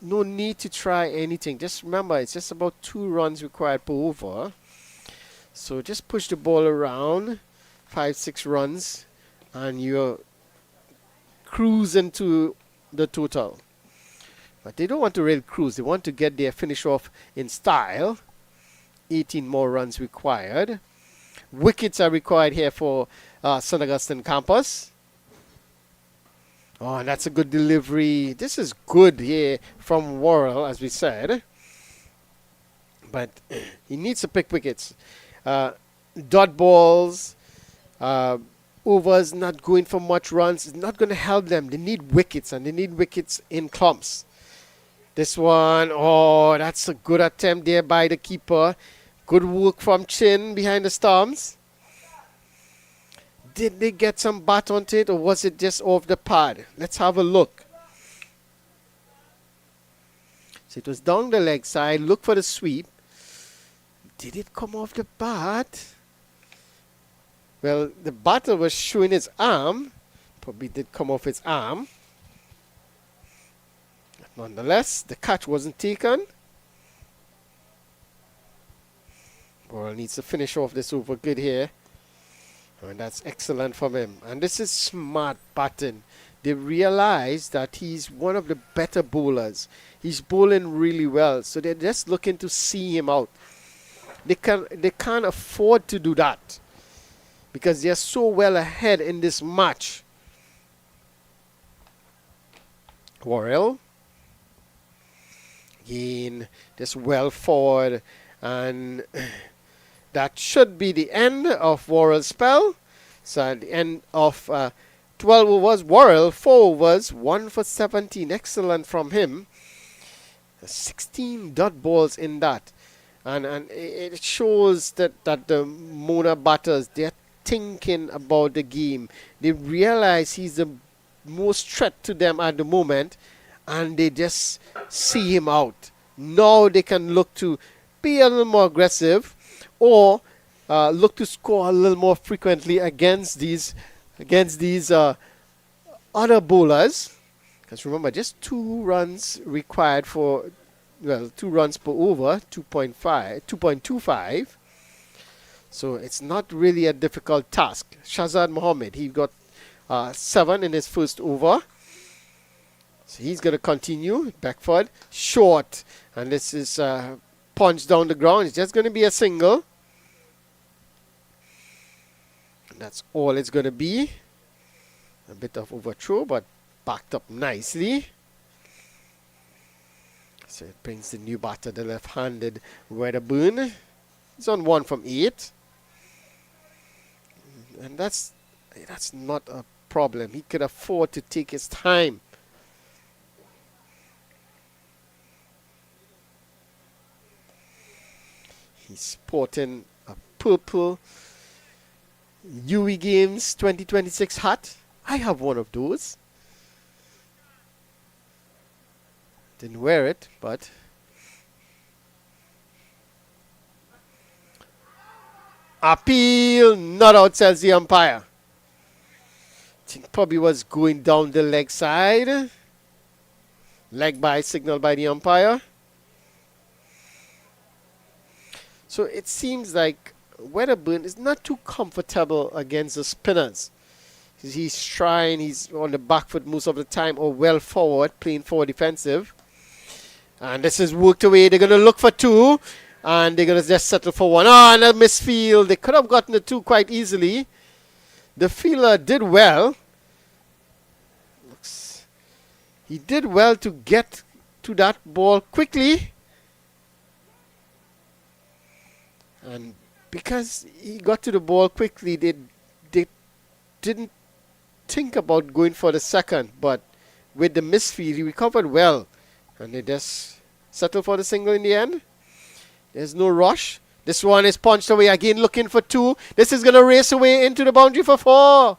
no need to try anything. Just remember, it's just about 2 runs required per over. So just push the ball around, 5-6 runs, and you're cruising to the total. But they don't want to really cruise. They want to get their finish off in style. 18 more runs required. Wickets are required here for St. Augustine campus. Oh, and that's a good delivery. This is good here from Worrell, as we said. But he needs to pick wickets. Dot balls, overs not going for much runs. It's not going to help them. They need wickets, and they need wickets in clumps. This one, oh, that's a good attempt there by the keeper. Good work from Chin behind the stumps. Did they get some bat onto it, or was it just off the pad? Let's have a look. So it was down the leg side. Look for the sweep. Did it come off the bat? Well, the batter was showing his arm. Probably did come off his arm. Nonetheless, the catch wasn't taken. Worrell needs to finish off this over good here. And that's excellent from him. And this is smart batting. They realize that he's one of the better bowlers. He's bowling really well. So they're just looking to see him out. They can't afford to do that, because they're so well ahead in this match. Worrell. Again, just well forward. And that should be the end of Worrell's spell. So at the end of 12 overs, Worrell, 4 overs, 1 for 17. Excellent from him. 16 dot balls in that. And it shows that the Mona batters, they're thinking about the game. They realize he's the most threat to them at the moment, and they just see him out. Now they can look to be a little more aggressive, or look to score a little more frequently against these other bowlers. Because remember, just 2 runs required for, well, 2 runs per over, 2.25. So it's not really a difficult task. Shazad Mohammed, he got 7 in his first over. So he's going to continue. Beckford, short. And this is punched down the ground. It's just going to be a single. And that's all it's going to be. A bit of overthrow, but backed up nicely. So it brings the new batter, the left-handed Wedderburn. He's on 1 from 8. And that's not a problem. He could afford to take his time. He's sporting a purple UE Games 2026 hat. I have one of those. Didn't wear it, but appeal, not out, says the umpire. I think probably was going down the leg side. Leg by signal by the umpire. So it seems like Wedderburn is not too comfortable against the spinners. He's trying, he's on the back foot most of the time, or well forward, playing forward defensive. And this is worked away. They're going to look for 2. And they're going to just settle for 1. Oh, and a misfield. They could have gotten the 2 quite easily. The fielder did well. he did well to get to that ball quickly. And because he got to the ball quickly, they didn't think about going for the second. But with the misfield, he recovered well. And they just settled for the single in the end. There's no rush. This one is punched away again, looking for 2. This is going to race away into the boundary for 4.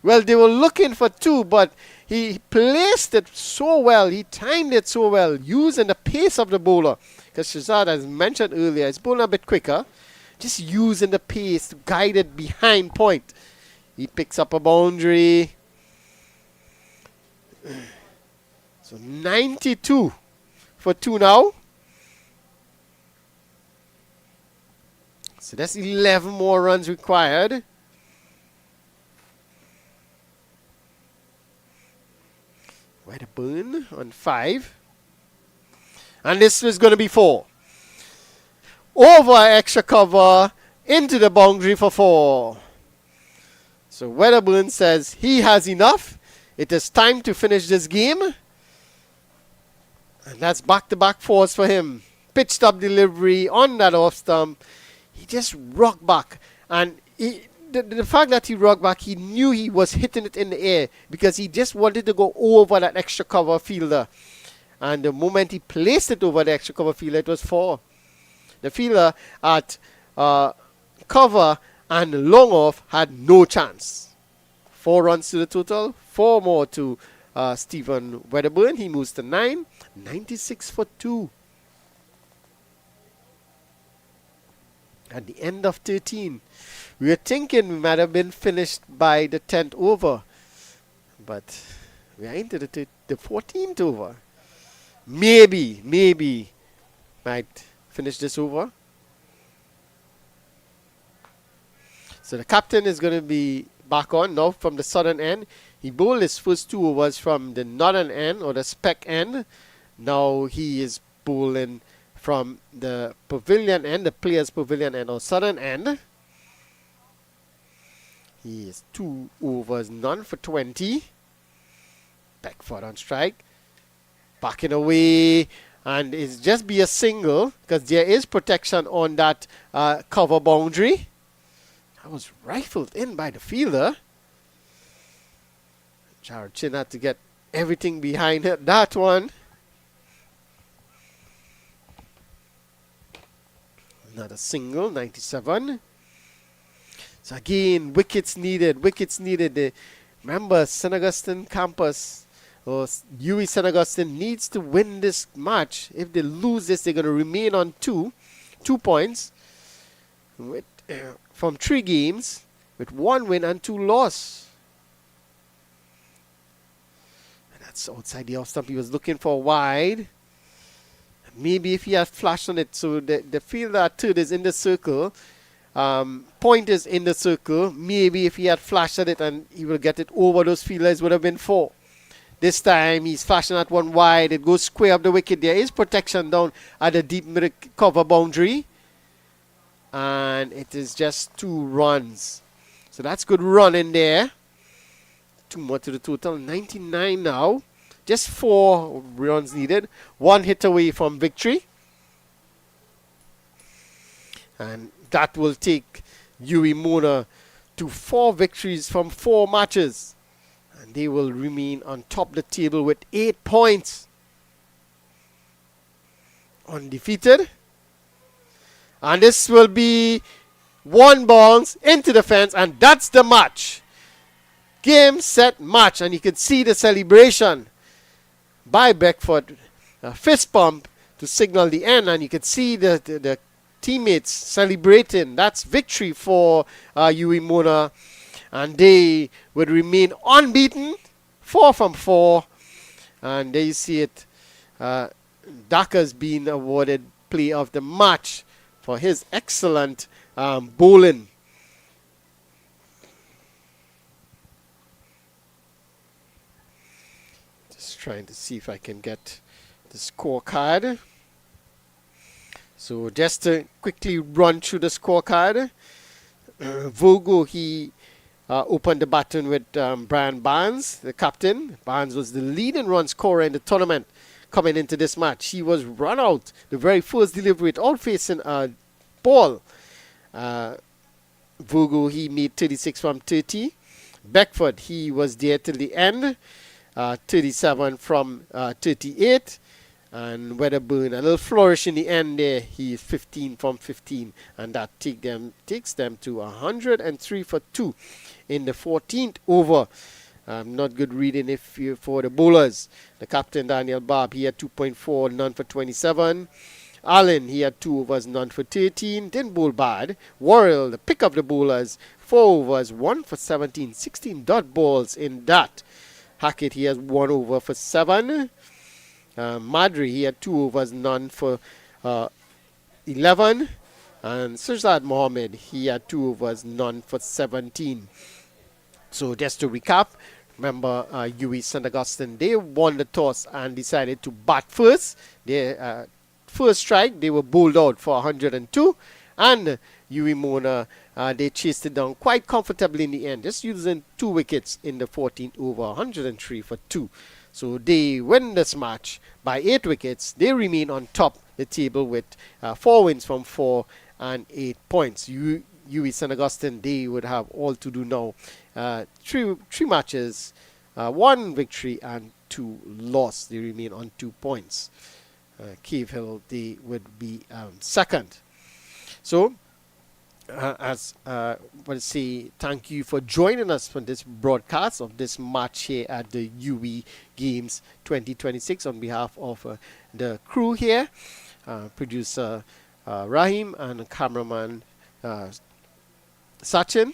Well, they were looking for 2, but he placed it so well. He timed it so well, using the pace of the bowler. Because Shazad, as mentioned earlier, is bowling a bit quicker. Just using the pace to guide it behind point. He picks up a boundary. So 92 for 2 now. So that's 11 more runs required. Wedderburn on 5. And this is going to be 4. Over extra cover into the boundary for 4. So Wedderburn says he has enough. It is time to finish this game. And that's back-to-back 4s for him. Pitched up delivery on that off stump. He just rocked back. And the fact that he rocked back, he knew he was hitting it in the air because he just wanted to go over that extra cover fielder. And the moment he placed it over the extra cover fielder, it was 4. The fielder at cover and long off had no chance. 4 runs to the total, 4 more to Stephen Wedderburn. He moves to 9, 96 for 2. At the end of 13, we were thinking we might have been finished by the 10th over, but we are into the 14th over. Maybe might finish this over. So the captain is going to be back on now from the southern end. He bowled his first 2 overs from the northern end or the spec end. Now he is bowling from the pavilion end, the players' pavilion end or southern end. He is 2 overs, none for 20. Beckford on strike. Backing away. And it's just be a single because there is protection on that cover boundary. That was rifled in by the fielder. Jared Chin had to get everything behind it. That one. Another single, 97. So again, wickets needed. Remember, St. Augustine campus, or UWI St. Augustine needs to win this match. If they lose this, they're going to remain on 2 points with, from 3 games with 1 win and 2 loss. And that's outside the off stump. He was looking for a wide. Maybe if he had flashed on it, so the fielder at third is in the circle, point is in the circle. Maybe if he had flashed at it and he will get it over those fielders, would have been 4. This time he's flashing at 1 wide. It goes square up the wicket. There is protection down at the deep middle cover boundary, and it is just 2 runs. So that's good run in there. 2 more to the total. 99 now. Just 4 runs needed. 1 hit away from victory. And that will take UWI Mona to 4 victories from 4 matches. And they will remain on top of the table with 8 points. Undefeated. And this will be 1 bounce into the fence. And that's the match. Game, set, match. And you can see the celebration by Beckford, a fist pump to signal the end, and you can see the teammates celebrating. That's victory for UWI Mona, and they would remain unbeaten, 4 from 4, and there you see it. Daka's been awarded player of the match for his excellent bowling. Trying to see if I can get the scorecard. So just to quickly run through the scorecard. Vogo, he opened the baton with Brian Barnes, the captain. Barnes was the leading run scorer in the tournament coming into this match. He was run out the very first delivery, it all facing a ball. Vugu, he made 36 from 30. Beckford, he was there till the end, 37 from 38. And Wedderburn, a little flourish in the end there. He is 15 from 15, and that takes them to 103 for 2 in the 14th over. Not good reading for the bowlers. The captain, Daniel Barb, he had 2.4, none for 27. Allen, he had 2 overs, none for 13. Didn't bowl bad. Worrell, the pick of the bowlers, 4 overs, 1 for 17. 16 dot balls in that. Hackett, he has 1 over for 7. Madri, he had 2 overs, none for 11. And Sirzad Mohammed, he had 2 overs, none for 17. So just to recap, remember UWE St. Augustine, they won the toss and decided to bat first. Their first strike, they were bowled out for 102. And UWE Mona, they chased it down quite comfortably in the end, just using 2 wickets in the 14th over, 103 for 2. So they win this match by 8 wickets. They remain on top the table with 4 wins from 4 and 8 points. UWE St. Augustine, they would have all to do now. 3 matches, 1 victory and 2 loss. They remain on 2 points. Cave Hill, they would be second. So, say thank you for joining us for this broadcast of this match here at the UWE Games 2026 on behalf of the crew here, producer Rahim and cameraman Sachin.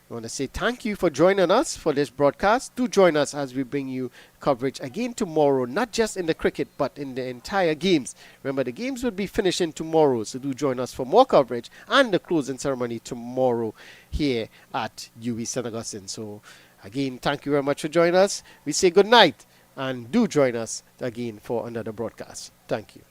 I want to say thank you for joining us for this broadcast. Do join us as we bring you coverage again tomorrow, not just in the cricket, but in the entire games. Remember, the games will be finishing tomorrow, so do join us for more coverage and the closing ceremony tomorrow here at UWE St. Augustine. So, again, thank you very much for joining us. We say good night, and do join us again for another broadcast. Thank you.